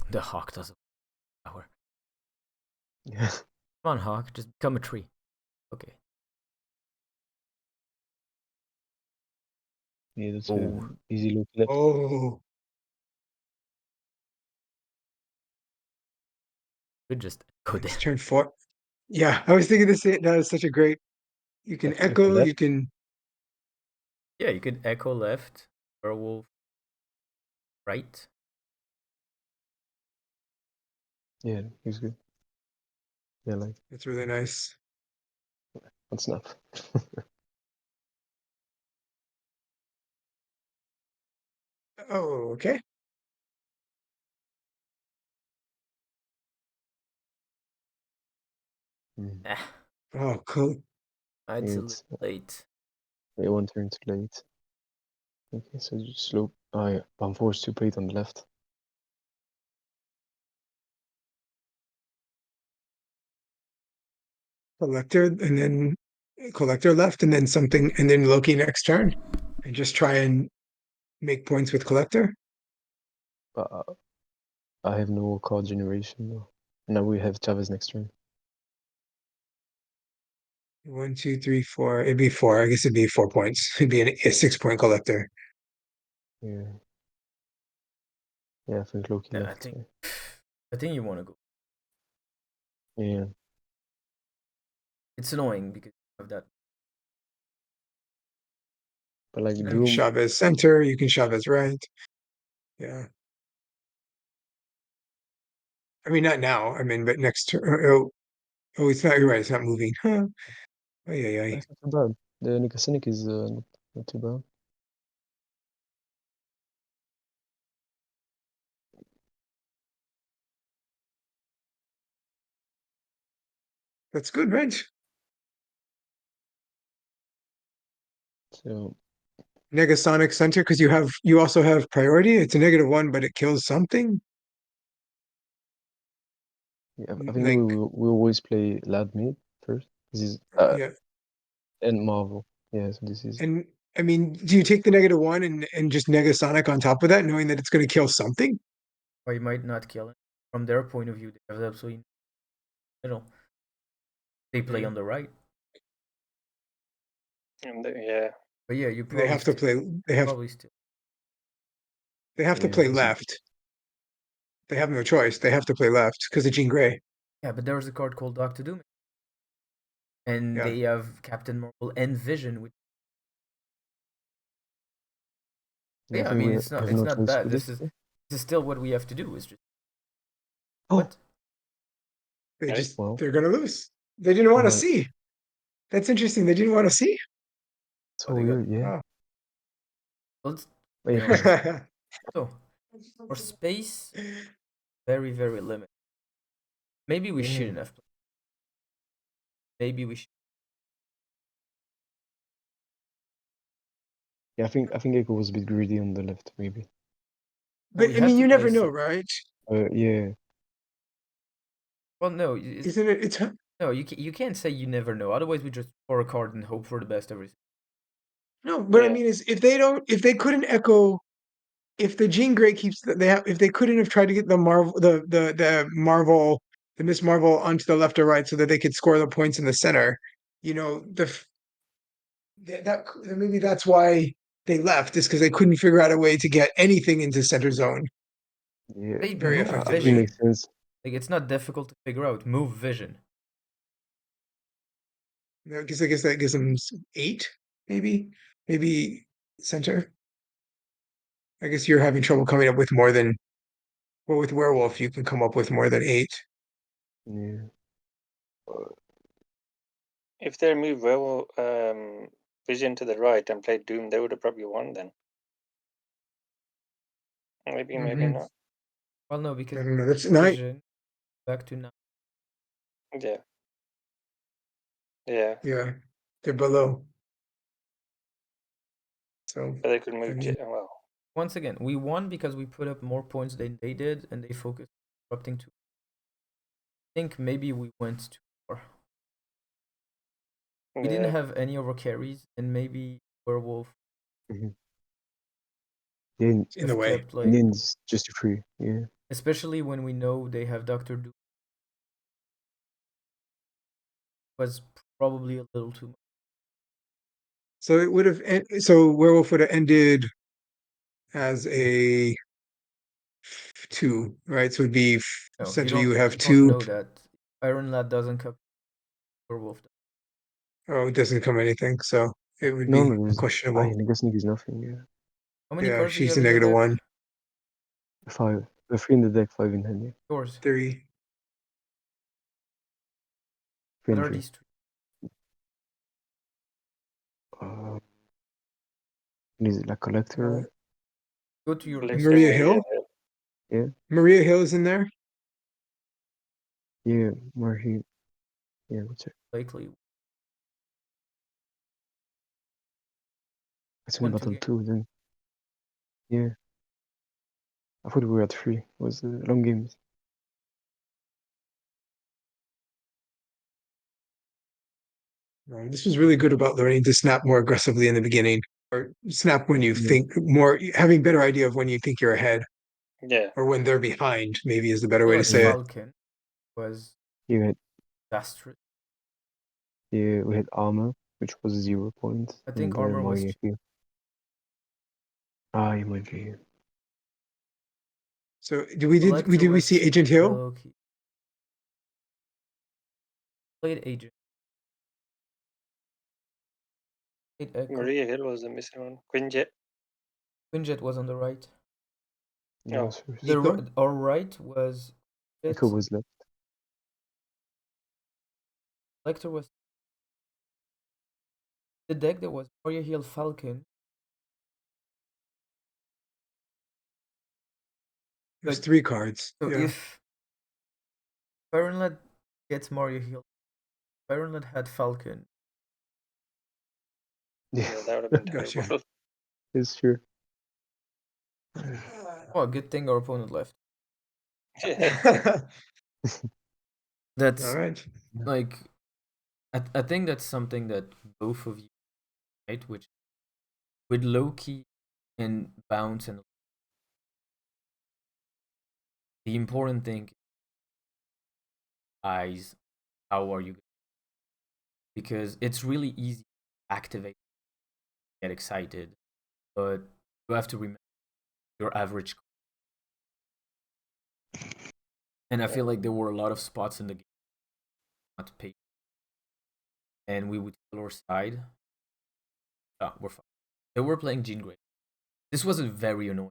Speaker 1: The Hawk doesn't have power.
Speaker 2: Yeah.
Speaker 1: Come on, Hawk. Just become a tree. Okay.
Speaker 2: Yeah, that's
Speaker 1: Oh.
Speaker 2: easy look left.
Speaker 3: Oh,
Speaker 1: Could just go
Speaker 3: it's
Speaker 1: there.
Speaker 3: turn 4. Yeah, I was thinking this. That is such a great. You can
Speaker 2: Echo
Speaker 3: echo.
Speaker 2: left.
Speaker 3: You can.
Speaker 1: Yeah, you could Echo left, Werewolf right.
Speaker 2: Yeah, he's good. Yeah, like
Speaker 3: It's really nice.
Speaker 2: that's enough.
Speaker 3: Oh, okay.
Speaker 1: Ah,
Speaker 3: Oh, cool.
Speaker 1: it's a little
Speaker 2: It's
Speaker 1: late.
Speaker 2: 1 turn too late. Okay, so just slow. Oh yeah, I'm forced to play it on the left.
Speaker 3: Collector, and then collector left, and then something, and then Loki next turn, and just try and make points with collector.
Speaker 2: But I have no card generation though. Now we have Chavez next turn.
Speaker 3: 1, 2, 3, 4. It'd be 4. I guess it'd be 4 points. It'd be a 6 point collector.
Speaker 2: Yeah. Yeah, I think Loki
Speaker 1: Yeah,
Speaker 2: left. Yeah.
Speaker 1: I think you want to go.
Speaker 2: Yeah.
Speaker 1: It's annoying because you have that.
Speaker 2: But like
Speaker 3: You can
Speaker 2: Doom,
Speaker 3: shove as center. You can shove as right. Yeah. I mean, not now. I mean, but next turn. Oh, it's not. You're right. It's not moving. Huh. Oh, yeah.
Speaker 2: that's not too bad. The Nicasinic is not too bad.
Speaker 3: That's good, right?
Speaker 2: So
Speaker 3: Negasonic center because you also have priority. It's a -1, but it kills something.
Speaker 2: yeah, I think
Speaker 3: Like,
Speaker 2: we always play Lad Mid first. This is
Speaker 3: yeah.
Speaker 2: and Marvel. Yeah, so this is
Speaker 3: And I mean, do you take the -1 and just Negasonic on top of that, knowing that it's going to kill something?
Speaker 1: Or you might not kill it. From their point of view, they have absolutely middle. They play
Speaker 3: Yeah.
Speaker 1: on the right.
Speaker 4: Yeah.
Speaker 1: But yeah, you
Speaker 3: They
Speaker 1: probably
Speaker 3: have to
Speaker 1: still
Speaker 3: play.
Speaker 1: probably still.
Speaker 3: They have to
Speaker 2: yeah,
Speaker 3: play
Speaker 2: this is
Speaker 3: left. They have no choice. They have to play left because of Jean Grey.
Speaker 1: Yeah, but there's a card called Doctor Doom. And
Speaker 3: Yeah.
Speaker 1: they have Captain Marvel and Vision, which
Speaker 2: yeah, I
Speaker 1: yeah, I
Speaker 2: think
Speaker 1: mean
Speaker 2: we
Speaker 1: it's not
Speaker 2: have
Speaker 1: it's
Speaker 2: no
Speaker 1: not
Speaker 2: choice
Speaker 1: bad.
Speaker 2: with it.
Speaker 1: This is still what we have to do. Is just
Speaker 2: Oh
Speaker 1: what?
Speaker 3: They
Speaker 4: Right?
Speaker 3: just
Speaker 2: well,
Speaker 3: they're going to lose. They didn't want to
Speaker 2: Oh,
Speaker 3: see. That's interesting. They didn't want to see.
Speaker 2: so
Speaker 1: Oh, they got.
Speaker 2: weird. Yeah.
Speaker 3: Oh.
Speaker 1: Let's be
Speaker 2: Wait.
Speaker 1: honest. So, for space, very, very limited. Maybe we
Speaker 2: Yeah.
Speaker 1: shouldn't have played. Maybe we should.
Speaker 2: Yeah. I think Echo was a bit greedy on the left, maybe.
Speaker 1: Well,
Speaker 3: But
Speaker 1: we
Speaker 3: I
Speaker 1: had
Speaker 3: mean,
Speaker 1: to
Speaker 3: you
Speaker 1: play
Speaker 3: never know,
Speaker 1: safe.
Speaker 3: right?
Speaker 2: Yeah.
Speaker 1: Well, no, it's,
Speaker 3: Isn't it? It's
Speaker 1: no, you can't say you never know. Otherwise, we just pour a card and hope for the best every.
Speaker 3: no. What I
Speaker 4: Yeah.
Speaker 3: mean is, if they couldn't echo, if the Jean Grey keeps, if they couldn't have tried to get the Marvel, the Miss Marvel onto the left or right so that they could score the points in the center, you know, that maybe that's why they left is because they couldn't figure out a way to get anything into center zone
Speaker 2: Yeah.
Speaker 1: They
Speaker 3: very
Speaker 1: move
Speaker 2: I think it
Speaker 3: effectively.
Speaker 1: vision.
Speaker 2: makes sense.
Speaker 1: Like it's not difficult to figure out. Move vision.
Speaker 3: I guess that gives them 8, maybe center. I guess you're having trouble coming up with more than, well, with werewolf you can come up with more than 8.
Speaker 2: Yeah.
Speaker 4: If they moved Vision to the right and played Doom, they would have probably won then. Maybe, maybe
Speaker 3: Mm-hmm.
Speaker 4: not.
Speaker 1: Well, no,
Speaker 3: I
Speaker 1: because
Speaker 3: don't know. That's 9.
Speaker 1: vision back to 9.
Speaker 4: Yeah. Yeah.
Speaker 3: Yeah, they're below. So
Speaker 4: But they could
Speaker 3: I
Speaker 4: move.
Speaker 3: mean,
Speaker 4: Well,
Speaker 1: Once again, we won because we put up more points than they did, and they focused on disrupting too. I think maybe we went too far. We didn't
Speaker 4: yeah.
Speaker 1: have any over carries, and maybe werewolf
Speaker 2: Mm-hmm. Yeah.
Speaker 3: in the
Speaker 1: have
Speaker 3: way.
Speaker 1: kept like,
Speaker 2: Indians just free. Yeah.
Speaker 1: especially when we know they have Doctor Doom, was probably a little too much.
Speaker 3: So it would have. So werewolf would have ended as a 2, right? So it'd be
Speaker 1: No,
Speaker 3: essentially you would have
Speaker 1: you don't
Speaker 3: 2.
Speaker 1: know that Iron Lad doesn't come werewolf.
Speaker 3: Oh, it doesn't come anything, so it would
Speaker 2: No,
Speaker 3: be
Speaker 2: no, there's.
Speaker 3: questionable.
Speaker 2: I guess Nick is nothing. Yeah.
Speaker 1: How many
Speaker 3: Yeah,
Speaker 1: cards do you
Speaker 3: she's
Speaker 1: have
Speaker 3: a
Speaker 1: in your
Speaker 3: negative
Speaker 1: deck?
Speaker 3: 1.
Speaker 2: 5. 3 in the deck, 5 in hand. Yeah.
Speaker 1: Yours.
Speaker 3: 3.
Speaker 2: 3
Speaker 1: What
Speaker 2: and
Speaker 1: are
Speaker 2: 3.
Speaker 1: these three?
Speaker 2: Uh, is it like
Speaker 3: Uh,
Speaker 2: collector?
Speaker 1: Go to your list.
Speaker 4: Collector
Speaker 3: Maria
Speaker 4: Maria
Speaker 3: Hill.
Speaker 4: Hill.
Speaker 2: Yeah.
Speaker 3: Maria Hill is in there.
Speaker 2: Yeah. Where he? Yeah. What's it?
Speaker 1: Likely
Speaker 2: It's only
Speaker 1: 1-2
Speaker 2: battle
Speaker 1: game.
Speaker 2: 2 then. Yeah. I thought we were at 3. It was long games.
Speaker 3: This was really good about learning to snap more aggressively in the beginning, or snap when you
Speaker 2: Yeah.
Speaker 3: think more, having better idea of when you think you're ahead,
Speaker 4: Yeah.
Speaker 3: or when they're behind. Maybe is the better way to
Speaker 1: Like
Speaker 3: say it.
Speaker 1: Falcon was
Speaker 2: You had
Speaker 1: disastrous.
Speaker 2: Yeah, we had armor, which was 0 points,
Speaker 1: I
Speaker 2: and
Speaker 1: think armor was
Speaker 2: Maria here. Ah, you might be.
Speaker 3: So did
Speaker 1: Collector
Speaker 3: we
Speaker 1: was
Speaker 3: see Agent Hill?
Speaker 1: okay. Played Agent. Played Echo.
Speaker 4: Maria Hill was the missing one. Quinjet.
Speaker 1: Quinjet was on the right.
Speaker 2: Yeah,
Speaker 4: Oh.
Speaker 2: was first.
Speaker 3: Eco.
Speaker 1: Our right was
Speaker 2: Echo
Speaker 1: Jet.
Speaker 2: was left.
Speaker 1: Collector was the deck that was Maria Hill Falcon.
Speaker 3: There's
Speaker 1: Like
Speaker 3: 3 cards.
Speaker 1: so
Speaker 3: Yeah.
Speaker 1: if Ironlad gets Maria Hill, Ironlad had Falcon.
Speaker 2: Yeah,
Speaker 4: Yeah, that would have been
Speaker 3: Gotcha.
Speaker 4: terrible.
Speaker 2: it's true.
Speaker 1: Well, good thing our opponent left.
Speaker 4: Yeah.
Speaker 1: That's
Speaker 3: All right.
Speaker 1: like I think that's something that both of you right, which with Loki and bounce and the important thing is how are you, because it's really easy to activate, get excited, but you have to remember your average. And I feel like there were a lot of spots in the game not to pay, and we would kill our side. We're fine. They were playing Jean Grey. This wasn't very annoying.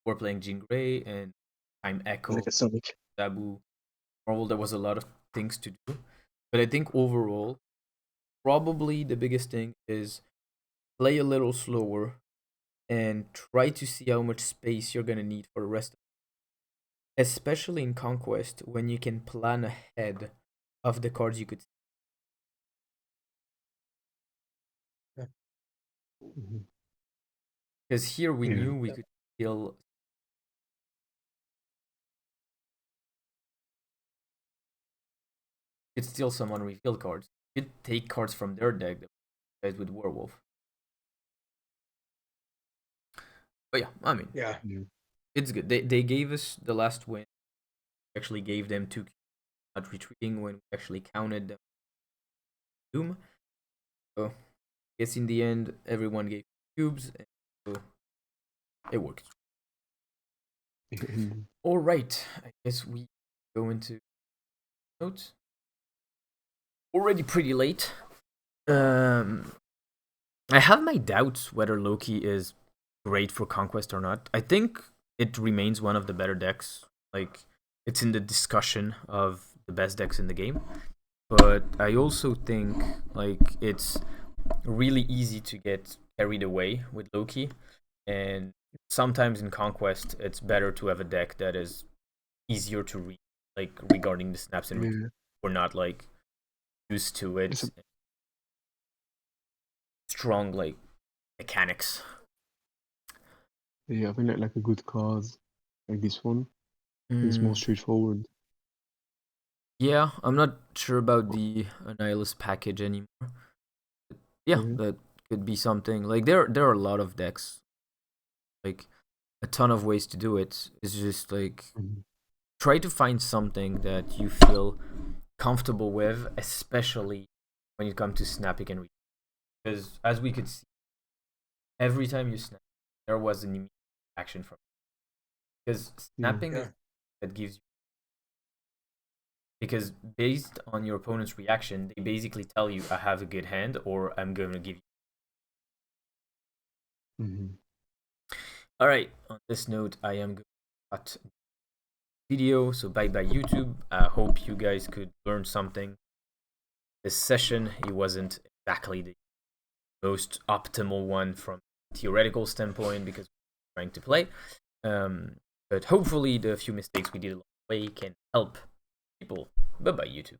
Speaker 1: We're playing Jean Grey and I'm Echo,
Speaker 2: Like a Sonic.
Speaker 1: Taboo, Marvel. There was a lot of things to do. But I think overall, probably the biggest thing is play a little slower and try to see how much space you're gonna need for the rest of it. Especially in Conquest, when you can plan ahead of the cards you could. Because here we knew we could steal. Could steal some unrevealed cards. You could take cards from their deck that guys with Werewolf. But yeah, I mean,
Speaker 3: Yeah.
Speaker 1: it's good. They gave us the last win. We actually gave them 2 not retreating when we actually counted them. Doom. So I guess in the end everyone gave cubes and so it worked. All right, I guess we go into notes. Already pretty late. I have my doubts whether Loki is great for Conquest or not. I think it remains one of the better decks. Like, it's in the discussion of the best decks in the game. But I also think like it's really easy to get carried away with Loki, and sometimes in Conquest it's better to have a deck that is easier to read, like regarding the snaps and we're not like used to it. Strong like mechanics.
Speaker 2: Yeah, I think like a good card like this one is more straightforward.
Speaker 1: Yeah, I'm not sure about the Annihilus package anymore. But yeah, that could be something. Like there are a lot of decks. Like a ton of ways to do it. It's just like try to find something that you feel comfortable with, especially when it comes to snapping and reading. Because as we could see, every time you snap, there was an immediate action from it. Because snapping is that gives you, because based on your opponent's reaction, they basically tell you I have a good hand or I'm going to give you. All right, on this note, I am going to cut the video. So bye bye YouTube. I hope you guys could learn something. This session, it wasn't exactly the most optimal one from a theoretical standpoint because we're trying to play. But hopefully the few mistakes we did along the way can help people. Bye bye YouTube.